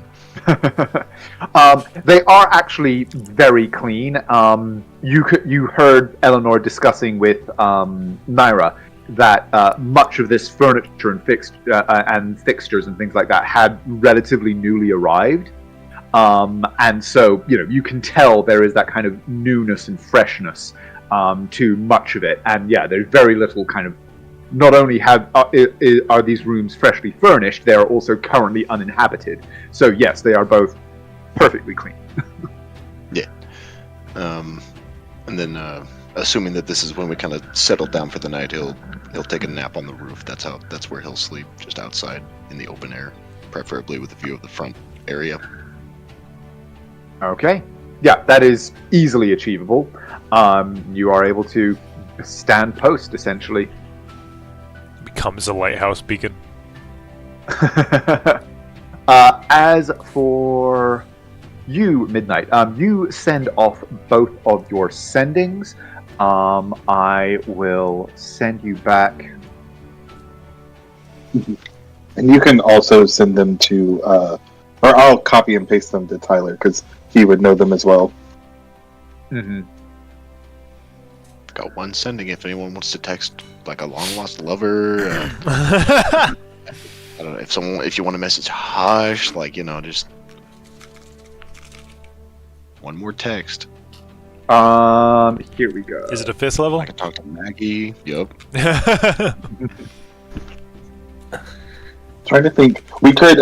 They are actually very clean. You heard Eleanor discussing with Naira that much of this furniture and fixtures and things like that had relatively newly arrived. And so, you can tell there is that kind of newness and freshness to much of it. And yeah, there's very little kind of, not only are these rooms freshly furnished, they are also currently uninhabited. So yes, they are both perfectly clean. Yeah. And then, assuming that this is when we kind of settle down for the night, he'll take a nap on the roof. That's where he'll sleep, just outside in the open air, preferably with a view of the front. area. Okay. Yeah, that is easily achievable. You are able to stand post, essentially. Becomes a lighthouse beacon. As for you, Midnight, you send off both of your sendings. I will send you back. And you can also send them to, or I'll copy and paste them to Tyler because he would know them as well. Mm-hmm. Got one sending if anyone wants to text like a long lost lover. I don't know if you want to message Hush, like just one more text. Here we go. Is it a 5th level? I can talk to Maggie. Yup. Trying to think, we could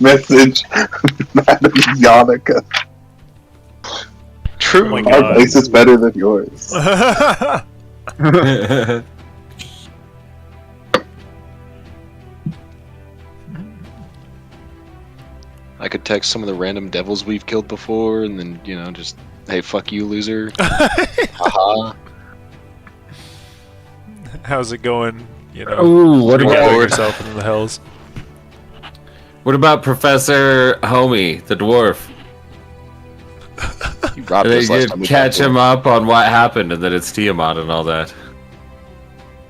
message Madam Yannicka. True. Oh my Our God. place is better than yours. I could text some of the random devils we've killed before, and then just hey, fuck you, loser. Haha. How's it going? Ooh, what Gather about yourself into the hells. Professor Homie, the dwarf? You robbed They us last could time we catch talked him up on what happened, and that it's Tiamat and all that.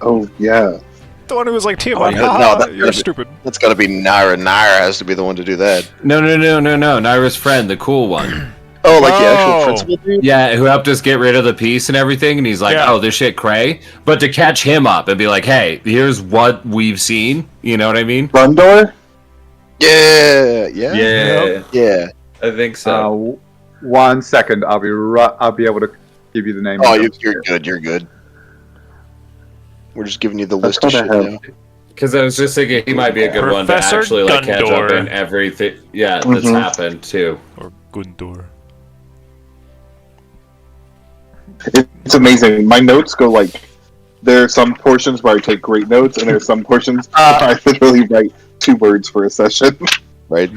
Oh, yeah. The one who was like, Tiamat, no, you're stupid. That's gotta be Naira. Naira has to be the one to do that. No. Naira's friend, the cool one. Oh, like the actual Oh. principal dude? Yeah, who helped us get rid of the piece and everything, and he's like, Yeah. oh, this shit cray. But to catch him up and be like, hey, here's what we've seen, you know what I mean? Rundor? Yeah. Yeah, I think so. 1 second. I'll be able to give you the name. Oh, of them. you're good. You're good. We're just giving you the list That's of what I shit have. now. Because I was just thinking he might be a good one to Professor actually like catch up Gundor. in everything. Yeah, that's Mhm. happened too. Or Gundur. It's amazing. My notes go like, there are some portions where I take great notes, and there are some portions where I literally write 2 words for a session. Right?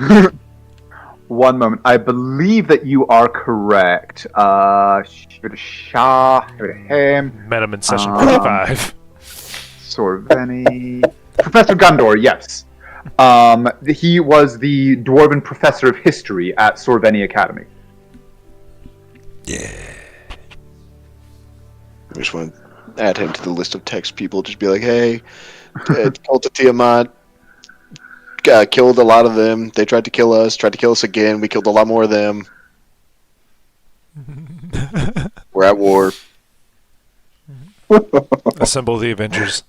1 moment. I believe that you are correct. Shah, Met him in session Uh, 45. Sorveni. Professor Gundor, yes. He was the Dwarven Professor of History at Sorveni Academy. I just want to add him to the list of text people. Just be like, hey, cult of Tiamat. Killed a lot of them. They tried to kill us again. We killed a lot more of them. We're at war. Assemble the Avengers.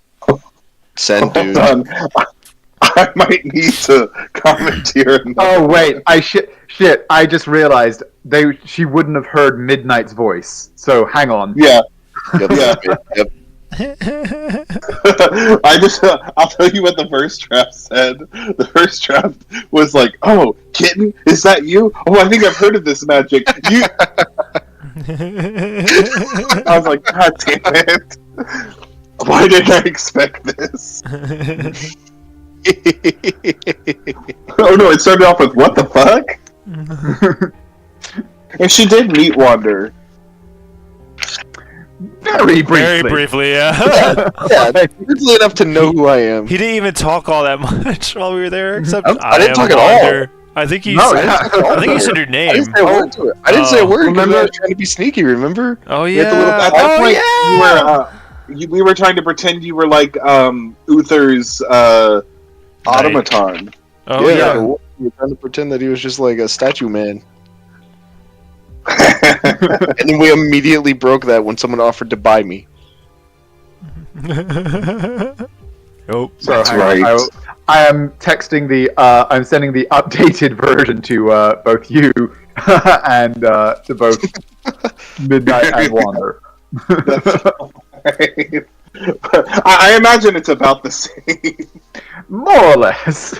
Send, dude. Hold on. I might need to commandeer. Oh wait, shit! I just realized she wouldn't have heard Midnight's voice. So hang on. Yeah. Yep, Yeah. yep. I'll tell you what the first draft said. The first draft was like, "Oh, kitten, is that you? Oh, I think I've heard of this magic." You. I was like, "God damn it! Why did I expect this?" Oh no! It started off with "What the fuck?" And she did meet Wander. Very briefly. Very briefly, yeah. Yeah, briefly enough to know who I am. He didn't even talk all that much while we were there, except I didn't am talk at all. Wander. I think he No, said, yeah. I think he said your I name. didn't say a word to it. I didn't say a word because I remember- was trying to be sneaky. Remember? Oh We had the little- yeah. at that Oh point, yeah. we were trying to pretend you were like Uther's automaton. Oh yeah. yeah. We were trying to pretend that he was just like a statue man, and then we immediately broke that when someone offered to buy me. Oh, That's hang on, right. I am texting I'm sending the updated version to both you and to both Midnight and Wander. I imagine it's about the same. More or less.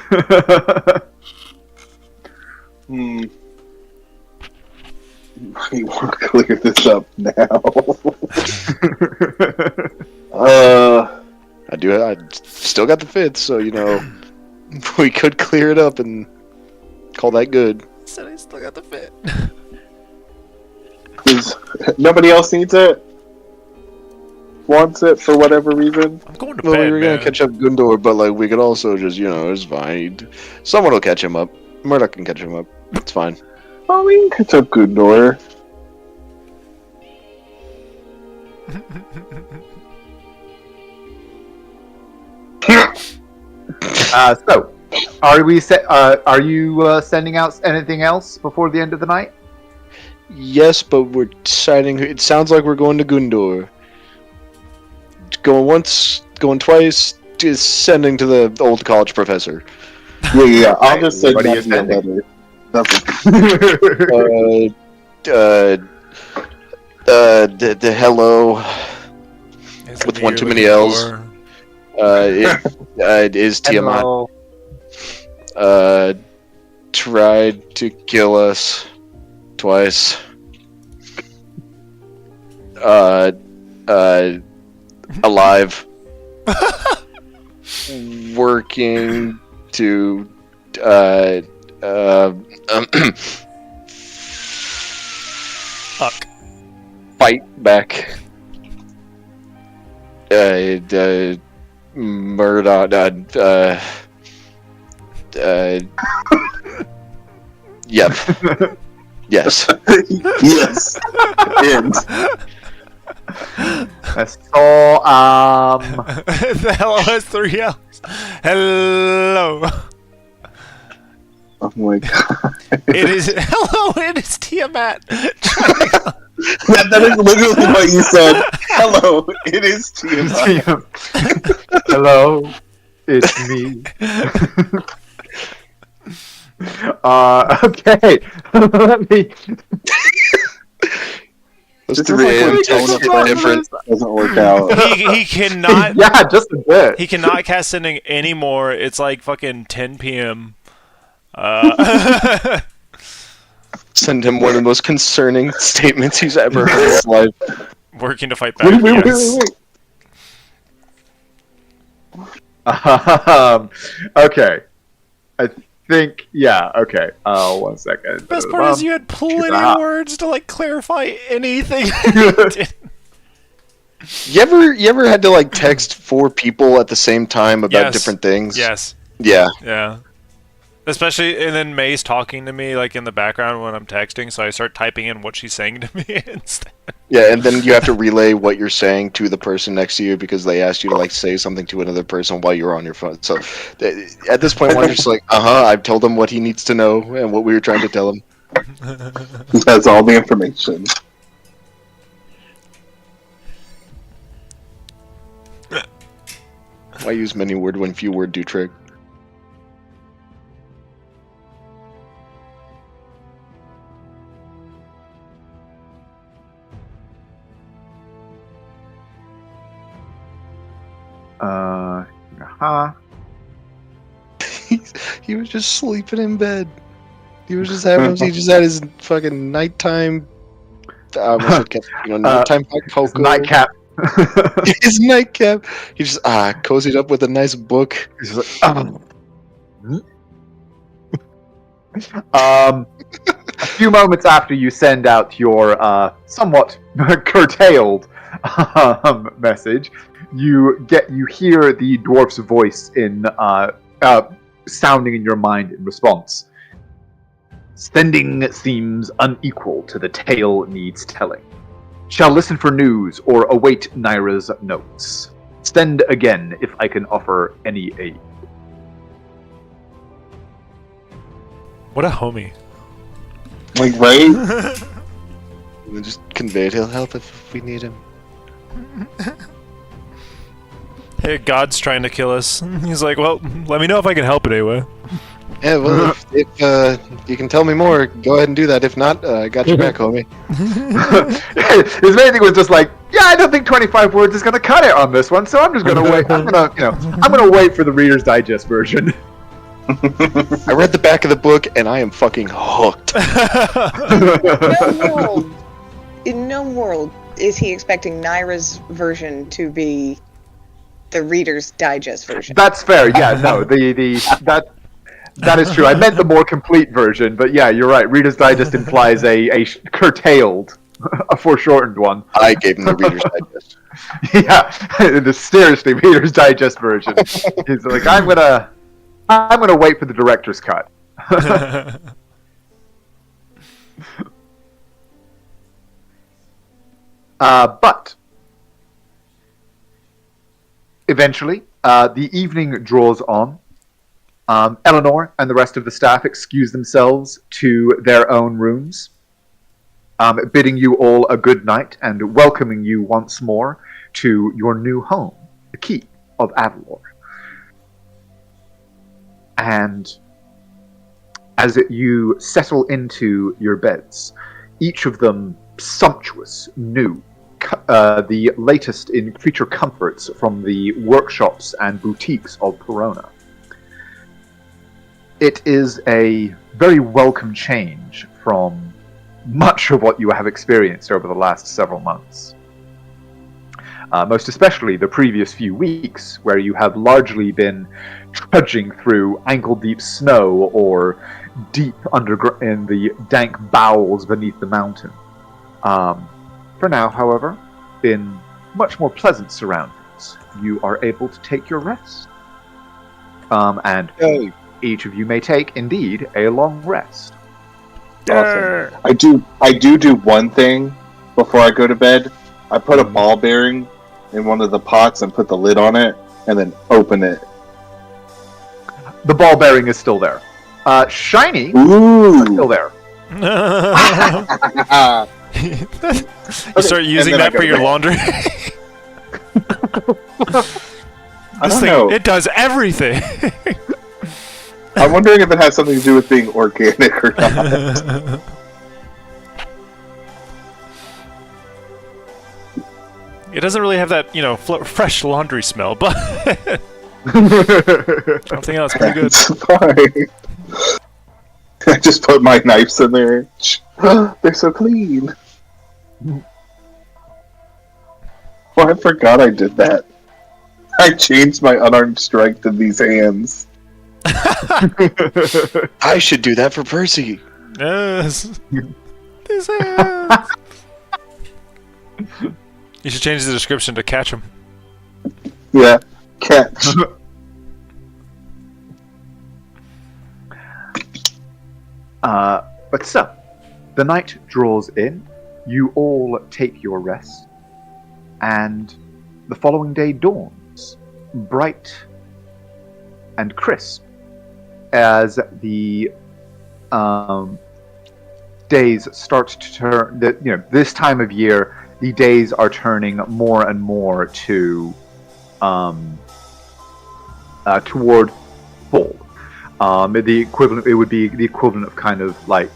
Let me clear this up now. I still got the fifth, so we could clear it up and call that good. Said I still got the fit. Nobody else needs it? Wants it for whatever reason? I'm going to Well, bed, we were man. gonna catch up Gundor, but like we could also just, it's fine. Someone will catch him up. Murdoch can catch him up. It's fine. Oh, we can catch up Gundor. So, are you sending out anything else before the end of the night? Yes, but we're deciding. It sounds like we're going to Gundor. Going once, going twice, just sending to the old college professor. Yeah. I'll just send What are you Maggie a sending? letter. Nothing. The hello Isn't with he one too you're many looking L's. for? It is Tiamat. Tried to kill us twice. Alive. Working to Fuck. fight back. Murdoch. Yep. Yes. Yes. End. So, The hello has 3 L's. Hello. Oh my god. It is hello. It is Tiamat. That is literally what you said. Hello, it is Tiamat. hello, it's me. Okay. Let me. Those This is three like when texts tone of get voice different. doesn't work out. he cannot. Yeah, just a bit. He cannot cast sending anymore. It's like fucking 10 p.m. Send him one of the most concerning statements he's ever heard in his life. Working to fight back. Yes. Okay. I think, yeah, okay. One second. Best part is you had plenty of words to like clarify anything. You ever had to like text 4 people at the same time about Yes. different things? Yes. Yeah. Yeah. Especially, and then May's talking to me like in the background when I'm texting, so I start typing in what she's saying to me instead. Yeah, and then you have to relay what you're saying to the person next to you because they asked you to like say something to another person while you're on your phone. So at this point, we're just like, I've told him what he needs to know and what we were trying to tell him. That's all the information. Why use many word when few word do trick? He was just sleeping in bed. He was just having. He just had his fucking nighttime. Nighttime hot cocoa. Nightcap. His nightcap. He just cozied up with a nice book. He's like, a few moments after you send out your somewhat curtailed message, you hear the dwarf's voice in sounding in your mind in response. Sending seems unequal to the tale needs telling. Shall listen for news or await Naira's notes. Send again if I can offer any aid. What a homie. Like, right? And then just convey it. He'll help if we need him. Hey, God's trying to kill us. He's like, well, let me know if I can help it anyway. Yeah, well, if you can tell me more, go ahead and do that. If not, I got your back, homie. His main thing was just like, yeah, I don't think 25 words is gonna cut it on this one, so I'm just gonna wait. I'm gonna wait for the Reader's Digest version. I read the back of the book and I am fucking hooked. In no world is he expecting Naira's version to be the Reader's Digest version. That's fair. Yeah, no, that is true. I meant the more complete version, but yeah, you're right. Reader's Digest implies a curtailed, a foreshortened one. I gave him the Reader's Digest. Yeah, the seriously Reader's Digest version. He's like, I'm gonna wait for the director's cut. But eventually, the evening draws on. Eleanor and the rest of the staff excuse themselves to their own rooms, bidding you all a good night and welcoming you once more to your new home, the Keep of Avalor. And as you settle into your beds, each of them sumptuous, new, the latest in creature comforts from the workshops and boutiques of Perona. It is a very welcome change from much of what you have experienced over the last several months. Most especially the previous few weeks, where you have largely been trudging through ankle-deep snow or deep in the dank bowels beneath the mountain. For now, however, in much more pleasant surroundings, you are able to take your rest. And each of you may take, indeed, a long rest. Awesome. I do one thing before I go to bed. I put a ball bearing in one of the pots and put the lid on it, and then open it. The ball bearing is still there. Shiny Ooh. is still there. You start using that for your laundry. I This don't thing, know. it does everything. I'm wondering if it has something to do with being organic or not. It doesn't really have that, fresh laundry smell, but everything else pretty good. It's fine. I just put my knives in there. They're so clean. Oh, I forgot I did that. I changed my unarmed strike to these hands. I should do that for Percy. Yes. This is- You should change the description to catch him. Yeah, catch. But so, the night draws in, you all take your rest, and the following day dawns, bright and crisp, as the days start to turn. This time of year, the days are turning more and more to toward full. The equivalent, it would be the equivalent of kind of like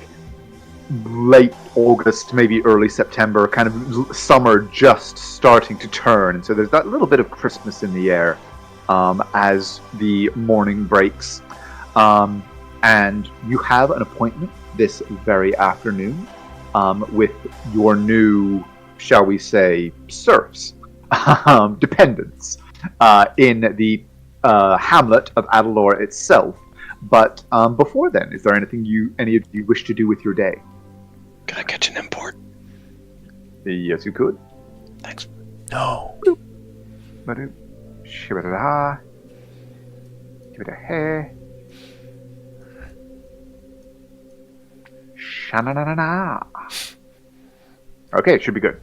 late August, maybe early September, kind of summer just starting to turn, and so there's that little bit of Christmas in the air as the morning breaks. And you have an appointment this very afternoon with your new, shall we say, serfs, dependents, in the hamlet of Adalor itself. But before then, is there anything any of you wish to do with your day? Can I catch an import? Yes, you could. Thanks. No. Shibada. Give it a hair. Sha-na-na-na-na. Okay, it should be good.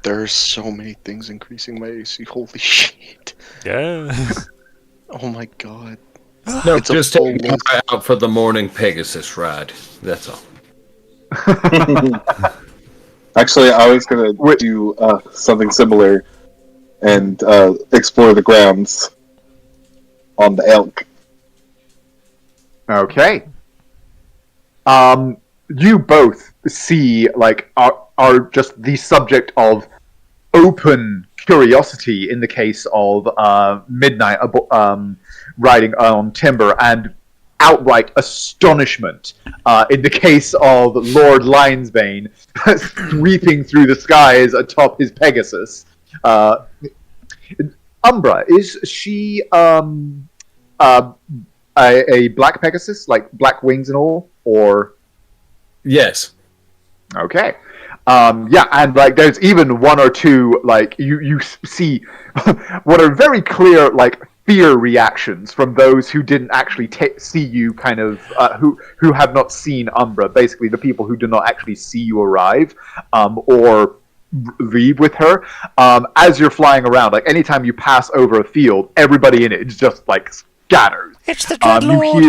There are so many things increasing my AC. Holy shit. Yes. Oh my god. No, It's a just full taking list. her out for the morning Pegasus ride. That's all. Actually, I was gonna do something similar and explore the grounds on the elk. Okay. You both see, like, are just the subject of open curiosity in the case of Midnight riding on timber, and outright astonishment in the case of Lord Lionsbane sweeping through the skies atop his Pegasus. Umbra, is she a black Pegasus, like black wings and all, or? Yes. Okay. Yeah, and like there's even one or two like you see what are very clear like fear reactions from those who didn't actually see you, kind of who have not seen Umbra. Basically, the people who do not actually see you arrive or leave with her. As you're flying around, like anytime you pass over a field, everybody in it is just like scatters. It's the Dreadlord!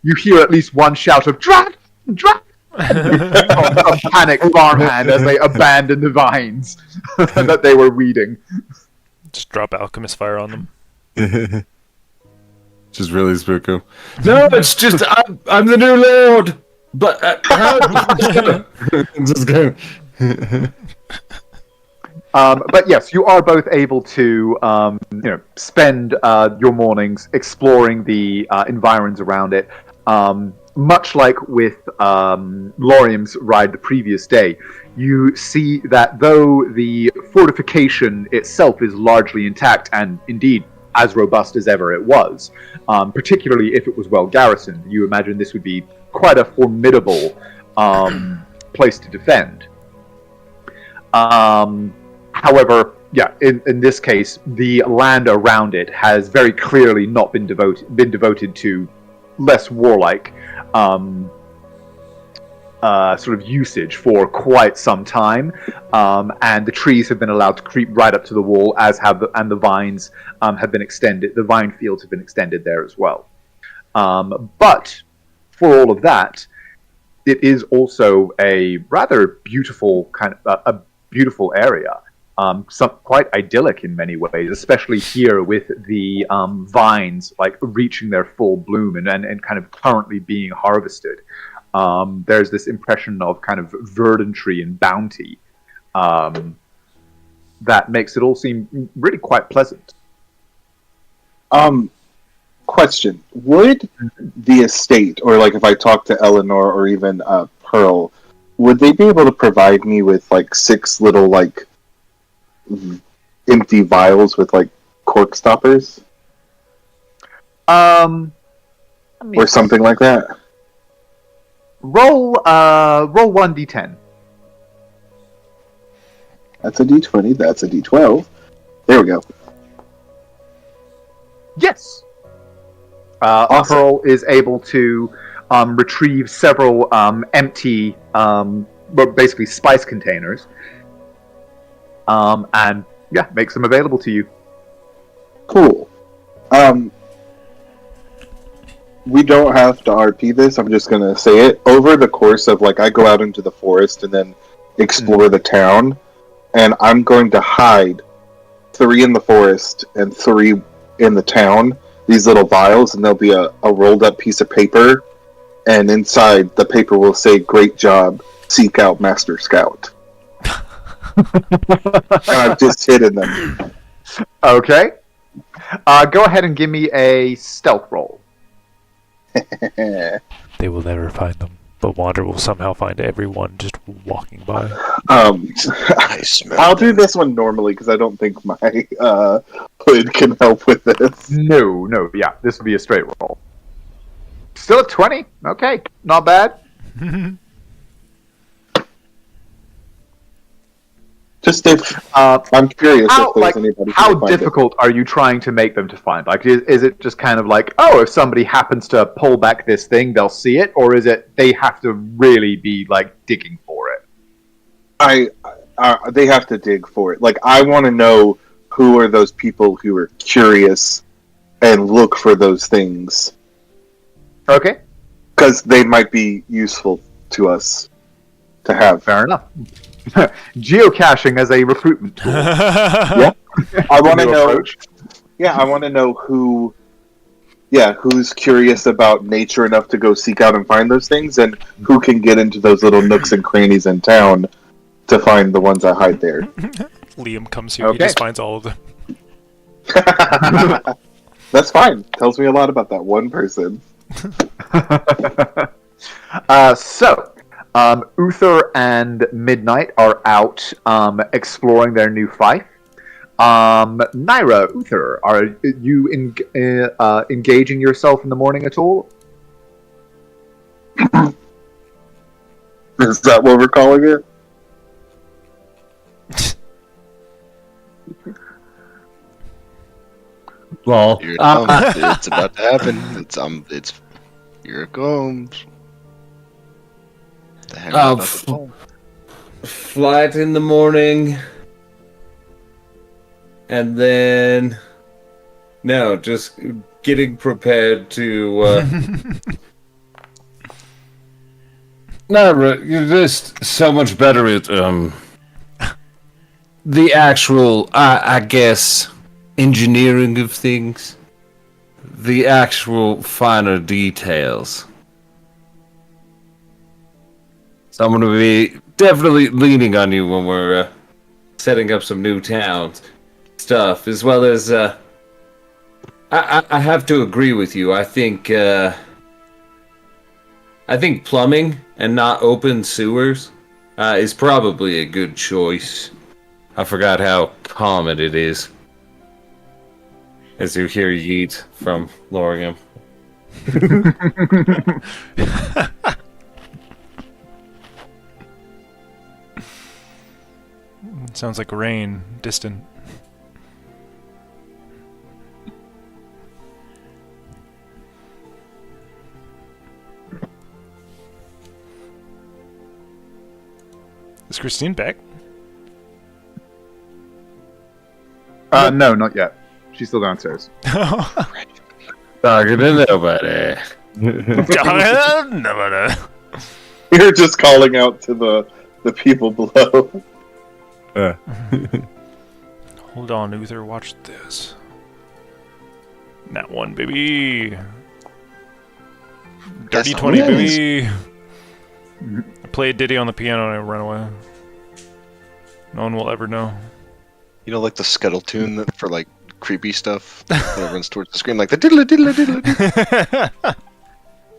You hear at least one shout of "Drat! Drat!" a panic farmhand as they abandon the vines that they were weeding. Just drop alchemist fire on them. Just really spook him. No, it's just I'm the new lord. But just go. But yes, you are both able to spend your mornings exploring the environs around it. Much like with Lorium's ride the previous day, you see that though the fortification itself is largely intact and indeed as robust as ever it was, particularly if it was well garrisoned, you imagine this would be quite a formidable place to defend. However, yeah, in this case, the land around it has very clearly not been devoted to less warlike sort of usage for quite some time, and the trees have been allowed to creep right up to the wall, and the vines have been extended. The vine fields have been extended there as well. But for all of that, it is also a rather beautiful a beautiful area. Quite idyllic in many ways, especially here with the vines like reaching their full bloom and kind of currently being harvested. There's this impression of kind of verdantry and bounty that makes it all seem really quite pleasant. Question: would the estate, or like if I talk to Eleanor or even Pearl, would they be able to provide me with like 6 little like empty vials with like cork stoppers, or something like that? Roll 1d10. That's a d20. That's a d12. There we go. Yes. Awesome. Pearl is able to retrieve several empty, basically spice containers, and yeah, makes them available to you. Cool. We don't have to RP this. I'm just gonna say it. Over the course of like, I go out into the forest and then explore the town, and I'm going to hide 3 in the forest and 3 in the town. These little vials, and there'll be a rolled up piece of paper, and inside the paper will say, "Great job, seek out Master Scout." And I've just hidden them. Okay. Go ahead and give me a stealth roll. They will never find them, but Wander will somehow find everyone just walking by. I'll do this one normally because I don't think my hood can help with this. No, yeah, this would be a straight roll. Still at 20? Okay, not bad. Just if I'm curious if there's anybody. How difficult are you trying to make them to find? Like, is it just kind of like, oh, if somebody happens to pull back this thing, they'll see it, or is it they have to really be like digging for it? They have to dig for it. Like, I want to know who are those people who are curious and look for those things. Okay, because they might be useful to us to have. Fair enough. Geocaching as a recruitment tool. Yeah, I want to know. Yeah, I want to know who. Yeah, who's curious about nature enough to go seek out and find those things, and who can get into those little nooks and crannies in town to find the ones I hide there. Liam comes here, he just finds all of them. That's fine. Tells me a lot about that one person. Uther and Midnight are out exploring their new fief. Naira, Uther, are you engaging yourself in the morning at all? Is that what we're calling it? Well, Here it comes. It's about to happen. It's here it comes. The hammer's about to fall. flight in the morning, and then no, just getting prepared to. No, you're just so much better at the actual, I guess, engineering of things, the actual finer details. So I'm going to be definitely leaning on you when we're setting up some new towns stuff, as well as I have to agree with you. I think plumbing and not open sewers is probably a good choice. I forgot how common it is. As you hear Yeet from Lorringham. Sounds like rain, distant. Is Christine back? No, not yet. She's still downstairs. Talking to nobody. You're just calling out to the people below. Hold on, Uther. Watch this. That one, baby. Dirty 20, baby. I play Diddy on the piano and I run away. No one will ever know. You know, like the scuttle tune that for like creepy stuff when it runs towards the screen, like the diddle diddle diddle.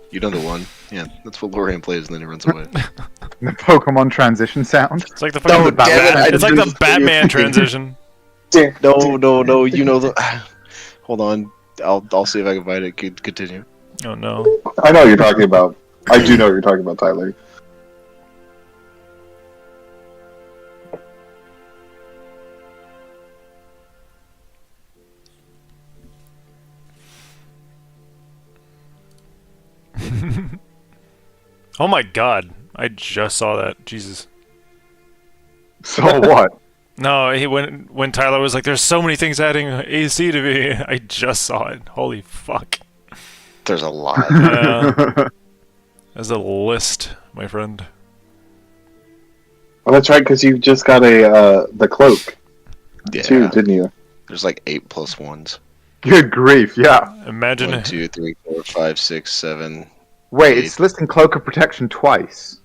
You know the one, yeah. That's what Lorraine plays, and then he runs away. The Pokemon transition sound. It's like the fucking It's like the Batman transition. No. You know the. Hold on, I'll see if I can find it. Continue. Oh no. I know what you're talking about. I do know what you're talking about, Tyler. Oh my god. I just saw that. Jesus. So what? No, when Tyler was like, there's so many things adding AC to me, I just saw it. Holy fuck. There's a lot. There's a list, my friend. Well, that's right, because you just got the cloak, Yeah. too, didn't you? There's like 8 plus 1s. Good grief, yeah. Imagine 1, 2, 3, 4, 5, 6, 7. Wait, 8. it's listing Cloak of Protection twice.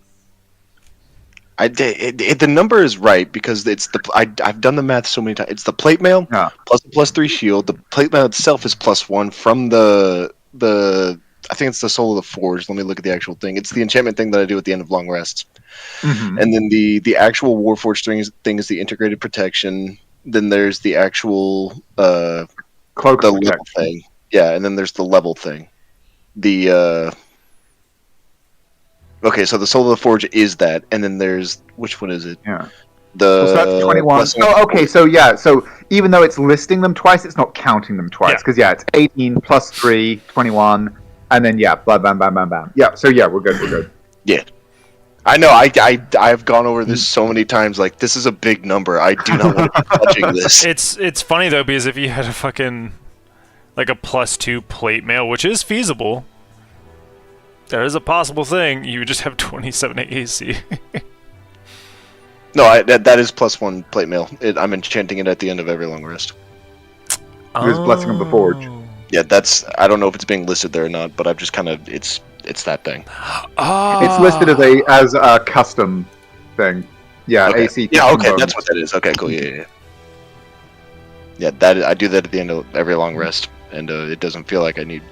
The number is right because it's I've done the math so many times. It's the plate mail plus a +3 shield. The plate mail itself is +1 from the I think it's the Soul of the Forge. Let me look at the actual thing. It's the enchantment thing that I do at the end of long rests. Mm-hmm. And then the actual Warforged thing is the integrated protection. Then there's the actual Cloak the of level Protection. thing. Yeah, and then there's the level thing. Okay, so the Soul of the Forge is that, and then there's which one is it? Yeah. The So that's 21. Oh, okay. So yeah. So even though it's listing them twice, it's not counting them twice because it's 18 plus 3, 21, and then bam, bam, bam, bam, bam. Yeah. So yeah, we're good. We're good. Yeah. I know. I've gone over this so many times. Like, this is a big number. I do not want to be touching this. It's funny though because if you had a fucking like a +2 plate mail, which is feasible, that is a possible thing. You would just have 27 AC. No, that is +1 plate mail. I'm enchanting it at the end of every long rest. Who's Blessing of the Forge? Yeah, I don't know if it's being listed there or not, but I've just kind of it's that thing. Oh. It's listed as a custom thing. Yeah, Okay. AC. Yeah, okay, bonus. that's what that is. Okay, cool. Yeah. Yeah, that I do that at the end of every long rest, and it doesn't feel like I need,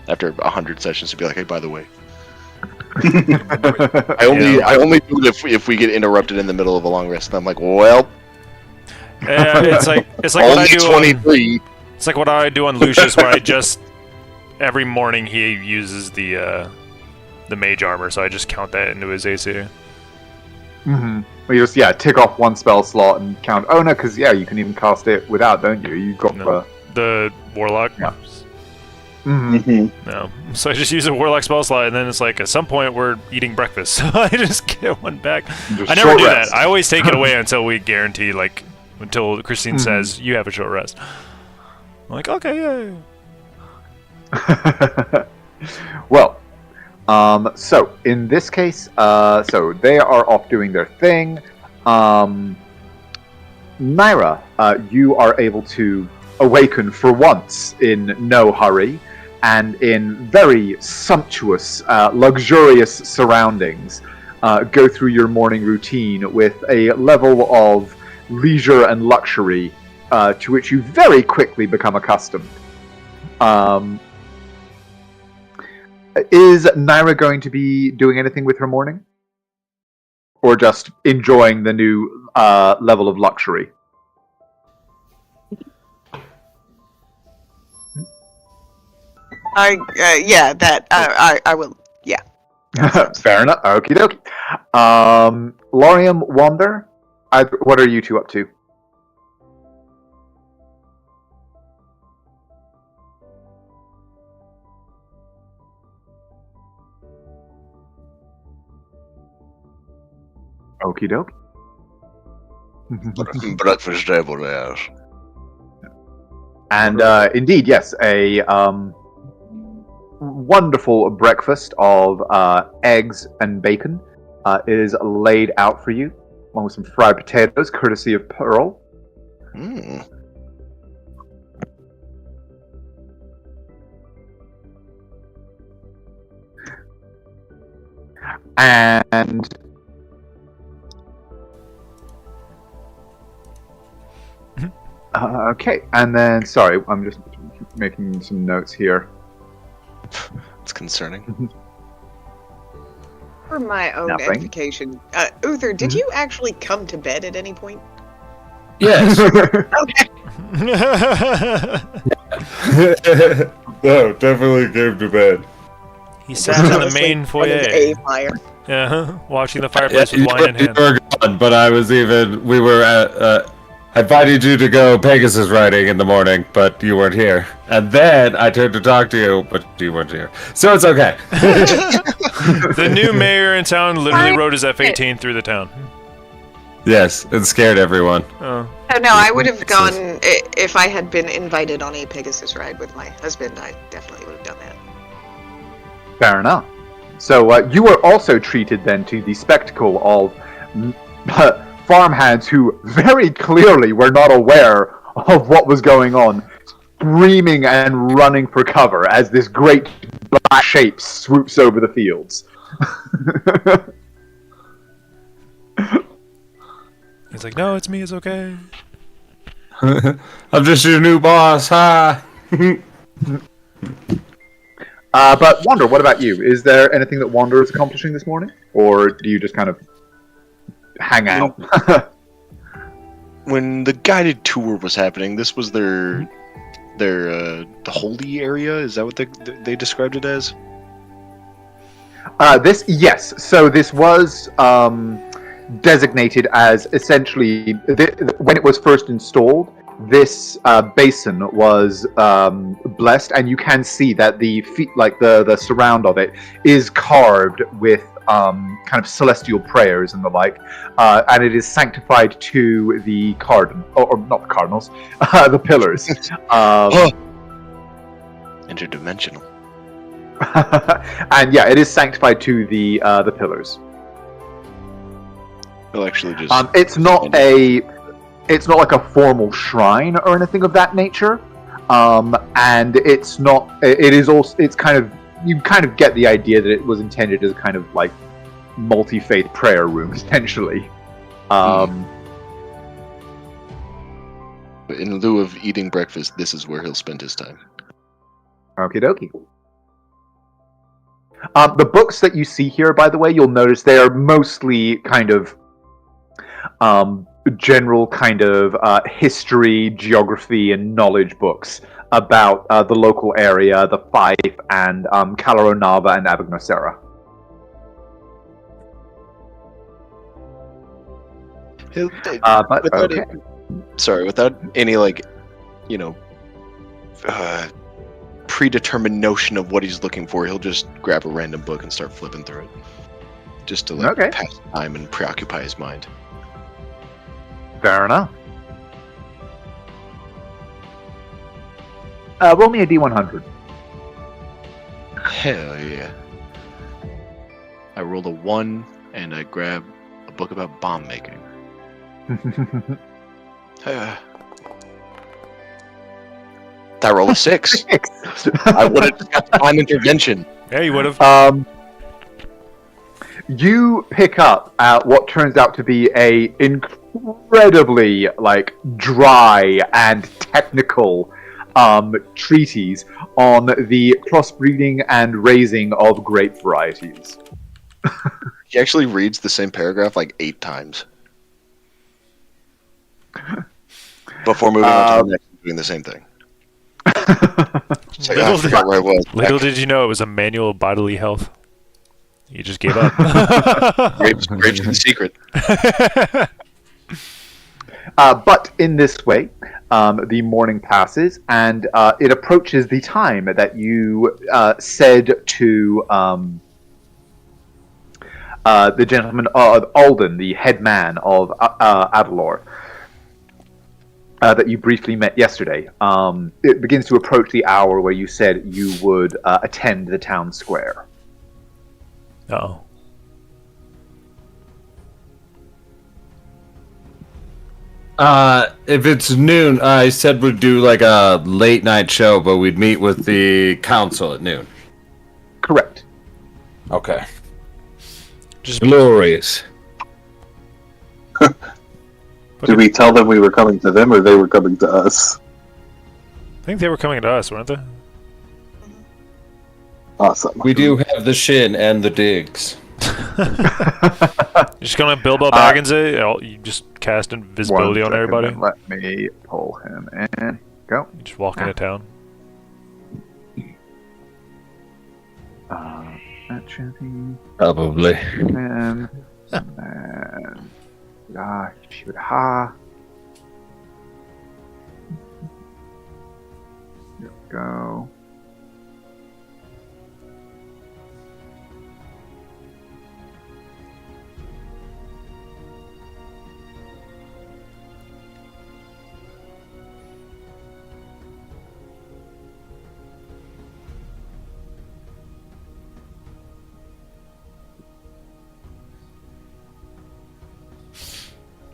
after 100 sessions to be like, hey, by the way. I only do it if we get interrupted in the middle of a long rest, and I'm like, well, It's like what I Only do. 23. It's like what I do on Lucius, where I just every morning he uses the mage armor, so I just count that into his AC. Mm-hmm. Well, you just tick off one spell slot and count. Oh no, because you can even cast it without, don't you? You got the warlock. Yeah. Mm-hmm. No, so I just use a warlock spell slot, and then it's like at some point we're eating breakfast, so I just get one back. I never do that. I always take it away until we guarantee, until Christine says you have a short rest. I'm like, okay, yeah. Well, so in this case, so they are off doing their thing. Naira, you are able to awaken for once in no hurry and in very sumptuous, luxurious surroundings. Go through your morning routine with a level of leisure and luxury to which you very quickly become accustomed. Is Naira going to be doing anything with her morning? Or just enjoying the new level of luxury? I will. Yeah. Fair enough. Okie dokie. Lorium, Wander, what are you two up to? Okie dokie. Breakfast table there. And indeed, yes, a wonderful breakfast of eggs and bacon is laid out for you, along with some fried potatoes, courtesy of Pearl. Mm. And okay, and then sorry, I'm just making some notes here. It's concerning. For my own Nothing. edification, Uther, did you actually come to bed at any point? Yes. Okay. No, definitely came to bed. He sat in the main foyer. A fire. Watching the fireplace with wine in hand. You were gone, but we were at, I invited you to go Pegasus riding in the morning, but you weren't here. And then I turned to talk to you, but you weren't here. So it's okay. The new mayor in town literally rode his F-18 through the town. Yes, it scared everyone. Oh no, I would have gone if I had been invited on a Pegasus ride with my husband. I definitely would have done that. Fair enough. So you were also treated then to the spectacle of farmhands who very clearly were not aware of what was going on, screaming and running for cover as this great black shape swoops over the fields. He's like, no, it's me, it's okay. I'm just your new boss, ha! But Wander, what about you? Is there anything that Wander is accomplishing this morning? Or do you just kind of hang out? When the guided tour was happening, this was their the holy area. Is that what they described it as? Yes. So this was designated as essentially when it was first installed. This basin was blessed, and you can see that the the surround of it is carved with kind of celestial prayers and the like, and it is sanctified to the or not the cardinals, the pillars. Interdimensional. And yeah, it is sanctified to the pillars. They'll actually just. It's not like a formal shrine or anything of that nature, and it's not. It is also. It's kind of. You kind of get the idea that it was intended as a kind of like multi-faith prayer room, essentially. In lieu of eating breakfast, this is where he'll spend his time. Okie dokie. The books that you see here, by the way, you'll notice they are mostly kind of general kind of history, geography, and knowledge books about the local area, the Fife, and Calaronava and Abignosera. Without any predetermined notion of what he's looking for, he'll just grab a random book and start flipping through it, just to pass time and preoccupy his mind. Fair enough. Roll me a D100. Hell yeah! I rolled a 1, and I grab a book about bomb making. That roll a 6. I would have got time intervention. Yeah, you would have. You pick up what turns out to be a incredibly dry and technical treatise on the crossbreeding and raising of grape varieties. He actually reads the same paragraph 8 times before moving on to the next and doing the same thing. I forgot where I was. Little did you know it was a manual of bodily health. You just gave up. Grapes are the secret. But in this way, the morning passes, and it approaches the time that you said to the gentleman Alden, the head man of Avalor, that you briefly met yesterday. It begins to approach the hour where you said you would attend the town square. Uh-oh. If it's noon, I said we'd do a late night show, but we'd meet with the council at noon. Correct. Okay. Just glorious. Did we tell them we were coming to them, or they were coming to us? I think they were coming to us, weren't they? Awesome. We do have the shin and the digs. You're just gonna Bilbo Baggins it? You just cast invisibility on everybody? Let me pull him in. Go. You just walk into town. Actually, probably. And shoot, ha. Here we go.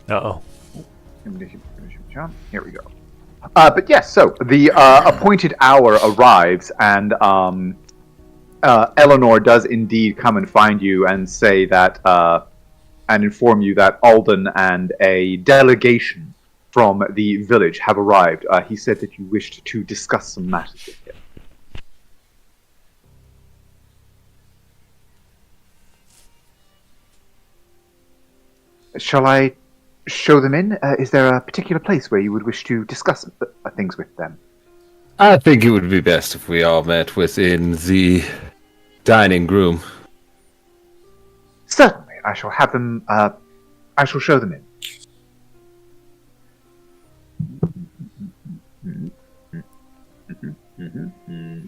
Uh-oh. Here we go. But yes, so the appointed hour arrives, and Eleanor does indeed come and find you and say that, and inform you that Alden and a delegation from the village have arrived. He said that you wished to discuss some matters with him. Shall I show them in? Is there a particular place where you would wish to discuss things with them? I think it would be best if we all met within the dining room. Certainly. I shall have them, I shall show them in.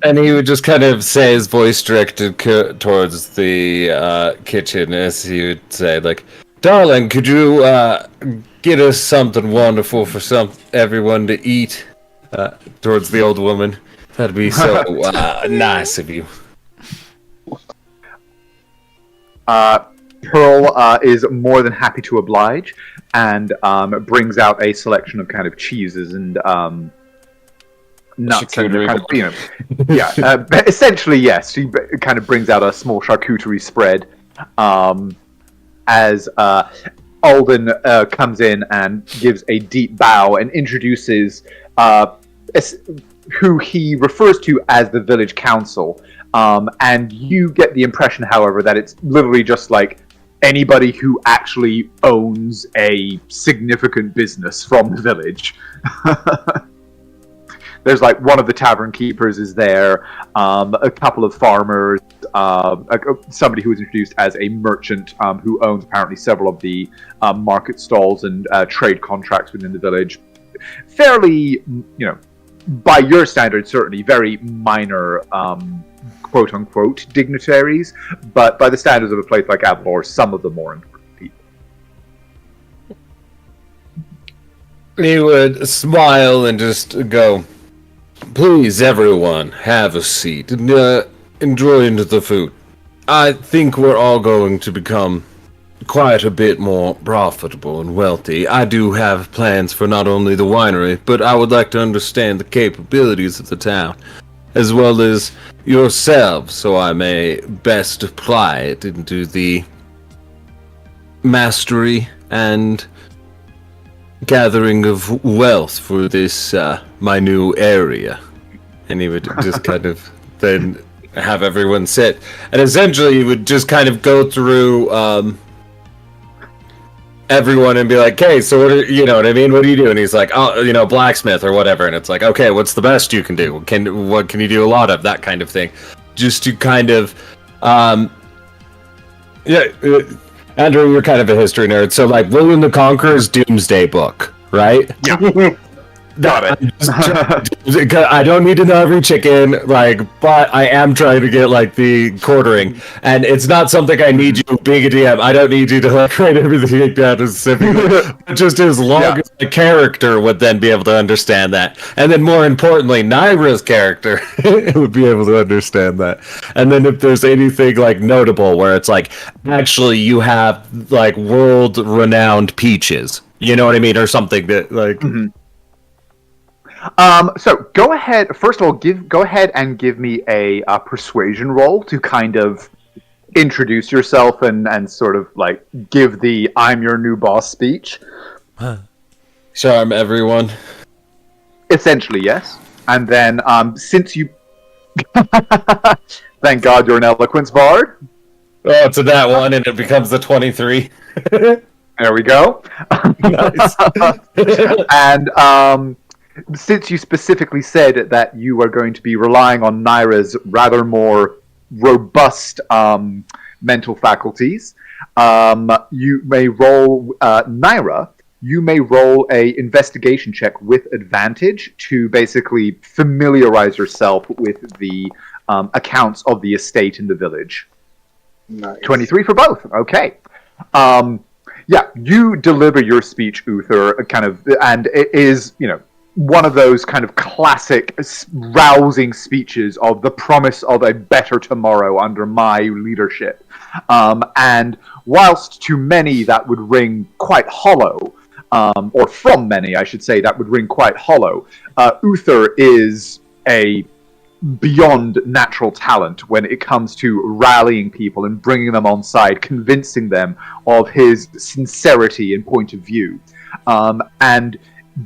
And he would just kind of say, his voice directed towards the kitchen, as he would say, "Darling, could you get us something wonderful for everyone to eat?" Towards the old woman. That'd be so nice of you. Pearl is more than happy to oblige, and brings out a selection of kind of cheeses and nuts and kind of, essentially yes. She kind of brings out a small charcuterie spread. As Alden comes in and gives a deep bow and introduces who he refers to as the village council. And you get the impression, however, that it's literally just anybody who actually owns a significant business from the village. There's like one of the tavern keepers is there, a couple of farmers, somebody who was introduced as a merchant who owns apparently several of the market stalls and trade contracts within the village. Fairly, by your standards, certainly very minor, quote-unquote, dignitaries, but by the standards of a place like Avalor, some of the more important people. He would smile and just go, "Please, everyone, have a seat and enjoy the food. I think we're all going to become quite a bit more profitable and wealthy. I do have plans for not only the winery, but I would like to understand the capabilities of the town, as well as yourselves, so I may best apply it into the mastery and gathering of wealth for this my new area." And he would just kind of then have everyone sit, and essentially he would just kind of go through everyone and be like, "Okay, so what you know what I mean? What do you do?" And he's like, "Oh, blacksmith or whatever." And it's like, "Okay, what's the best you can do? What can you do a lot of?" That kind of thing, just to kind of Andrew, you're kind of a history nerd, so like William the Conqueror's Doomsday Book, right? Yeah. Got it. I don't need to know every chicken, but I am trying to get the quartering, and it's not something I need you being a DM. I don't need you to write everything down specifically. Just as long as the character would then be able to understand that, and then more importantly, Naira's character would be able to understand that. And then if there's anything notable where it's actually you have world-renowned peaches, you know what I mean, or something that Mm-hmm. So go ahead. First of all, go ahead and give me a persuasion roll to kind of introduce yourself and sort of give the "I'm your new boss" speech. Charm everyone. Essentially, yes. And then since you, thank God you're an eloquence bard. Oh, it's a that one, and it becomes the 23. There we go. Nice. And since you specifically said that you are going to be relying on Naira's rather more robust mental faculties, you may roll Naira. You may roll a investigation check with advantage to basically familiarize yourself with the accounts of the estate in the village. Nice. 23 for both. Okay. You deliver your speech, Uther, and it is, one of those kind of classic rousing speeches of the promise of a better tomorrow under my leadership. And whilst to many that would ring quite hollow, or from many, I should say, that would ring quite hollow, Uther is a beyond natural talent when it comes to rallying people and bringing them on side, convincing them of his sincerity and point of view. And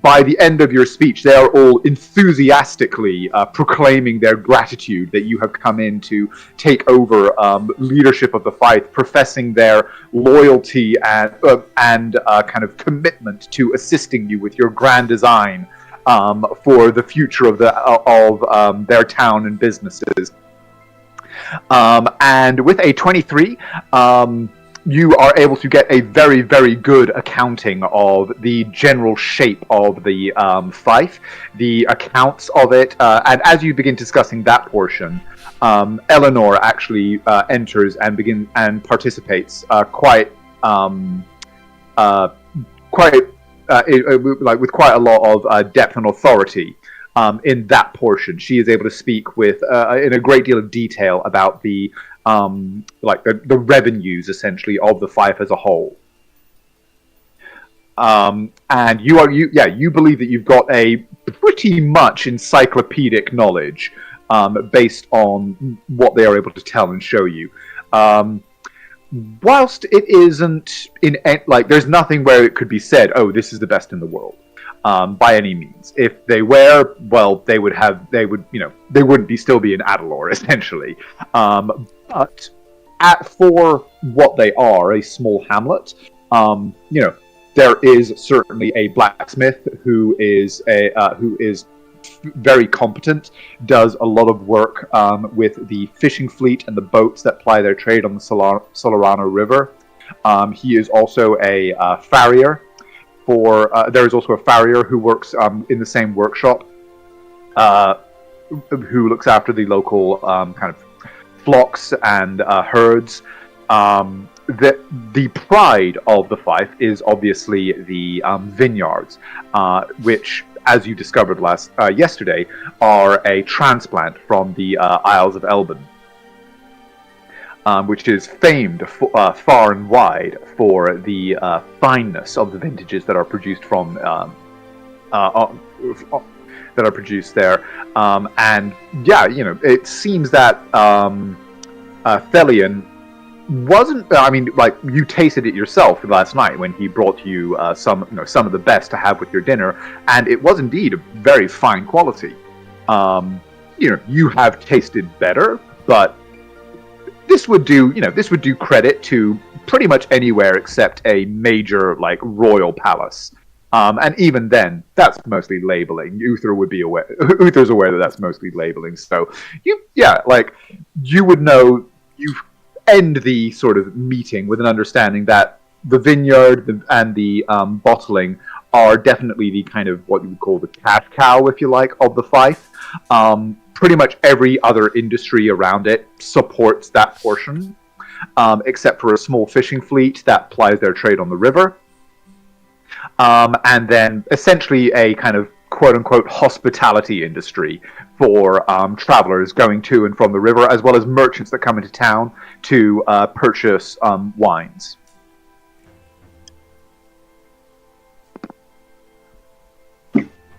by the end of your speech, they are all enthusiastically proclaiming their gratitude that you have come in to take over leadership of the fight, professing their loyalty and kind of commitment to assisting you with your grand design for the future of their town and businesses. And with a 23, you are able to get a very, very good accounting of the general shape of the fief, the accounts of it, and as you begin discussing that portion, Eleanor actually enters and participates with quite a lot of depth and authority in that portion. She is able to speak with in a great deal of detail about the revenues essentially of the fief as a whole. And you believe that you've got a pretty much encyclopedic knowledge based on what they are able to tell and show you. Whilst it isn't there's nothing where it could be said, "Oh, this is the best in the world," by any means. If they were, well, they wouldn't still be in Adalor essentially. But for what they are, a small hamlet, there is certainly a blacksmith who is very competent, does a lot of work with the fishing fleet and the boats that ply their trade on the Solarano River. He is also a farrier. There is also a farrier who works in the same workshop, who looks after the local kind of flocks and herds. The pride of the Fife is obviously the vineyards, which, as you discovered yesterday, are a transplant from the Isles of Elben, which is famed far and wide for the fineness of the vintages that are produced from there. And yeah, it seems that Thelian wasn't. I mean, like, you tasted it yourself last night when he brought you some of the best to have with your dinner, and it was indeed a very fine quality. You have tasted better, but this would do credit to pretty much anywhere except a major royal palace. And even then, that's mostly labeling. Uther's aware that that's mostly labeling. So you would know. You end the sort of meeting with an understanding that the vineyard and the bottling are definitely the kind of what you would call the cash cow, if you like, of the Fife. Pretty much every other industry around it supports that portion, except for a small fishing fleet that plies their trade on the river. And then essentially a kind of quote-unquote hospitality industry for travelers going to and from the river, as well as merchants that come into town to purchase wines.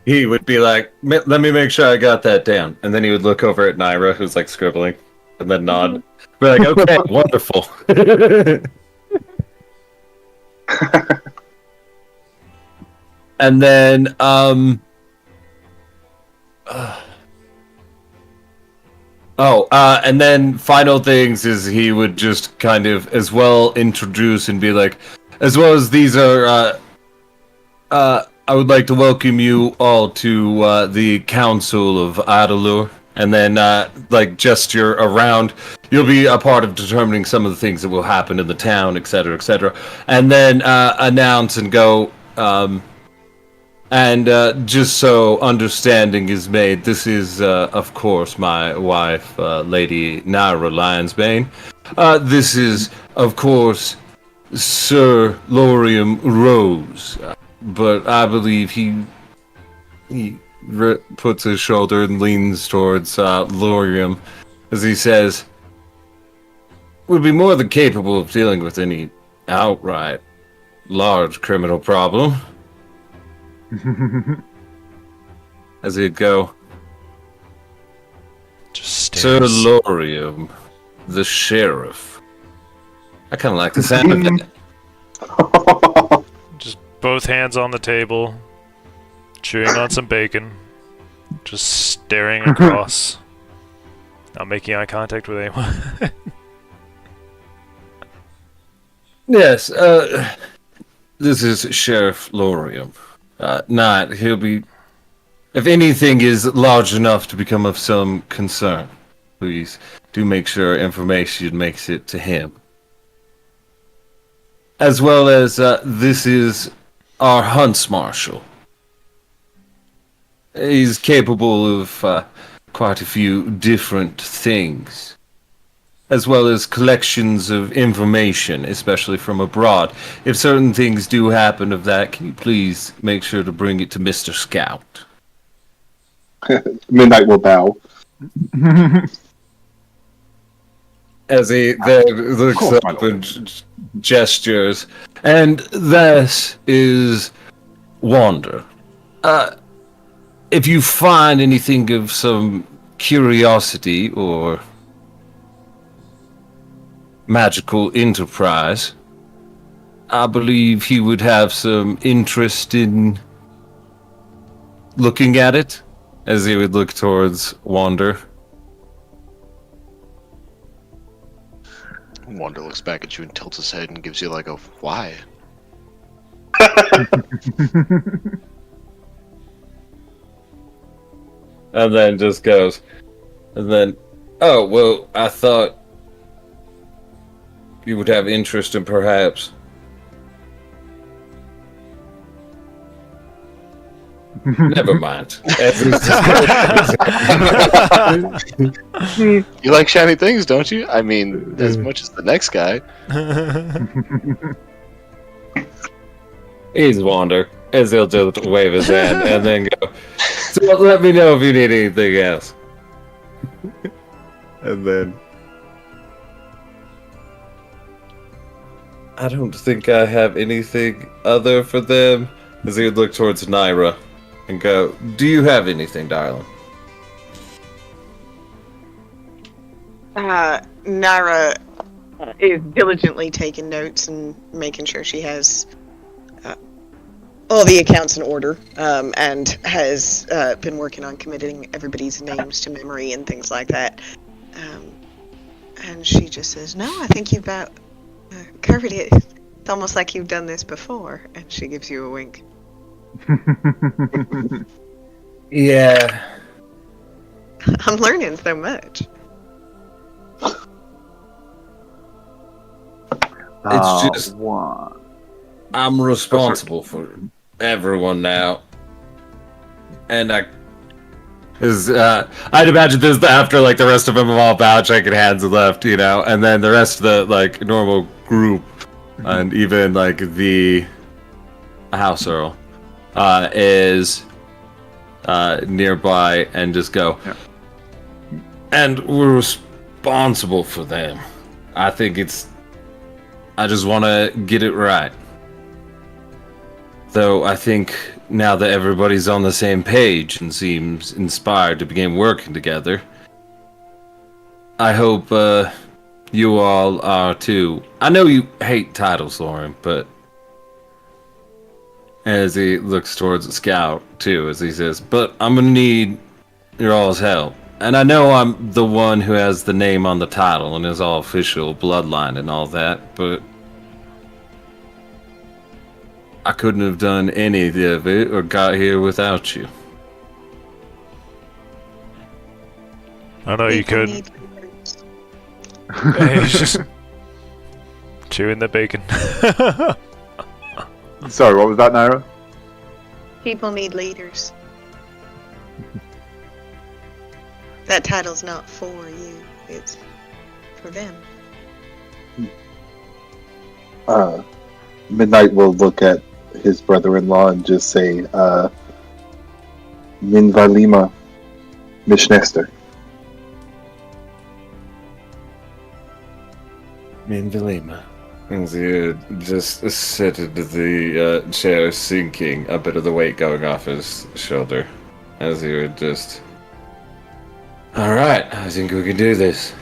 He would be like, let me make sure I got that down. And then he would look over at Naira, who's scribbling, and then nod. Be like, okay, wonderful. And then, and then final things is he would just kind of as well introduce and be like, as well as these are, I would like to welcome you all to the Council of Adalur, and then gesture around. You'll be a part of determining some of the things that will happen in the town, etc., etc., and then announce and go. And just so understanding is made, this is, of course, my wife, Lady Naira Lionsbane. This is, of course, Sir Lorium Rose. But I believe he puts his shoulder and leans towards Lorium as he says, would be more than capable of dealing with any outright large criminal problem. As he'd go, just Sir stares. Lorium, the sheriff. I kind of like the sound of that. Just both hands on the table, chewing on some bacon, just staring across, not making eye contact with anyone. Yes, this is Sheriff Lorium. He'll be... If anything is large enough to become of some concern, please do make sure information makes it to him. As well as, this is our Hunts Marshal. He's capable of quite a few different things. As well as collections of information, especially from abroad. If certain things do happen of that, can you please make sure to bring it to Mr. Scout? Midnight will bow. As he then looks up and gestures. And this is Wander. If you find anything of some curiosity or magical enterprise, I believe he would have some interest in looking at it, as he would look towards Wander. Wander looks back at you and tilts his head and gives you like a why. And then just goes, and then, oh, well, I thought you would have interest in perhaps. Never mind. You like shiny things, don't you? I mean, as much as the next guy. He's Wander, as he'll just wave his hand and then go, so let me know if you need anything else. And then, I don't think I have anything other for them. As he would look towards Naira and go, do you have anything, darling? Naira is diligently taking notes and making sure she has all the accounts in order, and has been working on committing everybody's names to memory and things like that. And she just says, no, I think you've about covered it. It's almost like you've done this before. And she gives you a wink. Yeah. I'm learning so much. It's just one. I'm responsible for everyone now, and I'd imagine this after like the rest of them have all bowed, shaking hands, and left, you know, and then the rest of the like normal group, and even like the house earl, is nearby, and just go. Yeah. And we're responsible for them. I think I just want to get it right. Though I think now that everybody's on the same page and seems inspired to begin working together, I hope you all are too. I know you hate titles, Lauren, but as he looks towards the scout too, as he says, but I'm gonna need your all's help. And I know I'm the one who has the name on the title and is all official bloodline and all that, but I couldn't have done any of it or got here without you. I know you could. Need leaders. Hey, he's just chewing the bacon. Sorry, what was that, Naira? People need leaders. That title's not for you. It's for them. Midnight will look at his brother-in-law and just say, Min Valima Mishnester. Min Vilima. And he just sit into the chair, sinking, a bit of the weight going off his shoulder. As he would just... Alright, I think we can do this.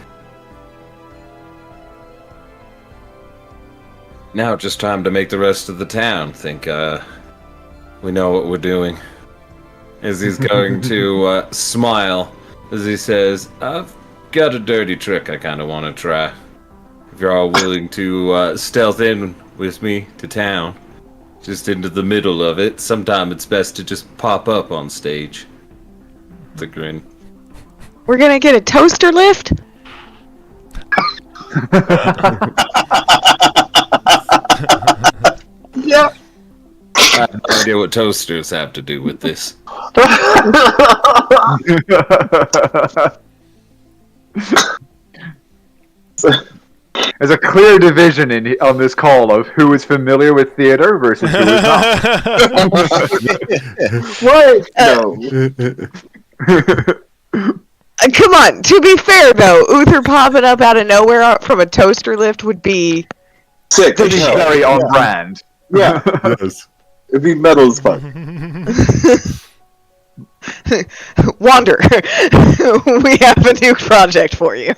Now just time to make the rest of the town think we know what we're doing. As he's going to smile as he says, I've got a dirty trick I kind of want to try. If you're all willing to stealth in with me to town, just into the middle of it, sometime it's best to just pop up on stage. The grin. We're gonna get a toaster lift? Yeah. I have no idea what toasters have to do with this. There's a clear division on this call of who is familiar with theater versus who is not. What? No. Come on, to be fair though, Uther popping up out of nowhere from a toaster lift would be... Sick. This is no. very on brand. Yeah. It'd be metal as fuck. Wander, we have a new project for you.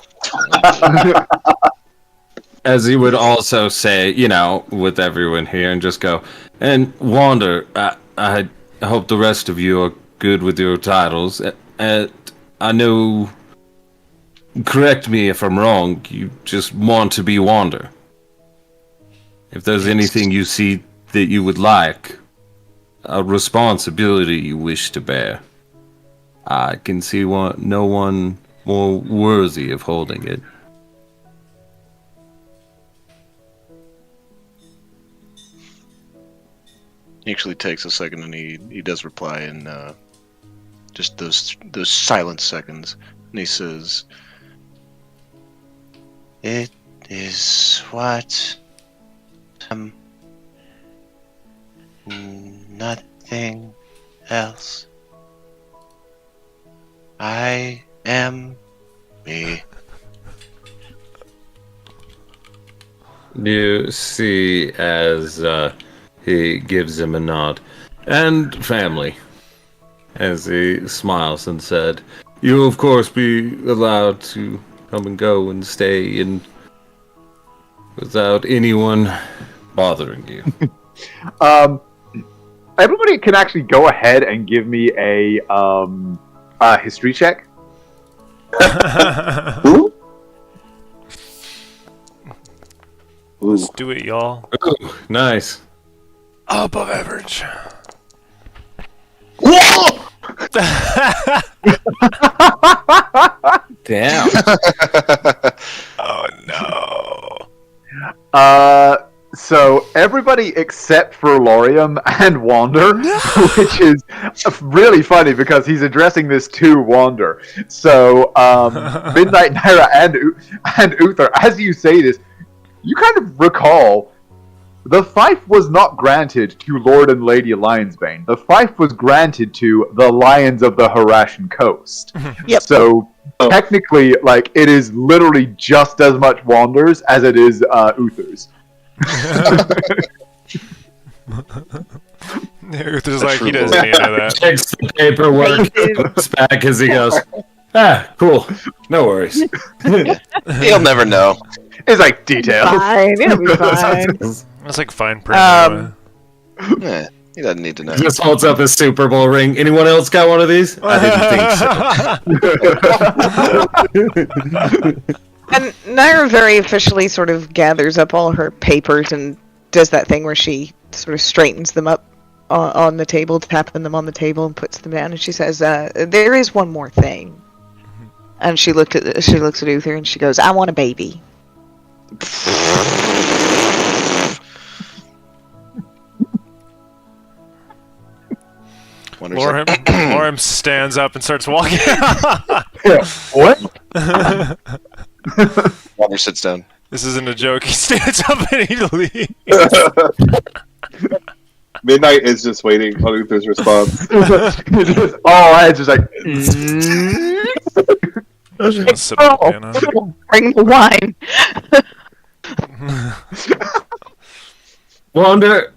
As he would also say, you know, with everyone here, and just go, and Wander, I hope the rest of you are good with your titles. I know correct me if I'm wrong, you just want to be Wander. If there's anything you see that you would like, a responsibility you wish to bear, I can see no one more worthy of holding it. He actually takes a second, and he does reply in just those silent seconds, and he says, "It is what nothing else. I am me." You see as he gives him a nod. And family. As he smiles and said, "You will of course be allowed to come and go and stay in without anyone bothering you." Everybody can actually go ahead and give me a history check. Ooh. Let's do it, y'all. Ooh, nice. Above average. Damn. Oh no. So everybody except for Lorium and Wander, which is really funny because he's addressing this to Wander. So Midnight Naira and Uther, as you say this, you kind of recall the fief was not granted to Lord and Lady Lionsbane. The fief was granted to the Lions of the Harashan Coast. Yep. So technically, like, it is literally just as much Wander's as it is Uther's. Uther's like, he doesn't need any of that. Checks the paperwork, looks back as he goes, cool. No worries. He'll never know. It's like details. Fine, it'll be fine. That's like fine print. Yeah, he doesn't need to know. He just holds up his Super Bowl ring. Anyone else got one of these? I didn't think so. And Naira very officially sort of gathers up all her papers and does that thing where she sort of straightens them up on the table, tapping them on the table and puts them down. And she says, "There is one more thing." And she looks at Uther and she goes, "I want a baby." Lorem stands up and starts walking. What? Wander sits down. This isn't a joke. He stands up and he leaves. Midnight is just waiting on Uther's response. It's just like. Sit on the piano. Bring the wine. Wander,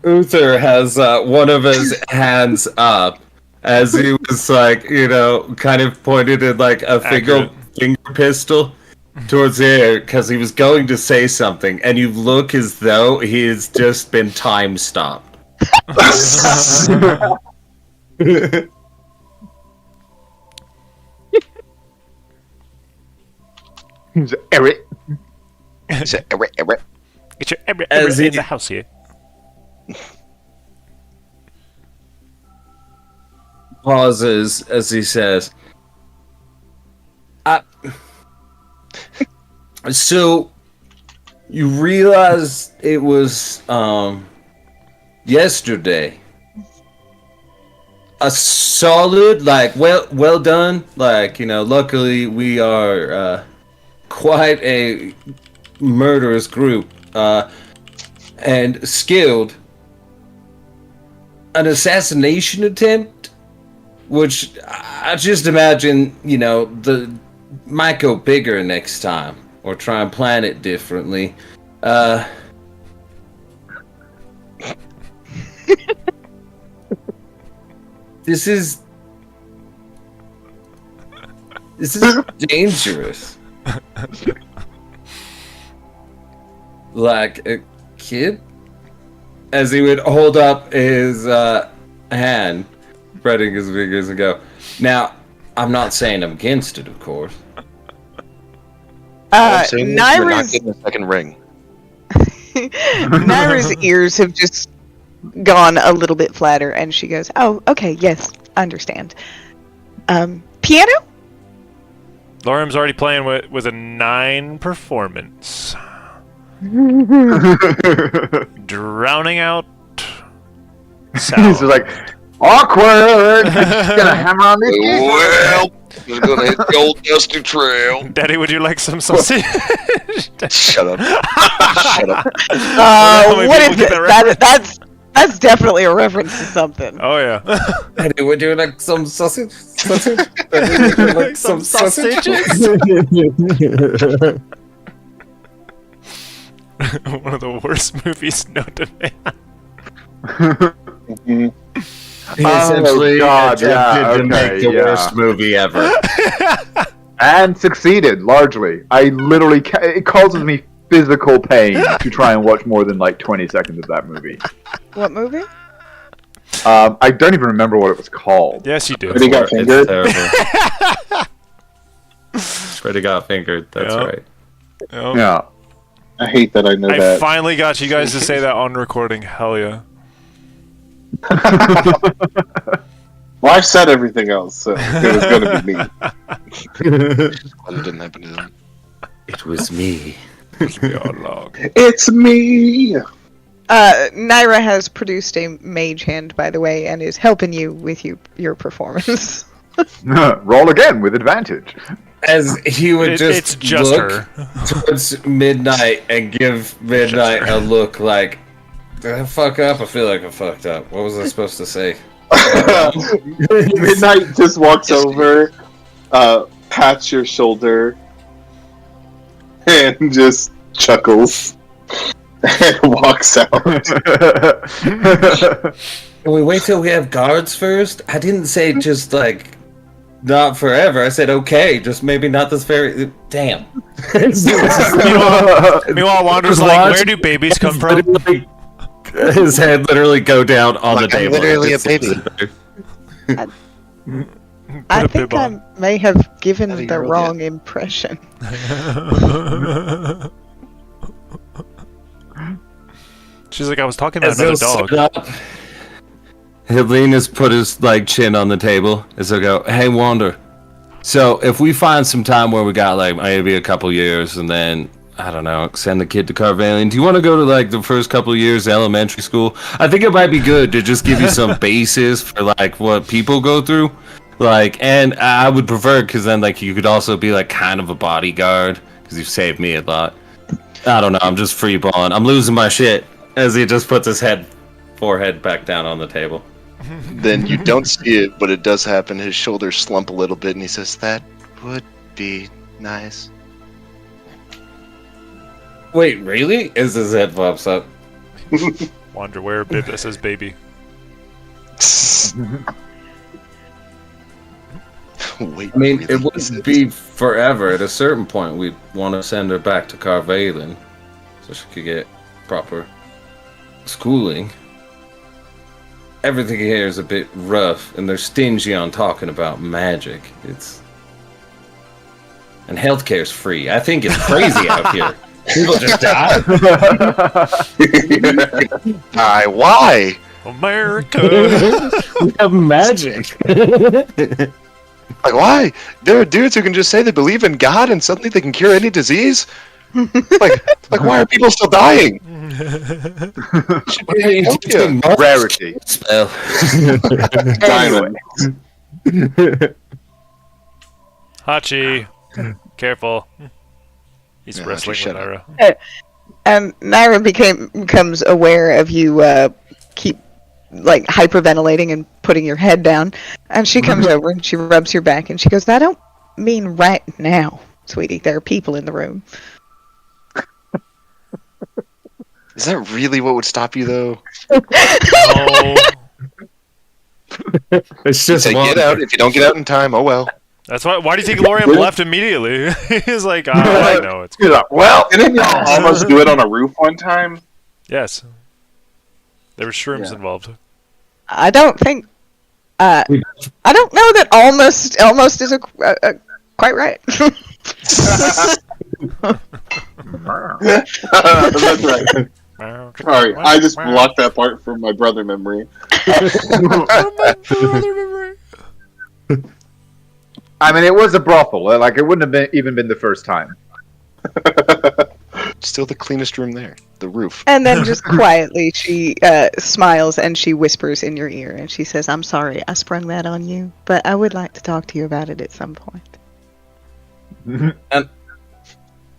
Uther has one of his hands up as he was like, kind of pointed at like a finger pistol towards the air because he was going to say something, and you look as though he has just been time stopped. Eric. Get your Eric As in the house here. Pauses as he says, so you realize it was yesterday. A solid, like, well done. Like, luckily we are quite a murderous group and skilled. An assassination attempt, which I just imagine, the might go bigger next time or try and plan it differently. This is dangerous. Like a kid? As he would hold up his hand, spreading his fingers and go, "Now, I'm not saying I'm against it, of course, I'm saying is you're not Naira's, getting a second ring. Naira's ears have just gone a little bit flatter, and she goes, "Oh, okay, yes, understand." Piano? Lorem's already playing with a 9 performance. Drowning out sound. He's just like, awkward! Just gonna hammer on these keys. Well, just gonna hit the old dusty trail. Daddy, would you like some sausage? Shut up. Shut up. What is it? That's definitely a reference to something. Oh yeah. Daddy, would you like some sausage? Sausage? Daddy, would you like some sausages? One of the worst movies known to man. Mhm. He essentially God, attempted to make the yeah. worst movie ever. And succeeded, largely. I literally... It causes me physical pain to try and watch more than, 20 seconds of that movie. What movie? I don't even remember what it was called. Yes, you do. But he got It's fingered. terrible. Freddy got fingered, that's Yeah. right. Oh. Yeah. I hate that I know I that. finally got you guys to say that on recording. Hell yeah. Well, I said everything else, so it was going to be me. Glad it didn't happen to them. It was me. It's me! Naira has produced a mage hand, by the way, and is helping you with your performance. Roll again with advantage. As he would It's just look her. towards Midnight and give Midnight a look like, did I fuck up? I feel like I fucked up. What was I supposed to say? Midnight just walks over, pats your shoulder, and just chuckles. And walks out. Can we wait till we have guards first? I didn't say just not forever. I said okay, just maybe not this very. Damn. Meanwhile, Wander's like, where do babies come from? His head literally go down on Like the I'm table. literally Just a baby. sits I Put a think bib I on. may have given Have you the rolled wrong impression. She's like, I was talking about As another he'll dog. sit up, Helena's put his chin on the table as he'll go, hey Wander. So if we find some time where we got maybe a couple years and then I don't know, send the kid to Carvalian. Do you want to go to the first couple of years of elementary school? I think it might be good to just give you some basis for what people go through. And I would prefer because then you could also be kind of a bodyguard because you've saved me a lot. I don't know. I'm just free balling. I'm losing my shit as he just puts his forehead back down on the table. Then you don't see it, but it does happen. His shoulders slump a little bit, and he says, "That would be nice." Wait, really? As his head pops up. Wander, wear a bib that says baby. Wait, I mean, really? it wouldn't be forever. At a certain point, we'd want to send her back to Carvalen so she could get proper schooling. Everything here is a bit rough, and they're stingy on talking about magic. And healthcare's free. I think it's crazy out here. People just die. Why? America! We have magic. Why? There are dudes who can just say they believe in God and suddenly they can cure any disease. Why are people still dying? Rarity. Spell. Diamond. Hachi, careful. He's Yeah, wrestling Hachi, with shut up. Naira. And Naira becomes aware of you keep hyperventilating and putting your head down, and she comes over and she rubs your back and she goes, "I don't mean right now, sweetie. There are people in the room." Is that really what would stop you, though? Oh, It's just Say, get out. If you don't get out in time, oh well. that's why. Why do you think Lorian left immediately? He's like, I know it's good. He's like, well, didn't you almost do it on a roof one time? Yes, there were shrooms involved. I don't think. I don't know that almost is a quite right. That's right. Sorry, I just blocked that part from my brother memory. I mean, it was a brothel. Like, it wouldn't have even been the first time. Still the cleanest room there. The roof. And then just quietly she smiles and she whispers in your ear and she says, "I'm sorry I sprung that on you, but I would like to talk to you about it at some point."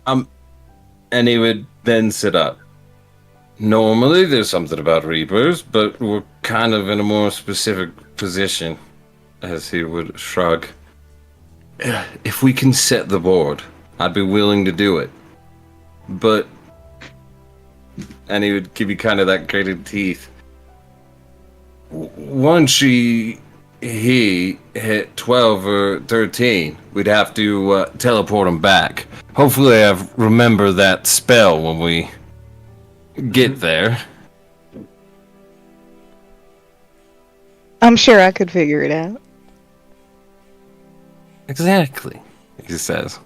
And he would then sit up. Normally there's something about Reapers, but we're kind of in a more specific position, as he would shrug. If we can set the board, I'd be willing to do it. But... And he would give you kind of that gritted teeth. Once he hit 12 or 13, we'd have to teleport him back. Hopefully I remember that spell when we get there. I'm sure I could figure it out. Exactly, he says.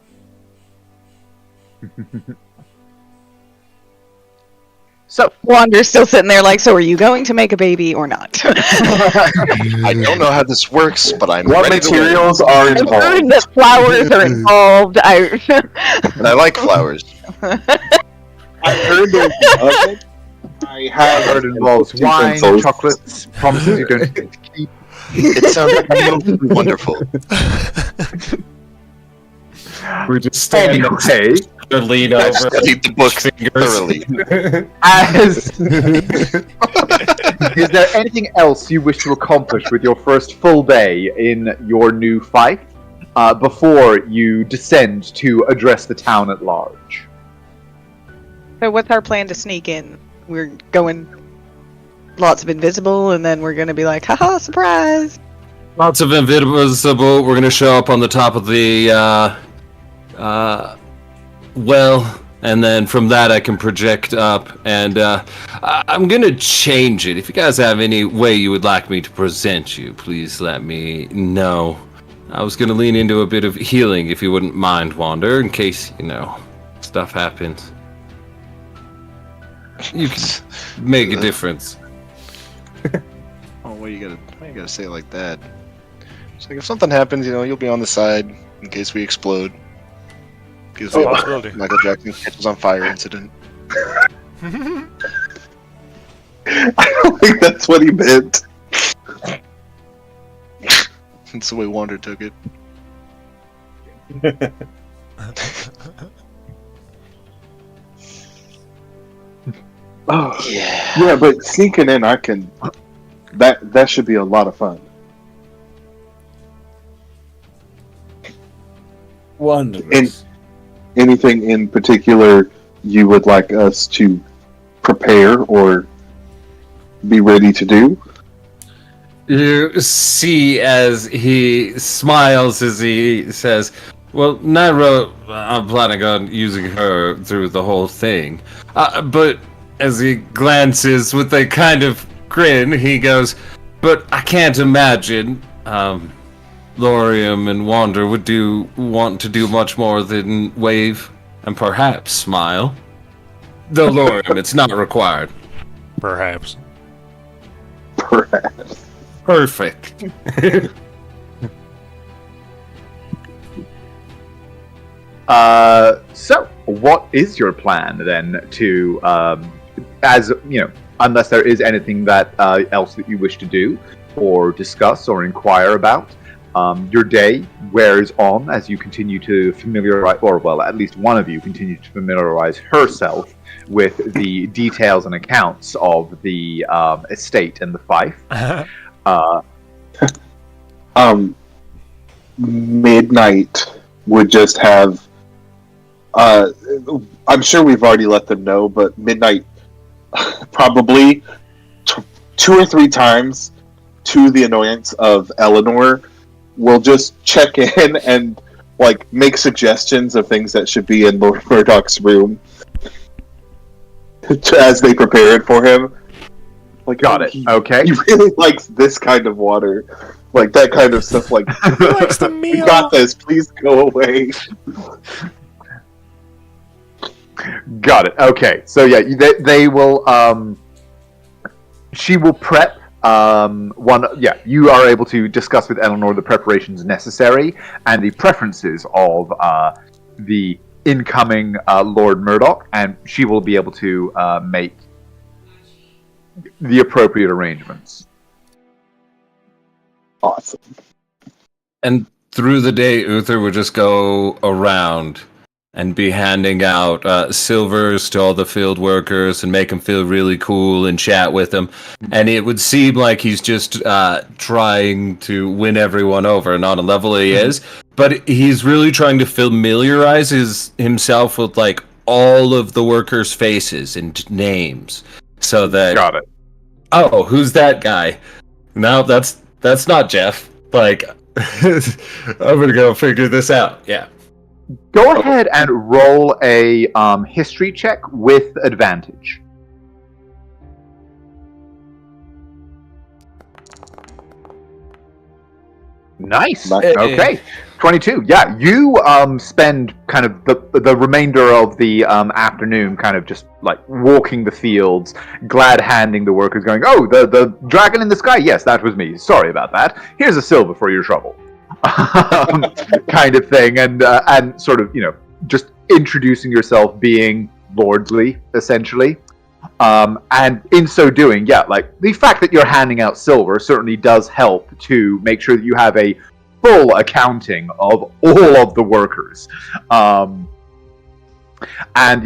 So, Wander's still sitting there like, "So are you going to make a baby or not?" I don't know how this works, but I'm What ready to materials are I've involved? heard that flowers are involved. learn. And I like flowers. I heard there's an oven. I have it involves wine, chocolates, promises you don't get to keep. It sounds wonderful. We're just standing up Anyway, to lean I've over. studied the book thoroughly. Is there anything else you wish to accomplish with your first full day in your new fief before you descend to address the town at large? So what's our plan to sneak in? We're going lots of invisible, and then we're gonna be like, "Haha, surprise!" Lots of invisible. We're gonna show up on the top of the well, and then from that I can project up, and I'm gonna change it. If you guys have any way you would like me to present you, please let me know. I was gonna lean into a bit of healing, if you wouldn't mind, Wander, in case, stuff happens. You can make a difference. Oh, why you gotta say it like that? It's like if something happens, you'll be on the side in case we explode. Gives me Possibility. Michael Jackson catches on fire incident. I don't think that's what he meant. That's the way Wander took it. Oh, yeah, but sneaking in, I can. That should be a lot of fun. Wondrous. Anything in particular you would like us to prepare or be ready to do? You see as he smiles as he says, "Well, Nairo, I'm planning on using her through the whole thing." But as he glances with a kind of grin, he goes, "But I can't imagine Lorium and Wander would want to do much more than wave and perhaps smile. Though Lorium, it's not required." Perhaps. Perhaps. Perfect. So, what is your plan then to, unless there is anything that else that you wish to do or discuss or inquire about, your day wears on as you continue to familiarize, or well, at least one of you continues to familiarize herself with the details and accounts of the estate and the fief. Midnight would just have. I'm sure we've already let them know, but Midnight probably 2 or 3 times, to the annoyance of Eleanor, will just check in and make suggestions of things that should be in Lord Murdoch's room as they prepare it for him. Got it. Okay. He really likes this kind of water. That kind of stuff. He likes the meal. We got this. Please go away. Got it. Okay. So yeah, they will. She will prep. One. Yeah, you are able to discuss with Eleanor the preparations necessary and the preferences of the incoming Lord Murdoch, and she will be able to make the appropriate arrangements. Awesome. And through the day, Uther would just go around and be handing out silvers to all the field workers and make them feel really cool and chat with them. And it would seem like he's just trying to win everyone over, not on level he is, but he's really trying to familiarize himself with like all of the workers' faces and names, so that Got it. oh, who's that guy? No, that's not Jeff. Like, I'm gonna go figure this out. Yeah. Go ahead and roll a history check with advantage. Nice. Okay. 22. Yeah, you spend kind of the remainder of the afternoon kind of just like walking the fields, glad handing the workers, going, "Oh, the dragon in the sky. Yes, that was me. Sorry about that. Here's a silver for your trouble." Kind of thing, and sort of, just introducing yourself, being lordly, essentially. And in so doing, yeah, like the fact that you're handing out silver certainly does help to make sure that you have a full accounting of all of the workers. And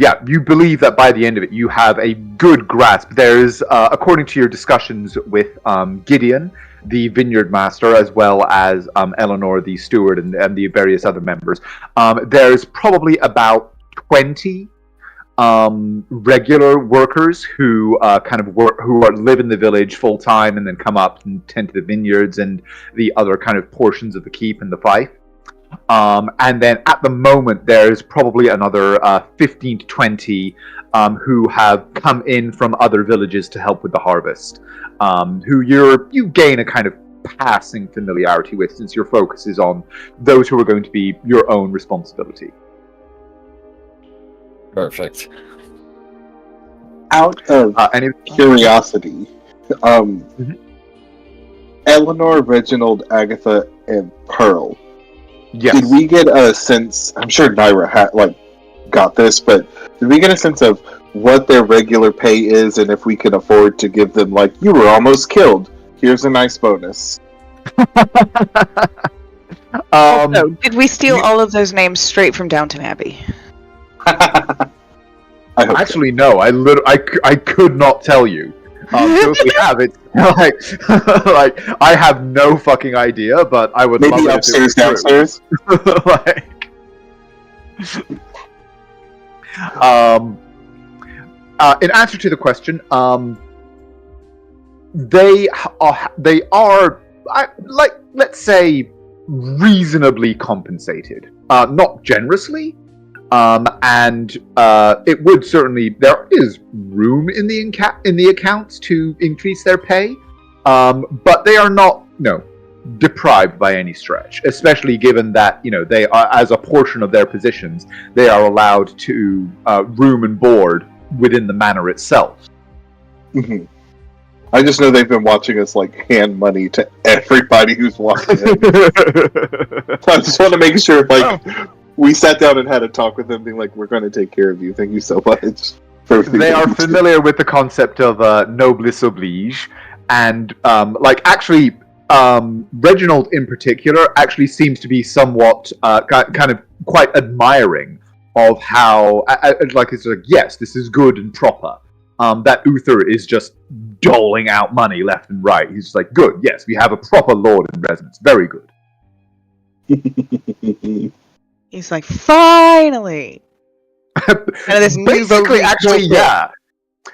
yeah, you believe that by the end of it, you have a good grasp. There's, according to your discussions with Gideon, the vineyard master, as well as Eleanor, the steward, and the various other members, there's probably about 20 regular workers who live in the village full time and then come up and tend to the vineyards and the other kind of portions of the keep and the fief. And then at the moment, there's probably another 15 to 20 who have come in from other villages to help with the harvest, who you gain a kind of passing familiarity with, since your focus is on those who are going to be your own responsibility. Perfect. Out of curiosity, Eleanor, Reginald, Agatha, and Pearl. Yes. Did we get a sense? I'm sure Naira got this, but did we get a sense of what their regular pay is, and if we can afford to give them, like, you were almost killed, here's a nice bonus? Also, did we steal all of those names straight from Downton Abbey? Actually, no. I could not tell you. So if we have it, like I have no fucking idea, but I would maybe love upstairs, it downstairs. In answer to the question, they are let's say reasonably compensated, not generously. And it would certainly, there is room in the accounts to increase their pay, but they are not deprived by any stretch, especially given that they are, as a portion of their positions, they are allowed to room and board within the manor itself. Mm-hmm. I just know they've been watching us like hand money to everybody who's walking in. I just want to make sure we sat down and had a talk with them, being like, "We're going to take care of you. Thank you so much." They are familiar with the concept of noblesse oblige, and Reginald in particular actually seems to be somewhat kind of quite admiring of how, it's like, yes, this is good and proper. That Uther is just doling out money left and right. He's just like, good, yes, we have a proper lord in residence. Very good. He's like, finally! Basically, actually, yeah.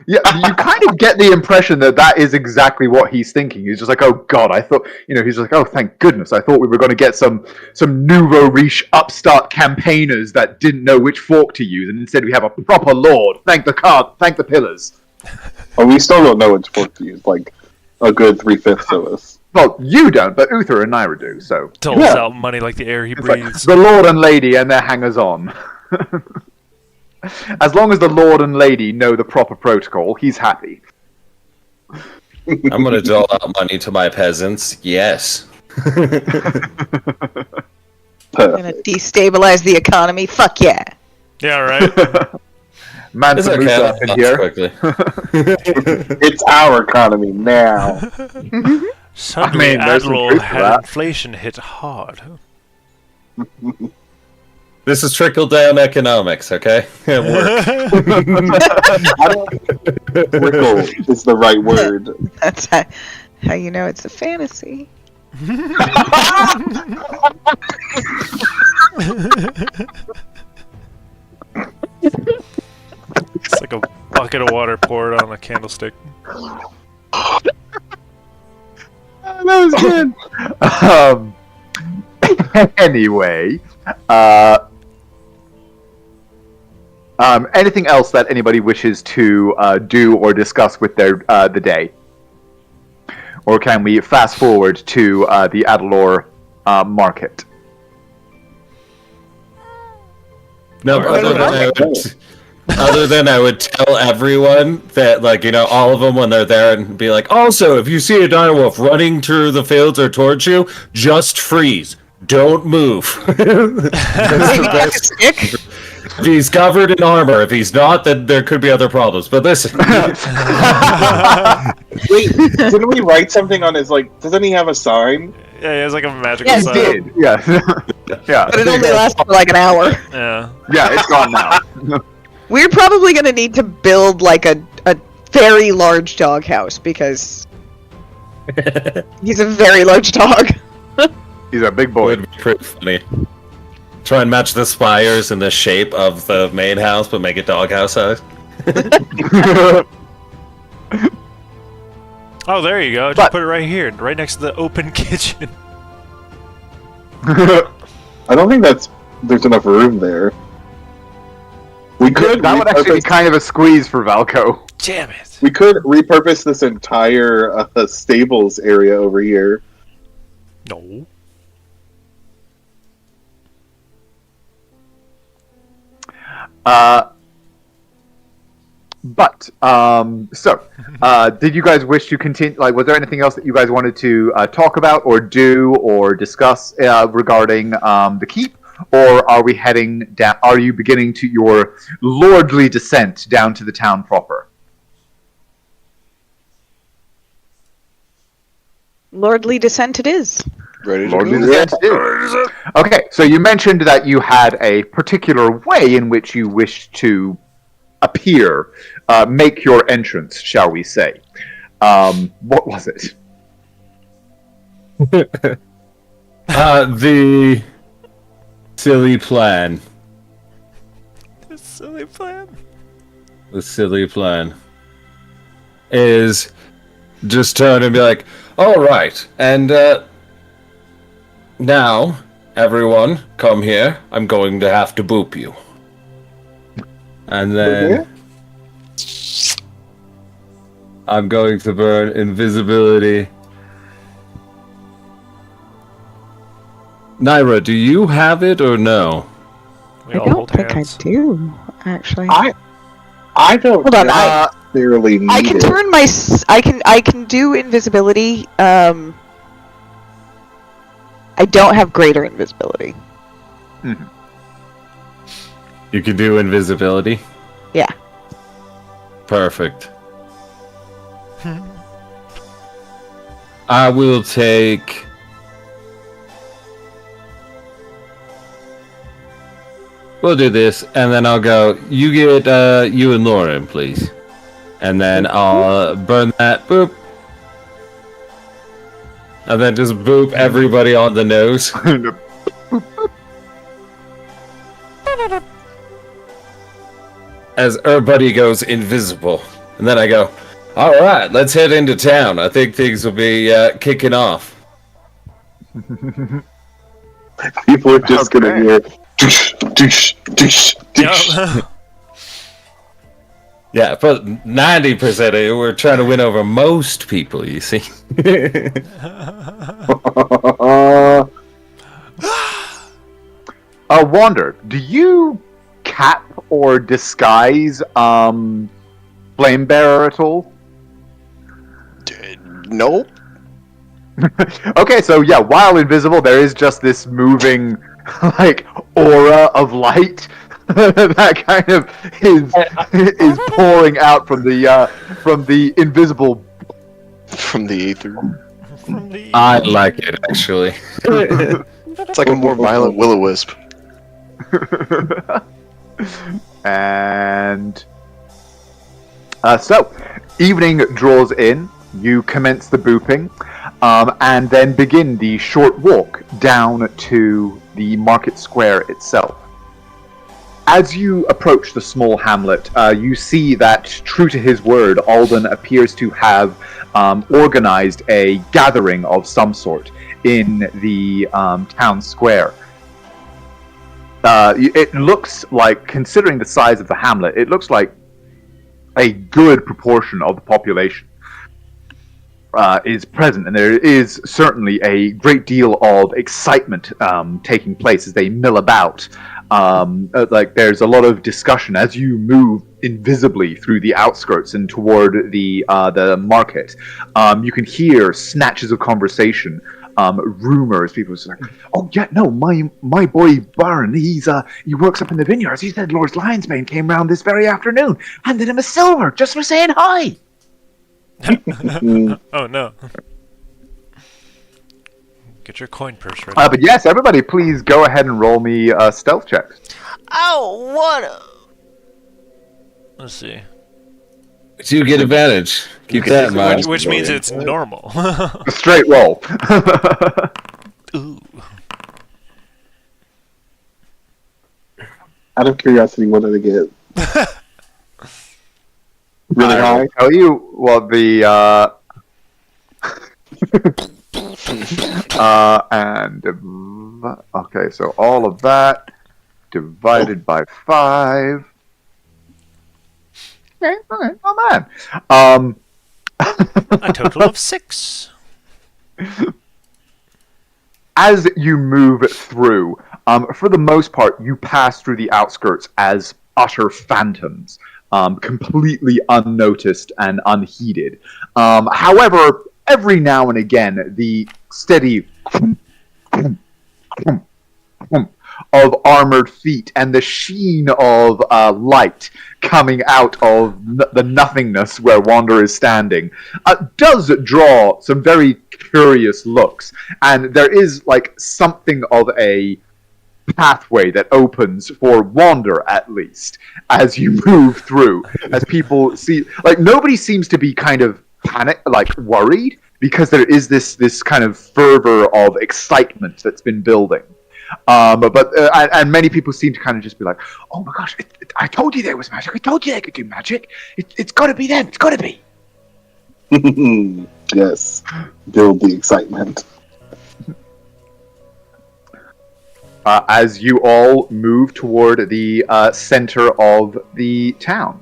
Yeah, you kind of get the impression that is exactly what he's thinking. He's just like, oh god, I thought, he's like, oh thank goodness, I thought we were going to get some nouveau riche upstart campaigners that didn't know which fork to use, and instead we have a proper lord. Thank the pillars. Oh, we still don't know which fork to use, like a good 3/5 of us. Well, you don't, but Uther and Naira do, so. Doles out money like the air he breathes. Like the lord and lady and their hangers-on. As long as the Lord and Lady know the proper protocol, he's happy. I'm gonna dole out money to my peasants. Yes. I'm gonna destabilize the economy. Fuck yeah. Yeah, right. Man, It's some okay. moves up in here. Quickly. It's our economy now. Suddenly, I mean, there's some Admiral truth to had that. inflation hit hard. This is trickle down economics, okay? It works. Trickle is the right word. That's how you know it's a fantasy. It's like a bucket of water poured on a candlestick. That was good. Anyway, anything else that anybody wishes to do or discuss with their the day, or can we fast forward to the Adalor market? No, other than I would tell everyone that, like, you know, all of them when they're there and be like, also, if you see a direwolf running through the fields or towards you, just freeze. Don't move. If he's covered in armor. If he's not, then there could be other problems. But listen. Wait, didn't we write something on his, like, doesn't he have a sign? Yeah, he has like a magical Yeah, sign. Did yeah, yeah, But it only lasts for like an hour. Yeah. yeah. It's gone now. We're probably gonna need to build like a very large doghouse because he's a very large dog. He's a big boy. Would be pretty funny. Try and match the spires in the shape of the main house, but make it doghouse size. Oh, there you go. Just put it right here, right next to the open kitchen. I don't think there's enough room there. We could That would actually be repurpose- kind of a squeeze for Valco. Damn it. We could repurpose this entire stables area over here. No. Did you guys wish to continue? Like, was there anything else that you guys wanted to talk about, or do, or discuss regarding the keep, or are we heading down? Are you beginning to your lordly descent down to the town proper? Lordly descent it is. Ready to Lordly go? descent. it is. Okay, so you mentioned that you had a particular way in which you wished to appear, make your entrance, shall we say? What was it? The silly plan. This silly plan. The silly plan is just turn and be like, all right, and now everyone come here. I'm going to have to boop you. And then I'm going to burn invisibility. Naira, do you have it or no? We I all don't hold think hands. I do, actually. I don't Hold on, necessarily need I can it. turn my I can do invisibility. I don't have greater invisibility. You can do invisibility? Yeah. Perfect. I will take... We'll do this, and then I'll go, you get you and Lauren, please. And then I'll burn that, boop. And then just boop everybody on the nose. As everybody goes invisible. And then I go, alright, let's head into town. I think things will be kicking off. People are just Okay. gonna hear doosh, doosh, doosh, doosh. Yep. Yeah, but 90% of it, we're trying to win over most people, you see. Wander, do you cap or disguise Flame Bearer at all? Nope. Okay, so yeah, while invisible, there is just this moving, like, aura of light that kind of is pouring out from the invisible. From the aether. I like it, actually. It's like a more violent will-o-wisp. And so, evening draws in. You commence the booping, and then begin the short walk down to the market square itself. As you approach the small hamlet, you see that, true to his word, Alden appears to have organized a gathering of some sort in the town square. It looks like, considering the size of the hamlet, it looks like a good proportion of the population is present, and there is certainly a great deal of excitement taking place as they mill about. Like, there's a lot of discussion as you move invisibly through the outskirts and toward the market. You can hear snatches of conversation, rumors. People say, "Oh yeah, no, my boy Baron, he works up in the vineyards. He said Lord Lionsbane came round this very afternoon, handed him a silver just for saying hi." Oh no. Get your coin purse ready. But yes, everybody, please go ahead and roll me stealth checks. Oh, what? Let's see. You get advantage. Keep that in mind. Which means it's normal. A straight roll. Ooh. Out of curiosity, what did I get? Really high? I'll tell you, well, the okay, so all of that divided by 5. Okay, not bad. A total of 6. As you move through, for the most part, you pass through the outskirts as utter phantoms, completely unnoticed and unheeded. However, every now and again, the steady of armored feet and the sheen of light coming out of the nothingness where Wander is standing does draw some very curious looks. And there is like something of a pathway that opens for Wander, at least, as you move through. As people see, like, nobody seems to be kind of worried, because there is this kind of fervor of excitement that's been building. And many people seem to kind of just be like, "Oh my gosh, I told you there was magic. I told you they could do magic. It's got to be them. It's got to be." Yes, build the excitement. As you all move toward the center of the town.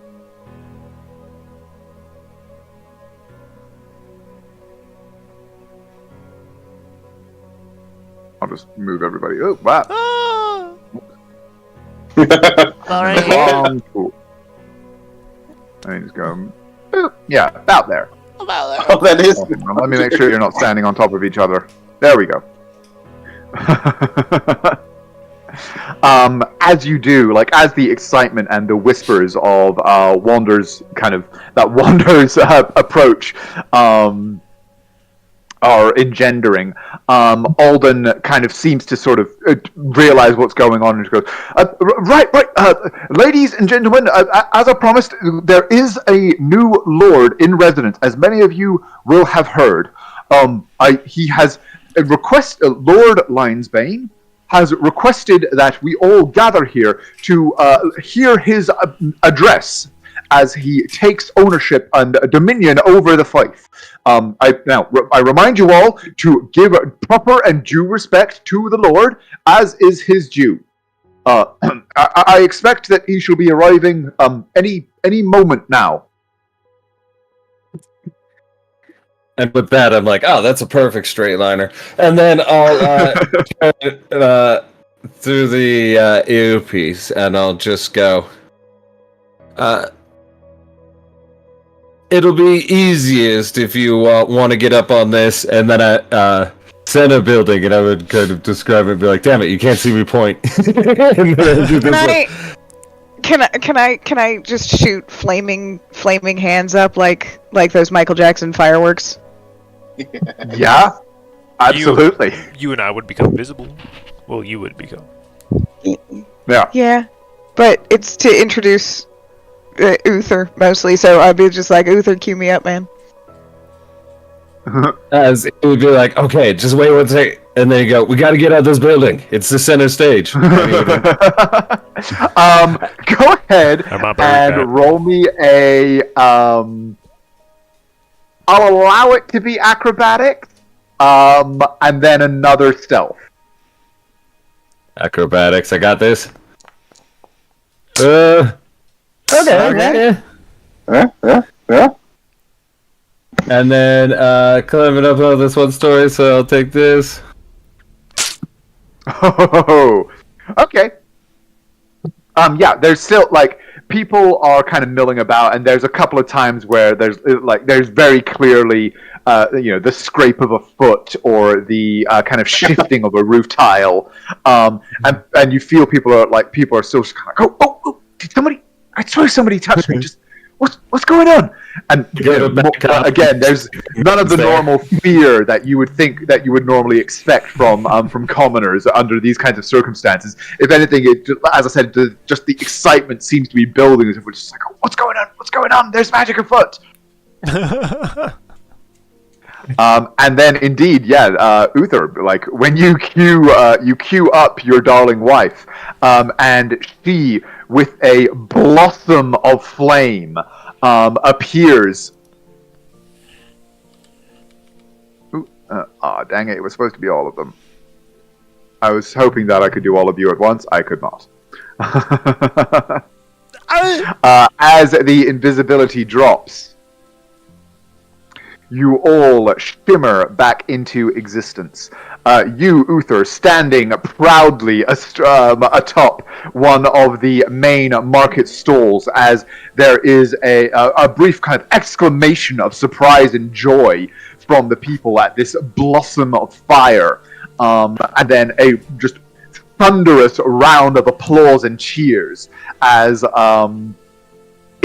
I'll just move everybody. Oh, wow. Sorry. Cool. I just go, yeah, about there. About Oh, that is. Let me make sure you're not standing on top of each other. There we go. As you do, like, as the excitement and the whispers of Wander's approach are engendering, Alden kind of seems to sort of realize what's going on and just goes, right, ladies and gentlemen, as I promised, there is a new lord in residence, as many of you will have heard. He has Lord Lionsbane has requested that we all gather here to hear his address as he takes ownership and dominion over the fief. I remind you all to give proper and due respect to the Lord, as is his due. I expect that he shall be arriving any moment now. And with that, I'm like, oh, that's a perfect straight liner. And then I'll turn through the earpiece, and I'll just go. It'll be easiest if you want to get up on this, and then center building, and I would kind of describe it and be like, "Damn it, you can't see me point." And then do this Can I just shoot flaming hands up like those Michael Jackson fireworks? Yeah, absolutely. You and I would become visible. Well, you would become. Yeah. Yeah, but it's to introduce Uther mostly, so I'd be just like, Uther, cue me up, man. As it would be like, okay, just wait 1 second, and then you go, we got to get out of this building. It's the center stage. Go ahead and roll me a. I'll allow it to be acrobatics, and then another stealth. Acrobatics, I got this. Okay. Yeah. And then climbing up on this one story, so I'll take this. Oh, okay. Yeah, there's still like people are kind of milling about, and there's a couple of times where there's very clearly the scrape of a foot or the kind of shifting of a roof tile, and you feel people are still just kind of like, oh, did somebody? I swear somebody touched me. Just what's going on? And again, there's none of the normal fear that you would think that you would normally expect from commoners under these kinds of circumstances. If anything, as I said, just the excitement seems to be building. As if we're just like, oh, what's going on? What's going on? There's magic afoot. And then, indeed, Uther, like when you queue up your darling wife, and she, with a blossom of flame, appears. Dang it! It was supposed to be all of them. I was hoping that I could do all of you at once. I could not. As the invisibility drops, you all shimmer back into existence. You, Uther, standing proudly atop one of the main market stalls as there is a brief kind of exclamation of surprise and joy from the people at this blossom of fire. And then a just thunderous round of applause and cheers as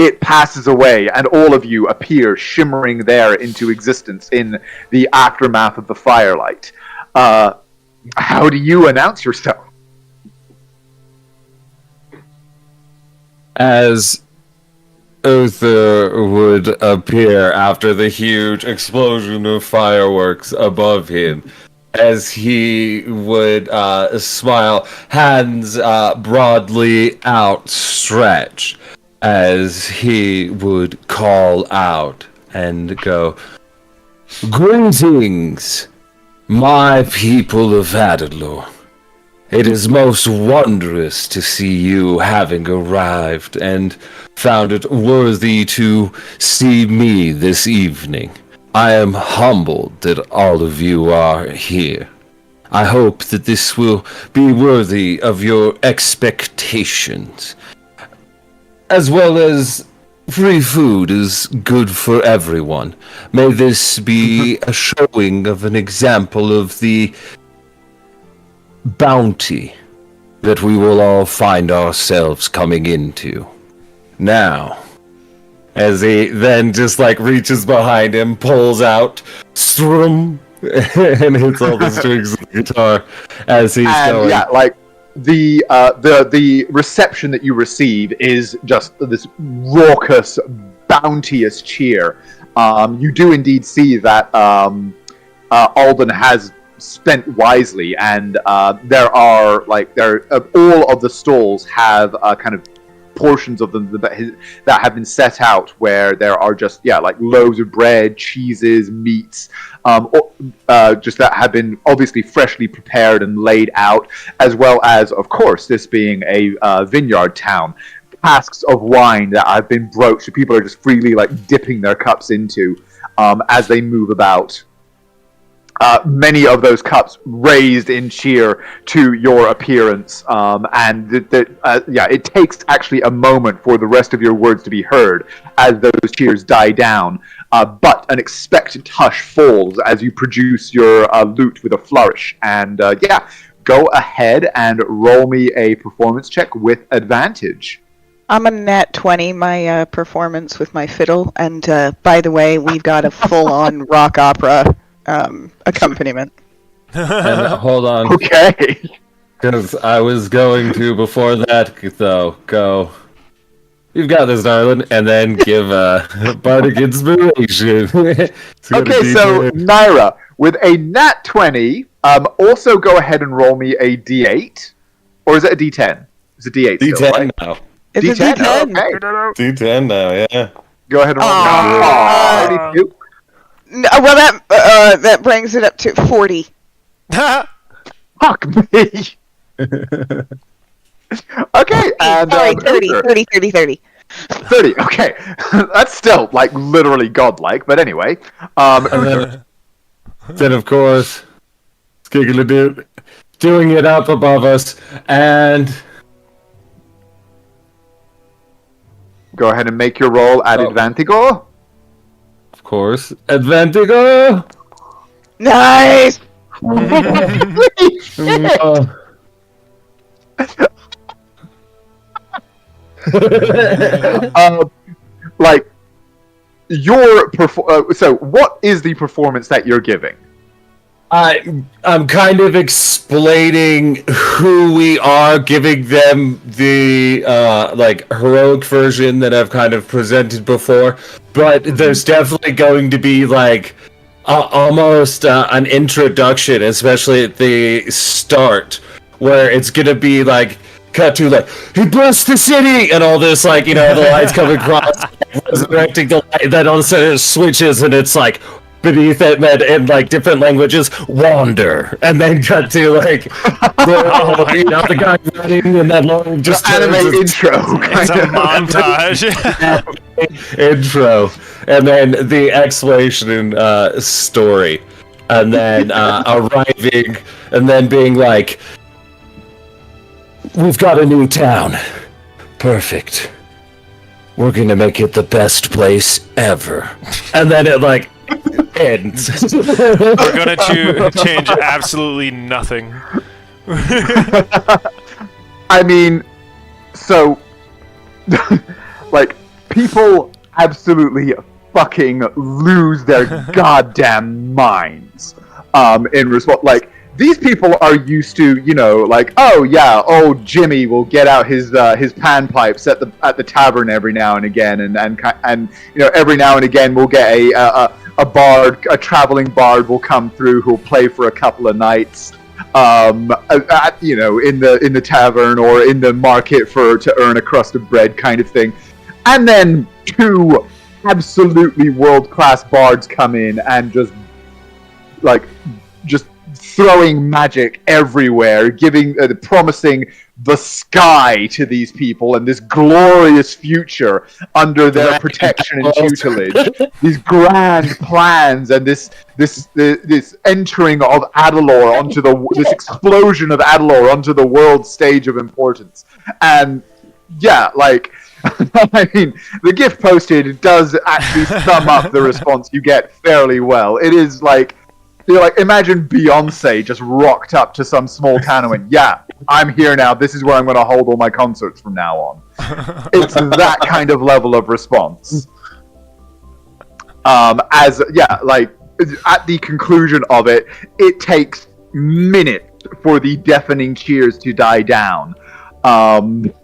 it passes away, and all of you appear shimmering there into existence in the aftermath of the firelight. How do you announce yourself? As Uther would appear after the huge explosion of fireworks above him, as he would smile, hands broadly outstretched, as he would call out and go, "Greetings, my people of Adalor. It is most wondrous to see you having arrived and found it worthy to see me this evening. I am humbled that all of you are here. I hope that this will be worthy of your expectations. As well as free food is good for everyone. May this be a showing of an example of the bounty that we will all find ourselves coming into. Now," as he then just like reaches behind him, pulls out Strum, and hits all the strings of the guitar as he's going. Yeah, like the reception that you receive is just this raucous, bounteous cheer. You do indeed see that Alden has spent wisely, and there are all of the stalls have kind of portions of them that have been set out where there are just loaves of bread, cheeses, meats, just that have been obviously freshly prepared and laid out, as well as, of course, this being a vineyard town, casks of wine that have been broached that people are just freely dipping their cups into as they move about. many of those cups raised in cheer to your appearance, and it takes actually a moment for the rest of your words to be heard as those cheers die down. But an expectant hush falls as you produce your loot with a flourish, and go ahead and roll me a performance check with advantage. I'm a nat 20, my performance with my fiddle, and by the way, we've got a full-on rock opera accompaniment. And, hold on. Okay. Because I was going to, before that, though, go... You've got this, darling, and then give bardic inspiration. Okay, so Naira, with a nat 20, also go ahead and roll me a d8. Or is it a d10? It's a d8 D10 still, right? now. It's D10? a D10. Okay. D10 now, yeah. Go ahead and roll me. Well, that brings it up to 40. Fuck me. Okay, and... Sorry, 30. 30, okay. That's still, like, literally godlike, but anyway. And then, of course, Skiggly doing it up above us, and... Go ahead and make your roll at Advantigo. Of course, Advantigo! Nice! Like, your so what is the performance that you're giving? I'm kind of explaining who we are, giving them the heroic version that I've kind of presented before, but there's definitely going to be like almost an introduction, especially at the start, where it's gonna be like cut to like, he blessed the city, and all this, like, you know, the lights coming across, resurrecting the light, then all of a sudden it switches, and it's like, beneath it, in like different languages, wander, and then cut to like, the guy running, and then Lauren just anime intro. It's a montage. Intro, and then the explanation story, and then arriving, and then being like, we've got a new town. Perfect. We're gonna make it the best place ever. And then it like ends. We're gonna change absolutely nothing. I mean, so like, people absolutely fucking lose their goddamn minds in response. Like, these people are used to, you know, like, oh yeah, old Jimmy will get out his panpipes at the tavern every now and again, and you know, every now and again we'll get a bard, a traveling bard will come through who'll play for a couple of nights, you know, in the tavern or in the market to earn a crust of bread, kind of thing, and then two absolutely world-class bards come in and just throwing magic everywhere, promising the sky to these people and this glorious future under their protection and tutelage. These grand plans and this entering of Adalor onto this explosion of Adalor onto the world stage of importance. And yeah, like, I mean, the gift posted does actually sum up the response you get fairly well. It is like, you're like, imagine Beyonce just rocked up to some small town and went, yeah, I'm here now. This is where I'm going to hold all my concerts from now on. It's that kind of level of response. Like, at the conclusion of it, it takes minutes for the deafening cheers to die down. And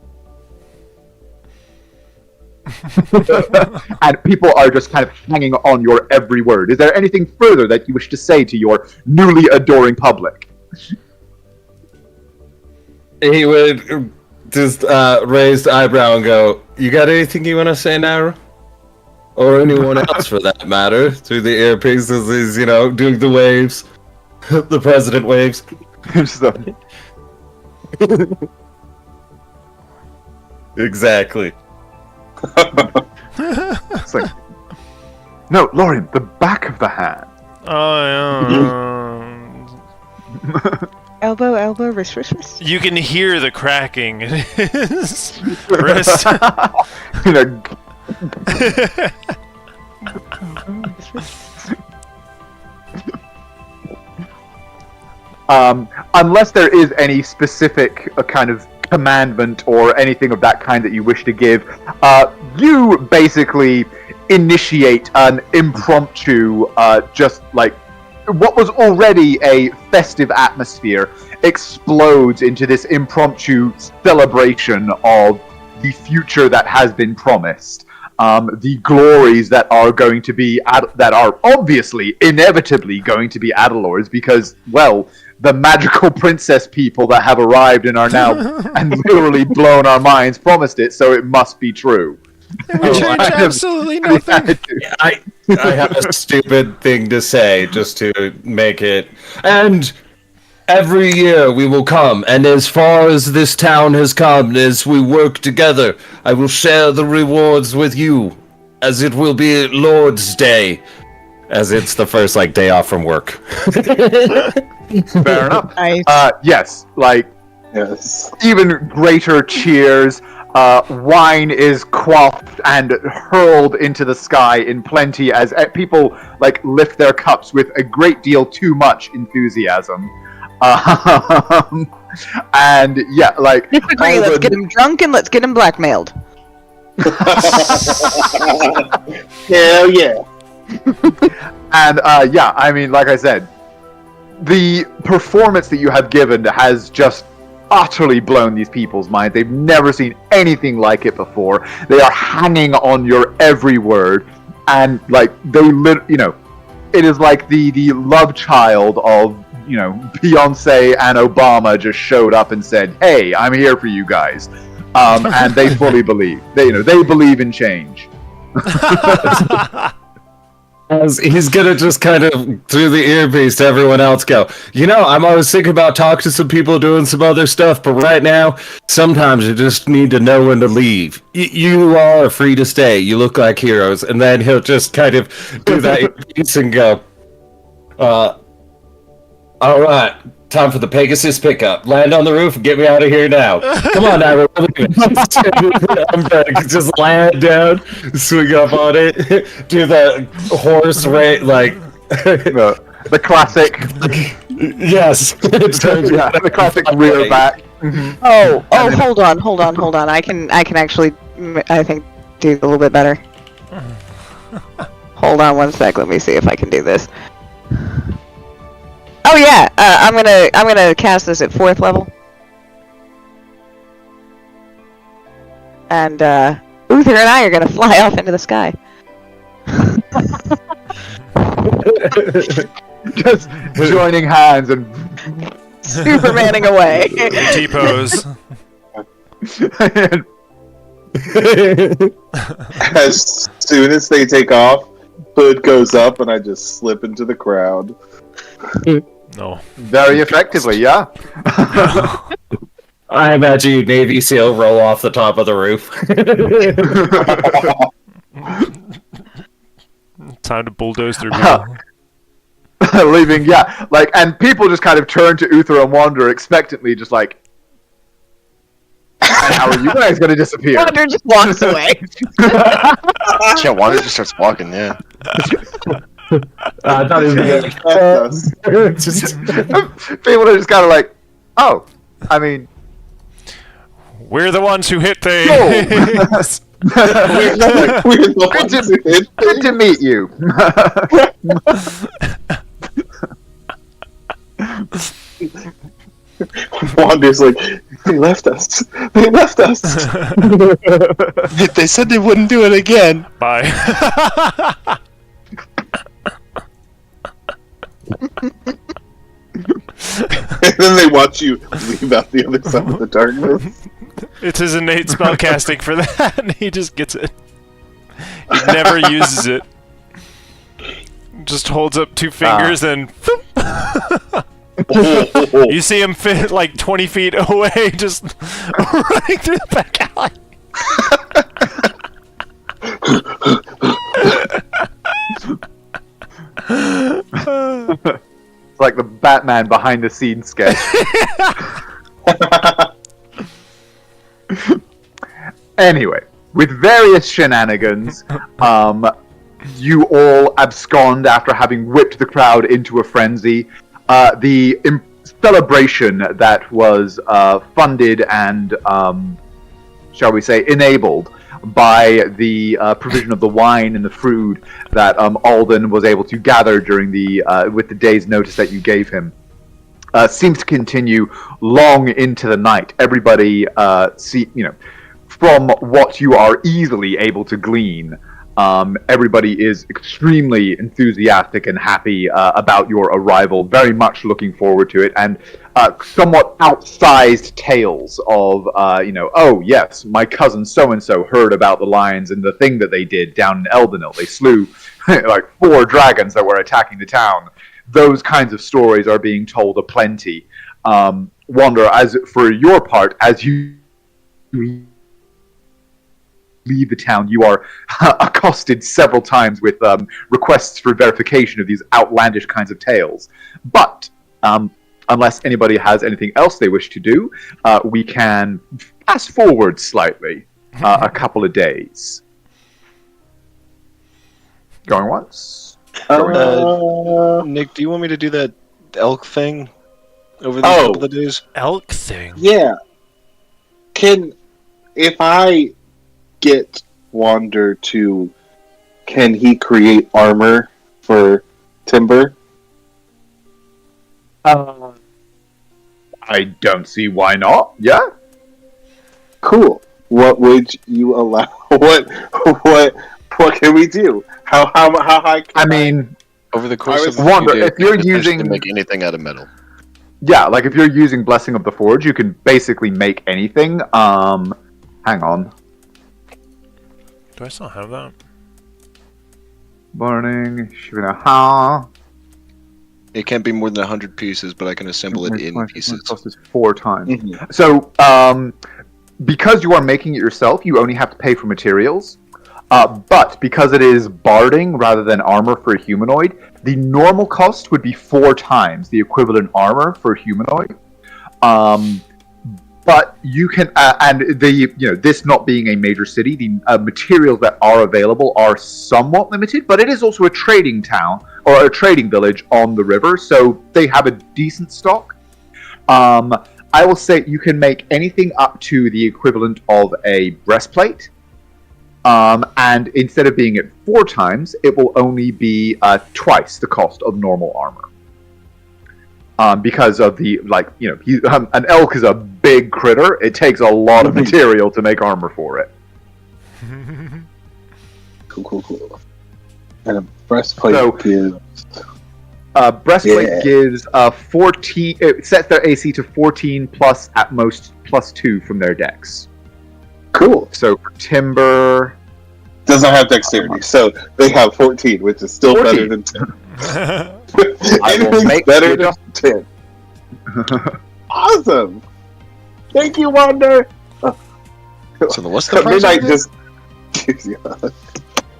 people are just kind of hanging on your every word. Is there anything further that you wish to say to your newly adoring public? He would just raise the eyebrow and go, you got anything you want to say, Naira? Or anyone else for that matter, through the earpiece as he's, you know, doing the waves. The president waves. Exactly. It's like, no, Lauren, the back of the hand. Oh, yeah. Elbow, wrist. You can hear the cracking in his wrist. You know, unless there is any specific kind of commandment or anything of that kind that you wish to give, you basically initiate an impromptu, just like what was already a festive atmosphere explodes into this impromptu celebration of the future that has been promised. The glories that are going to be, that are obviously, inevitably going to be Adalor's because, well, the magical princess people that have arrived and are now, and literally blown our minds, promised it, so it must be true. It would change absolutely nothing. I have a stupid thing to say just to make it. And every year we will come, and as far as this town has come, as we work together, I will share the rewards with you, as it will be Lord's Day, as it's the first day off from work. Fair enough. Nice. Yes, Yes. even greater cheers. Wine is quaffed and hurled into the sky in plenty as people lift their cups with a great deal too much enthusiasm. And yeah, Disagree. Let's get him drunk and let's get him blackmailed. Hell yeah. And yeah, I mean, like I said, the performance that you have given has just utterly blown these people's minds. They've never seen anything like it before. They are hanging on your every word, and it is like the love child of Beyonce and Obama just showed up and said, "Hey, I'm here for you guys," and they fully believe. They believe in change. As he's gonna just kind of through the earpiece to everyone else go, I'm always thinking about talking to some people doing some other stuff, but right now, sometimes you just need to know when to leave. You all are free to stay. You look like heroes. And then he'll just kind of do that earpiece and go, all right, time for the Pegasus pickup. Land on the roof and get me out of here now. Come on, Ira. I'm ready. Just land down, swing up on it, do the horse race, the classic. Yes. Yeah, the classic rear back. Mm-hmm. Hold on. I can actually, I think, do a little bit better. Hold on one sec. Let me see if I can do this. Oh yeah, I'm gonna cast this at 4th level, and Uther and I are gonna fly off into the sky. Just joining hands and Supermaning away. T-pose. As soon as they take off, hood goes up and I just slip into the crowd. No. Very effectively, yeah. I imagine you Navy SEAL roll off the top of the roof. Time to bulldoze through people. Leaving, yeah. And people just kind of turn to Uther and Wander expectantly, just and how are you guys going to disappear? Wander just walks away. Yeah, Wander just starts walking, yeah. I thought he was People are just kind of oh, I mean... We're the ones who hit things! Good to meet you. Wander's they left us. They left us. They said they wouldn't do it again. Bye. And then they watch you leave out the other side of the darkness. It's his innate spellcasting for that, and he just gets it. He never uses it. Just holds up 2 fingers and... You see him fit 20 feet away, just running through the back alley. like the Batman behind the scenes sketch. Anyway, with various shenanigans, you all abscond after having whipped the crowd into a frenzy. The celebration that was funded and, shall we say, enabled by the provision of the wine and the food that Alden was able to gather during with the day's notice that you gave him, seems to continue long into the night. Everybody, from what you are easily able to glean, everybody is extremely enthusiastic and happy about your arrival, very much looking forward to it, and somewhat outsized tales of, oh yes, my cousin so-and-so heard about the lions and the thing that they did down in Eldenil. They slew like 4 dragons that were attacking the town. Those kinds of stories are being told aplenty. Wander, as for your part, as you leave the town, you are accosted several times with requests for verification of these outlandish kinds of tales. But unless anybody has anything else they wish to do, we can fast forward slightly a couple of days. Going once. Nick, do you want me to do that elk thing over the couple of days? Elk thing? Yeah. If I get Wander to, can he create armor for Timber? I don't see why not. Yeah. Cool. What would you allow? What can we do? How high? I mean, over the course of Wander, a few days, if you're you can using essentially make anything out of metal. Yeah, like if you're using Blessing of the Forge, you can basically make anything. Hang on. Do I still have that? Burning, Shivanaha. It can't be more than 100 pieces, but I can assemble it in pieces. It costs us 4 times. Mm-hmm. So, because you are making it yourself, you only have to pay for materials. But because it is barding rather than armor for a humanoid, the normal cost would be 4 times the equivalent armor for a humanoid. But you can, and this not being a major city, the materials that are available are somewhat limited. But it is also a trading town or a trading village on the river, so they have a decent stock. I will say you can make anything up to the equivalent of a breastplate. And instead of being at 4 times, it will only be twice the cost of normal armor. Because of the, an elk is a big critter. It takes a lot of material to make armor for it. Cool. And a breastplate gives... breastplate gives 14... It sets their AC to 14 plus, at most, +2 from their dex. Cool. So for Timber... Doesn't have dexterity, so they have 14, which is still 14. Better than 10. Anything's better than 10. Awesome! Thank you, Wander! So what's the price? Midnight just...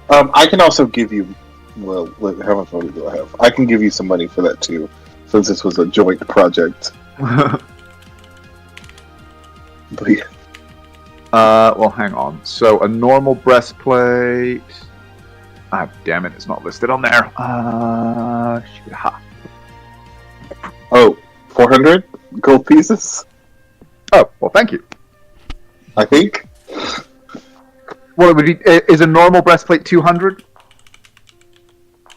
I can also give you... Well, how much money do I have? I can give you some money for that, too, since this was a joint project. But yeah. Well, hang on. So a normal breastplate. Ah, damn it! It's not listed on there. Oh, 400 gold pieces. Oh, well, thank you. I think. Well, it would be. Is a normal breastplate 200? I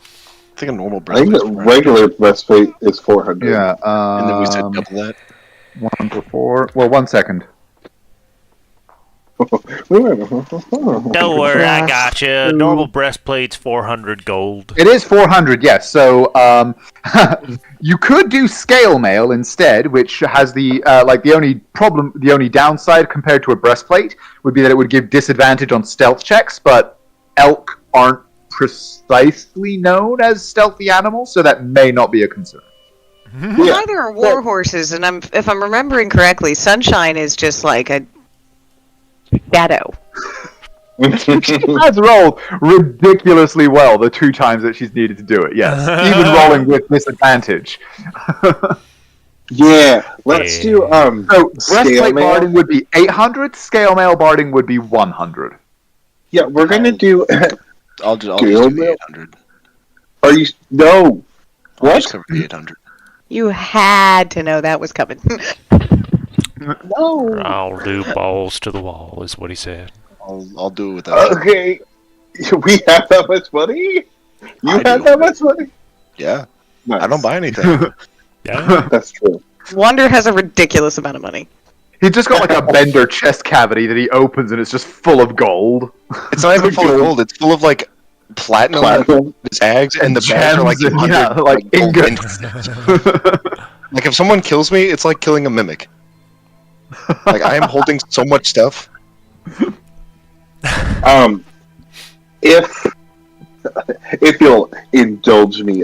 think a normal breastplate. I think a regular breastplate is 400. Yeah. And then we said double that. 1 to 4. Well, 1 second. Don't worry, I got you. Normal breastplate's 400 gold. It is 400, yes. So you could do scale mail instead, which has the the only downside compared to a breastplate would be that it would give disadvantage on stealth checks. But elk aren't precisely known as stealthy animals, so that may not be a concern. Neither are war horses, and if I'm remembering correctly, Sunshine is just like a shadow. has rolled ridiculously well the 2 times that she's needed to do it. Yes, even rolling with disadvantage. Yeah, let's do So scale breastplate mail. barding would be 800. Scale mail barding would be 100. Yeah, we're gonna do. I'll just Scale do the mail? 800. Are you no? I'll What? just cover the 800. You had to know that was coming. No. I'll do balls to the wall, is what he said. I'll do it without. Okay, we have that much money. You I have do. that much money. Yeah, Nice. I don't buy anything. Yeah. That's true. Wonder has a ridiculous amount of money. He's just got like a bender chest cavity that he opens and it's just full of gold. It's not even full of gold. It's full of like platinum, zags, and the bags are like gems and, 100, like gold ingots. Like if someone kills me, it's like killing a mimic. Like I am holding so much stuff. If you'll indulge me,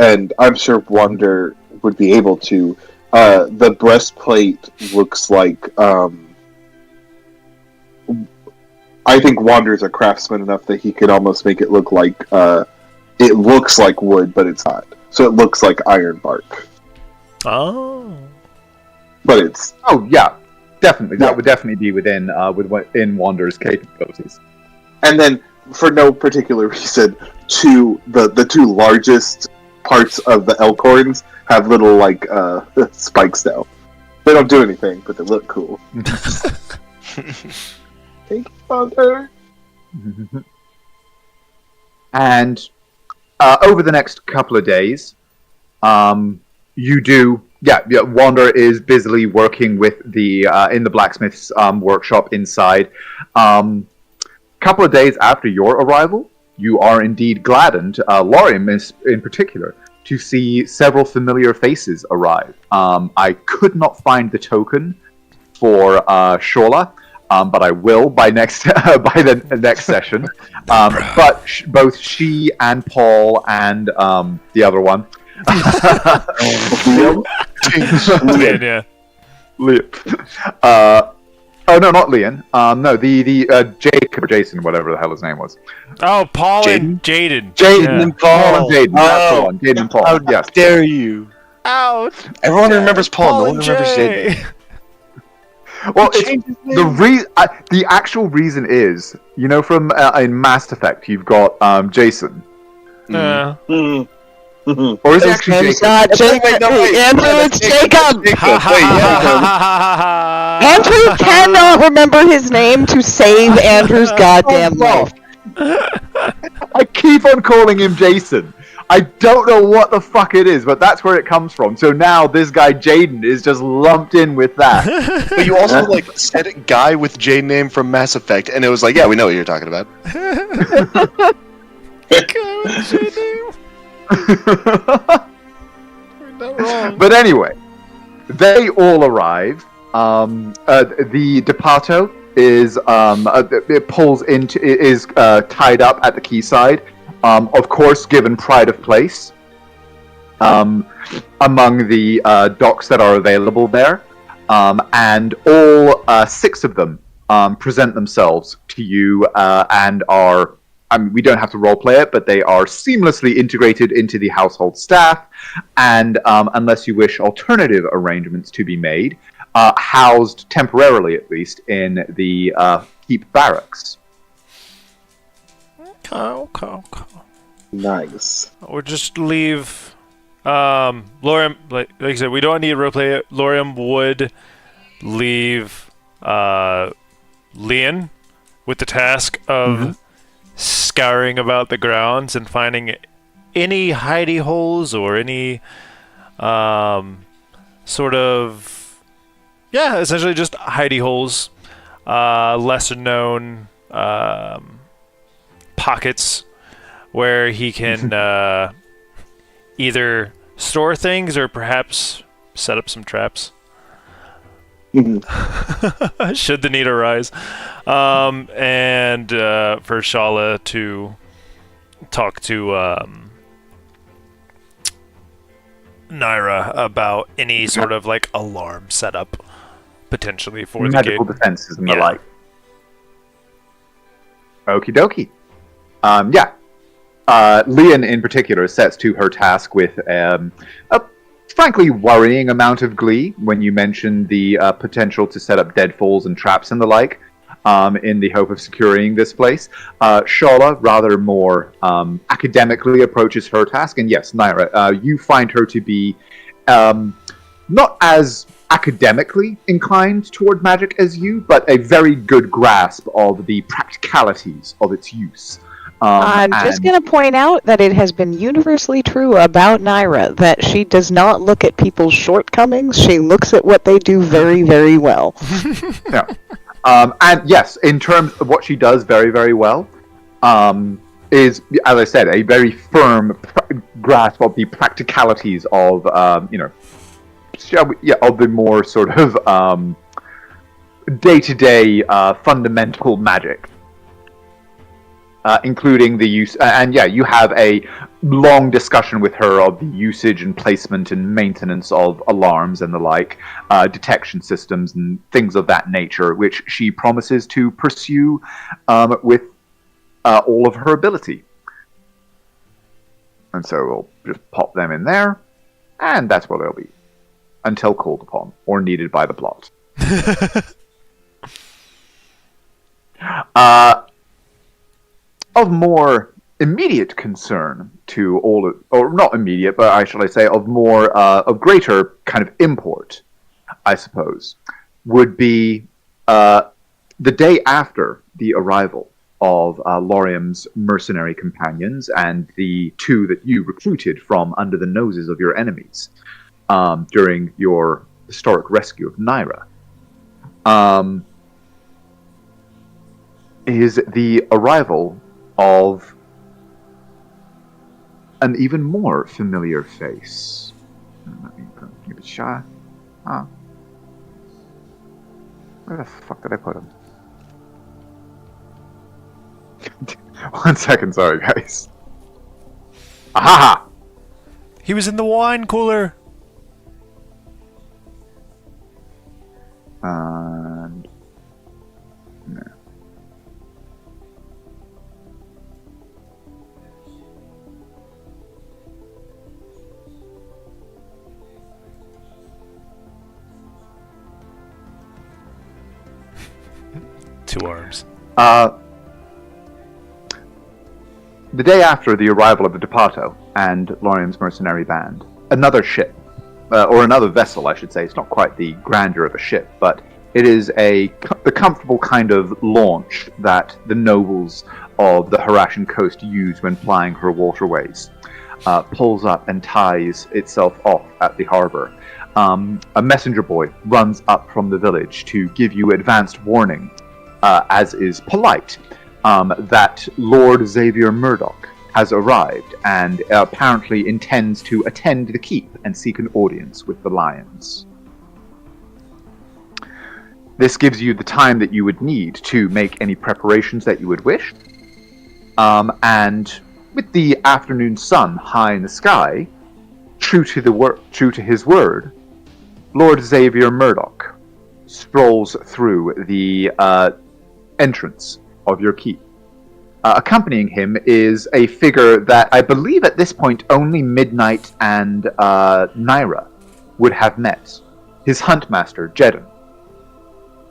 and I'm sure Wonder would be able to. The breastplate looks like. I think Wander's a craftsman enough that he could almost make it look like. It looks like wood, but it's not. So it looks like iron bark, Oh. but it's Oh yeah, definitely. Yeah. That would definitely be within Wander's capabilities. and then for no particular reason, the 2 largest parts of the elk horns have little like spikes now. They don't do anything, but they look cool. Thank you, Father. And over the next couple of days, you do. Yeah, Wander is busily working with the in the blacksmith's workshop inside. Couple of days after your arrival, you are indeed gladdened, Lorium is in particular, to see several familiar faces arrive. I could not find the token for Shola, but I will by next by the next session. But both she and Paul and the other one, Liam, Yeah. Lip. Oh no, not Leon. No, the Jacob or Jason, whatever the hell his name was. Oh, Paul and Jaden. Jaden and Paul Oh. and Jaden. That's the one. Jaden and Paul. How Yes. dare you? Ouch. Everyone remembers Paul. No one remembers Jaden. Well, it's, the actual reason is, you know, from in Mass Effect, you've got Jason, or is it actually Jacob? Not Jacob. Andrew, it's Jacob. Andrew cannot remember his name to save Andrew's goddamn life. I keep on calling him Jason. I don't know what the fuck it is, but that's where it comes from. So now this guy Jaden is just lumped in with that. But you also like said guy with J name from Mass Effect, and it was like, yeah, we know what you're talking about. But anyway, they all arrive. The Depato is it pulls into is tied up at the quayside. Of course, given pride of place among the docks that are available there, and all 6 of them present themselves to you and are. I mean, we don't have to roleplay it, but they are seamlessly integrated into the household staff, and unless you wish alternative arrangements to be made, housed temporarily, at least, in the keep barracks. Okay. Nice. Or just leave. Lorium, like I said, we don't need to roleplay it. Lorium would leave Leon with the task of scouring about the grounds and finding any hidey holes or any sort of essentially just hidey holes, lesser known pockets where he can either store things or perhaps set up some traps. Should the need arise. And for Shala to talk to Naira about any sort of like alarm setup potentially for the Medical gate. defenses and the Yeah. like. Okie dokie. Yeah. Leon, in particular, sets to her task with a frankly worrying amount of glee when you mention the potential to set up deadfalls and traps and the like in the hope of securing this place. Shala rather more academically approaches her task, and yes, Naira, you find her to be not as academically inclined toward magic as you, but a very good grasp of the practicalities of its use. I'm just going to point out that it has been universally true about Naira that she does not look at people's shortcomings. She looks at what they do very, very well. Yeah. And yes, in terms of what she does very, very well, is, as I said, a very firm grasp of the practicalities of, of the more sort of day-to-day fundamental magic. Including the use, you have a long discussion with her of the usage and placement and maintenance of alarms and the like, detection systems and things of that nature, which she promises to pursue with all of her ability. And so we'll just pop them in there, and that's where they'll be, until called upon or needed by the plot. Of more immediate concern to all, or not immediate, but I say of more, of greater kind of import, I suppose, would be the day after the arrival of Laurium's mercenary companions and the two that you recruited from under the noses of your enemies during your historic rescue of Naira. Is the arrival of an even more familiar face. Let me give it a shot. Where the fuck did I put him? 1 second, sorry guys. Aha! He was in the wine cooler. And no. Two arms. The day after the arrival of the Depato and Laurium's mercenary band, another ship, or another vessel, I should say. It's not quite the grandeur of a ship, but it is the comfortable kind of launch that the nobles of the Harashan coast use when plying her waterways. Pulls up and ties itself off at the harbor. A messenger boy runs up from the village to give you advanced warning, as is polite, that Lord Xavier Murdoch has arrived and apparently intends to attend the keep and seek an audience with the lions. This gives you the time that you would need to make any preparations that you would wish. And with the afternoon sun high in the sky, true to his word, Lord Xavier Murdoch strolls through the entrance of your keep. Accompanying him is a figure that I believe at this point only Midnight and Naira would have met. His huntmaster, Jedon.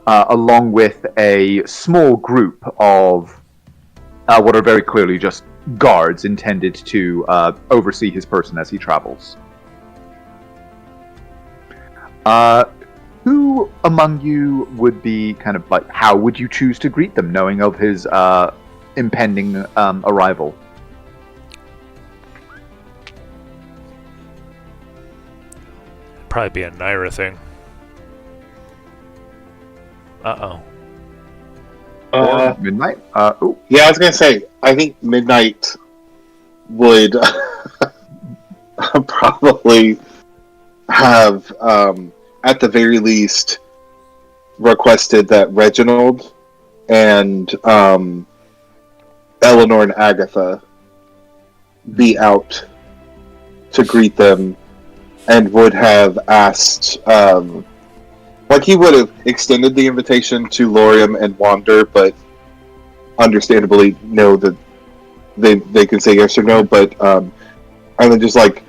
Along with a small group of what are very clearly just guards intended to oversee his person as he travels. Who among you would be kind of like, how would you choose to greet them, knowing of his impending arrival? Probably be a Naira thing. Midnight? Yeah, I was gonna say, I think Midnight would probably have, at the very least, requested that Reginald and Eleanor and Agatha be out to greet them, and would have asked, he would have extended the invitation to Laurium and Wander, but understandably know that they can say yes or no, but and then just like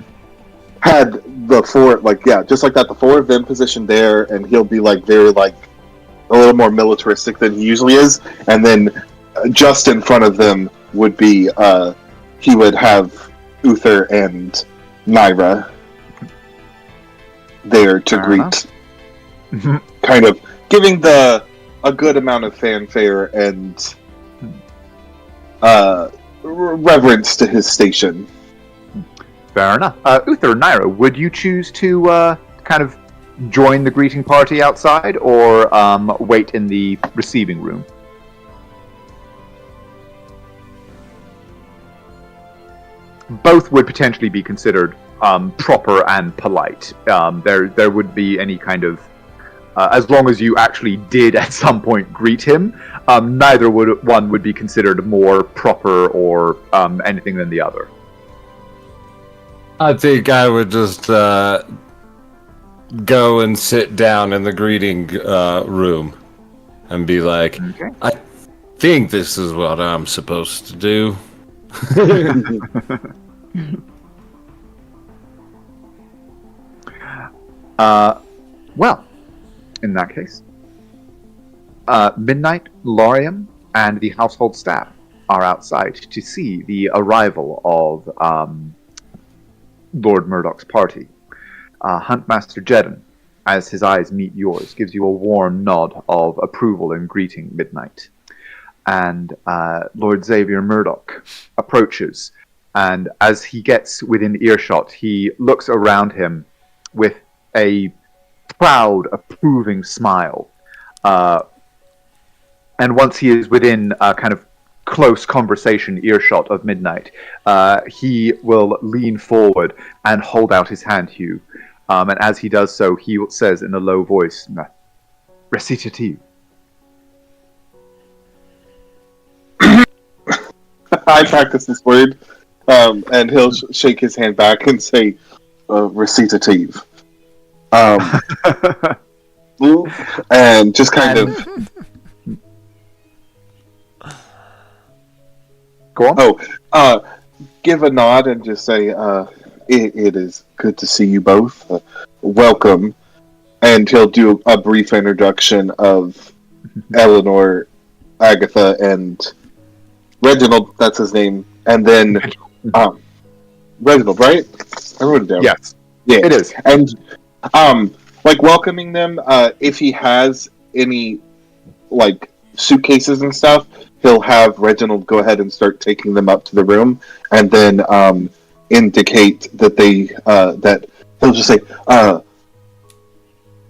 had the four, like, yeah, just like that, the four of them positioned there, and he'll be like very like a little more militaristic than he usually is, and then just in front of them would be he would have Uther and Naira there to greet, kind of giving a good amount of fanfare and reverence to his station. Fair enough. Uther, Naira, would you choose to kind of join the greeting party outside, or wait in the receiving room? Both would potentially be considered proper and polite. There would be any kind of, as long as you actually did at some point greet him, neither one would be considered more proper or anything than the other. I think I would just go and sit down in the greeting room and be like, Okay. I think this is what I'm supposed to do. Well, in that case, Midnight, Lorium, and the household staff are outside to see the arrival of Lord Murdoch's party. Huntmaster Jedden, as his eyes meet yours, gives you a warm nod of approval and greeting, Midnight. And Lord Xavier Murdoch approaches, and as he gets within earshot, he looks around him with a proud, approving smile. And once he is within a kind of close conversation earshot of Midnight, he will lean forward and hold out his hand to you. And as he does so, he says in a low voice, "Recitative." I practice this word, and he'll shake his hand back and say, "Recitative." And just kind of go on. Give a nod and just say, "It is good to see you both. Welcome." And he'll do a brief introduction of Eleanor, Agatha, and Reginald. That's his name. And then Reginald, right? I wrote it down. Yes, yeah, it is. And like welcoming them. If he has any like suitcases and stuff, he'll have Reginald go ahead and start taking them up to the room, and then indicate that that he'll just say,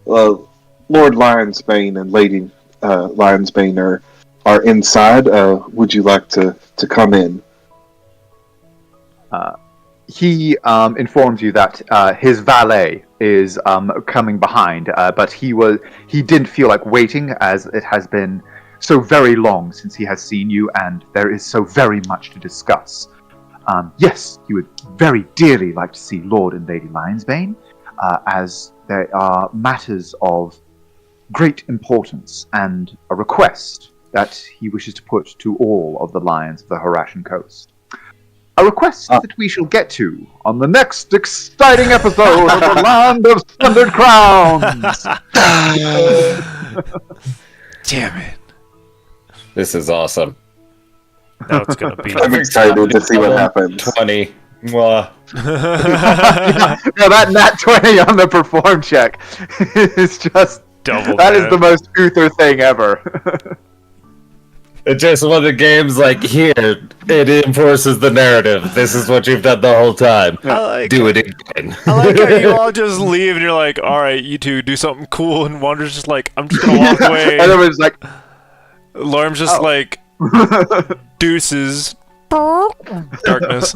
Lord Lionsbane and Lady Lionsbane are inside. Would you like to come in? He informs you that his valet is coming behind, but he didn't feel like waiting, as it has been so very long since he has seen you, and there is so very much to discuss. Yes, he would very dearly like to see Lord and Lady Lionsbane, as there are matters of great importance and a request that he wishes to put to all of the lions of the Harashan coast. A request that we shall get to on the next exciting episode of the Land of Sundered Crowns. Damn it. This is awesome. Now it's gonna be. I'm excited to see what happens. 20. Mwah. No, that nat 20 on the perform check is just Double that is that. the most Uther thing ever. It's just one of the games like, here, it enforces the narrative. This is what you've done the whole time. Do it again. I like how you all just leave and you're like, alright, you two do something cool, and Wander's just like, I'm just gonna walk away. And everyone's like, Lorm's just like, deuces. Darkness.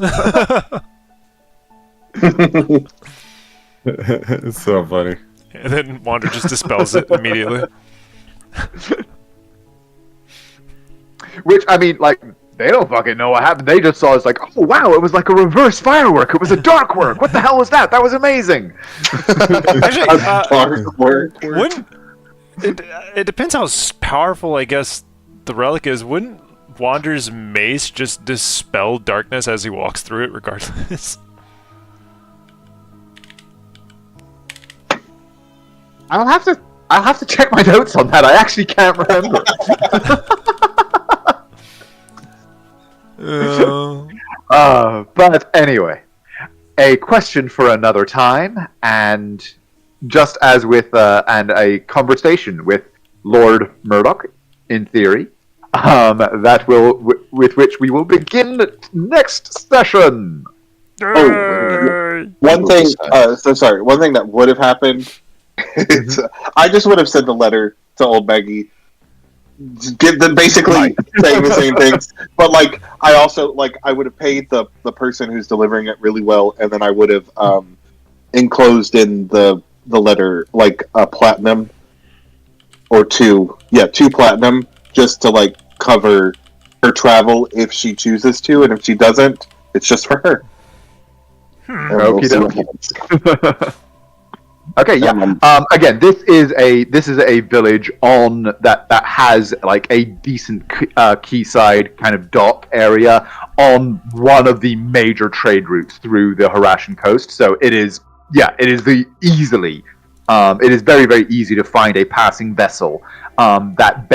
It's so funny. And then Wander just dispels it immediately. which, I mean, like, they don't fucking know what happened. They just saw it's like, oh wow, it was like a reverse firework. It was a dark work. What the hell was that? That was amazing. Actually, Dark work. wouldn't it depends how powerful, I guess, the relic is. Wouldn't Wander's mace just dispel darkness as he walks through it, regardless? I'll have to check my notes on that. I actually can't remember. But anyway, a question for another time, and just as with and a conversation with Lord Murdoch, in theory, with which we will begin next session. One thing. Sorry. One thing that would have happened. Is, I just would have sent a letter to old Maggie, give them basically saying the same things. But like, I also I would have paid the person who's delivering it really well, and then I would have enclosed in the letter like a platinum or two platinum, just to cover her travel if she chooses to, and if she doesn't, it's just for her. Okie dokie. Okay, yeah. Again, this is a village on that has a decent quayside kind of dock area on one of the major trade routes through the Harashan coast. So it is very, very easy to find a passing vessel that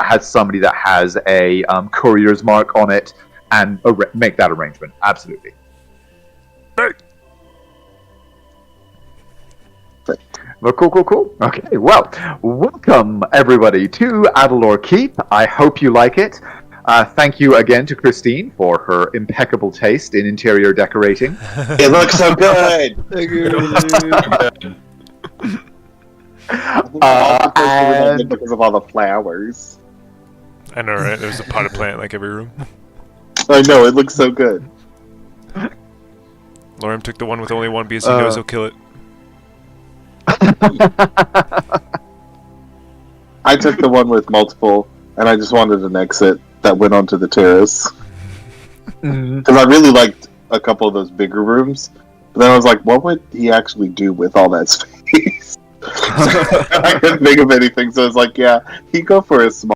has somebody that has a courier's mark on it and make that arrangement. Absolutely. Well, cool. Okay, well, welcome everybody to Adalor Keep. I hope you like it. Thank you again to Christine for her impeccable taste in interior decorating. It looks so good. And because of all the flowers. I know, right? There's a potted plant in every room. I know, it looks so good. Lorem took the one with only one because he knows he'll kill it. I took the one with multiple, and I just wanted an exit that went onto the terrace. Because I really liked a couple of those bigger rooms. But then I was like, what would he actually do with all that space? I couldn't think of anything, so I was like, yeah, he'd go for a small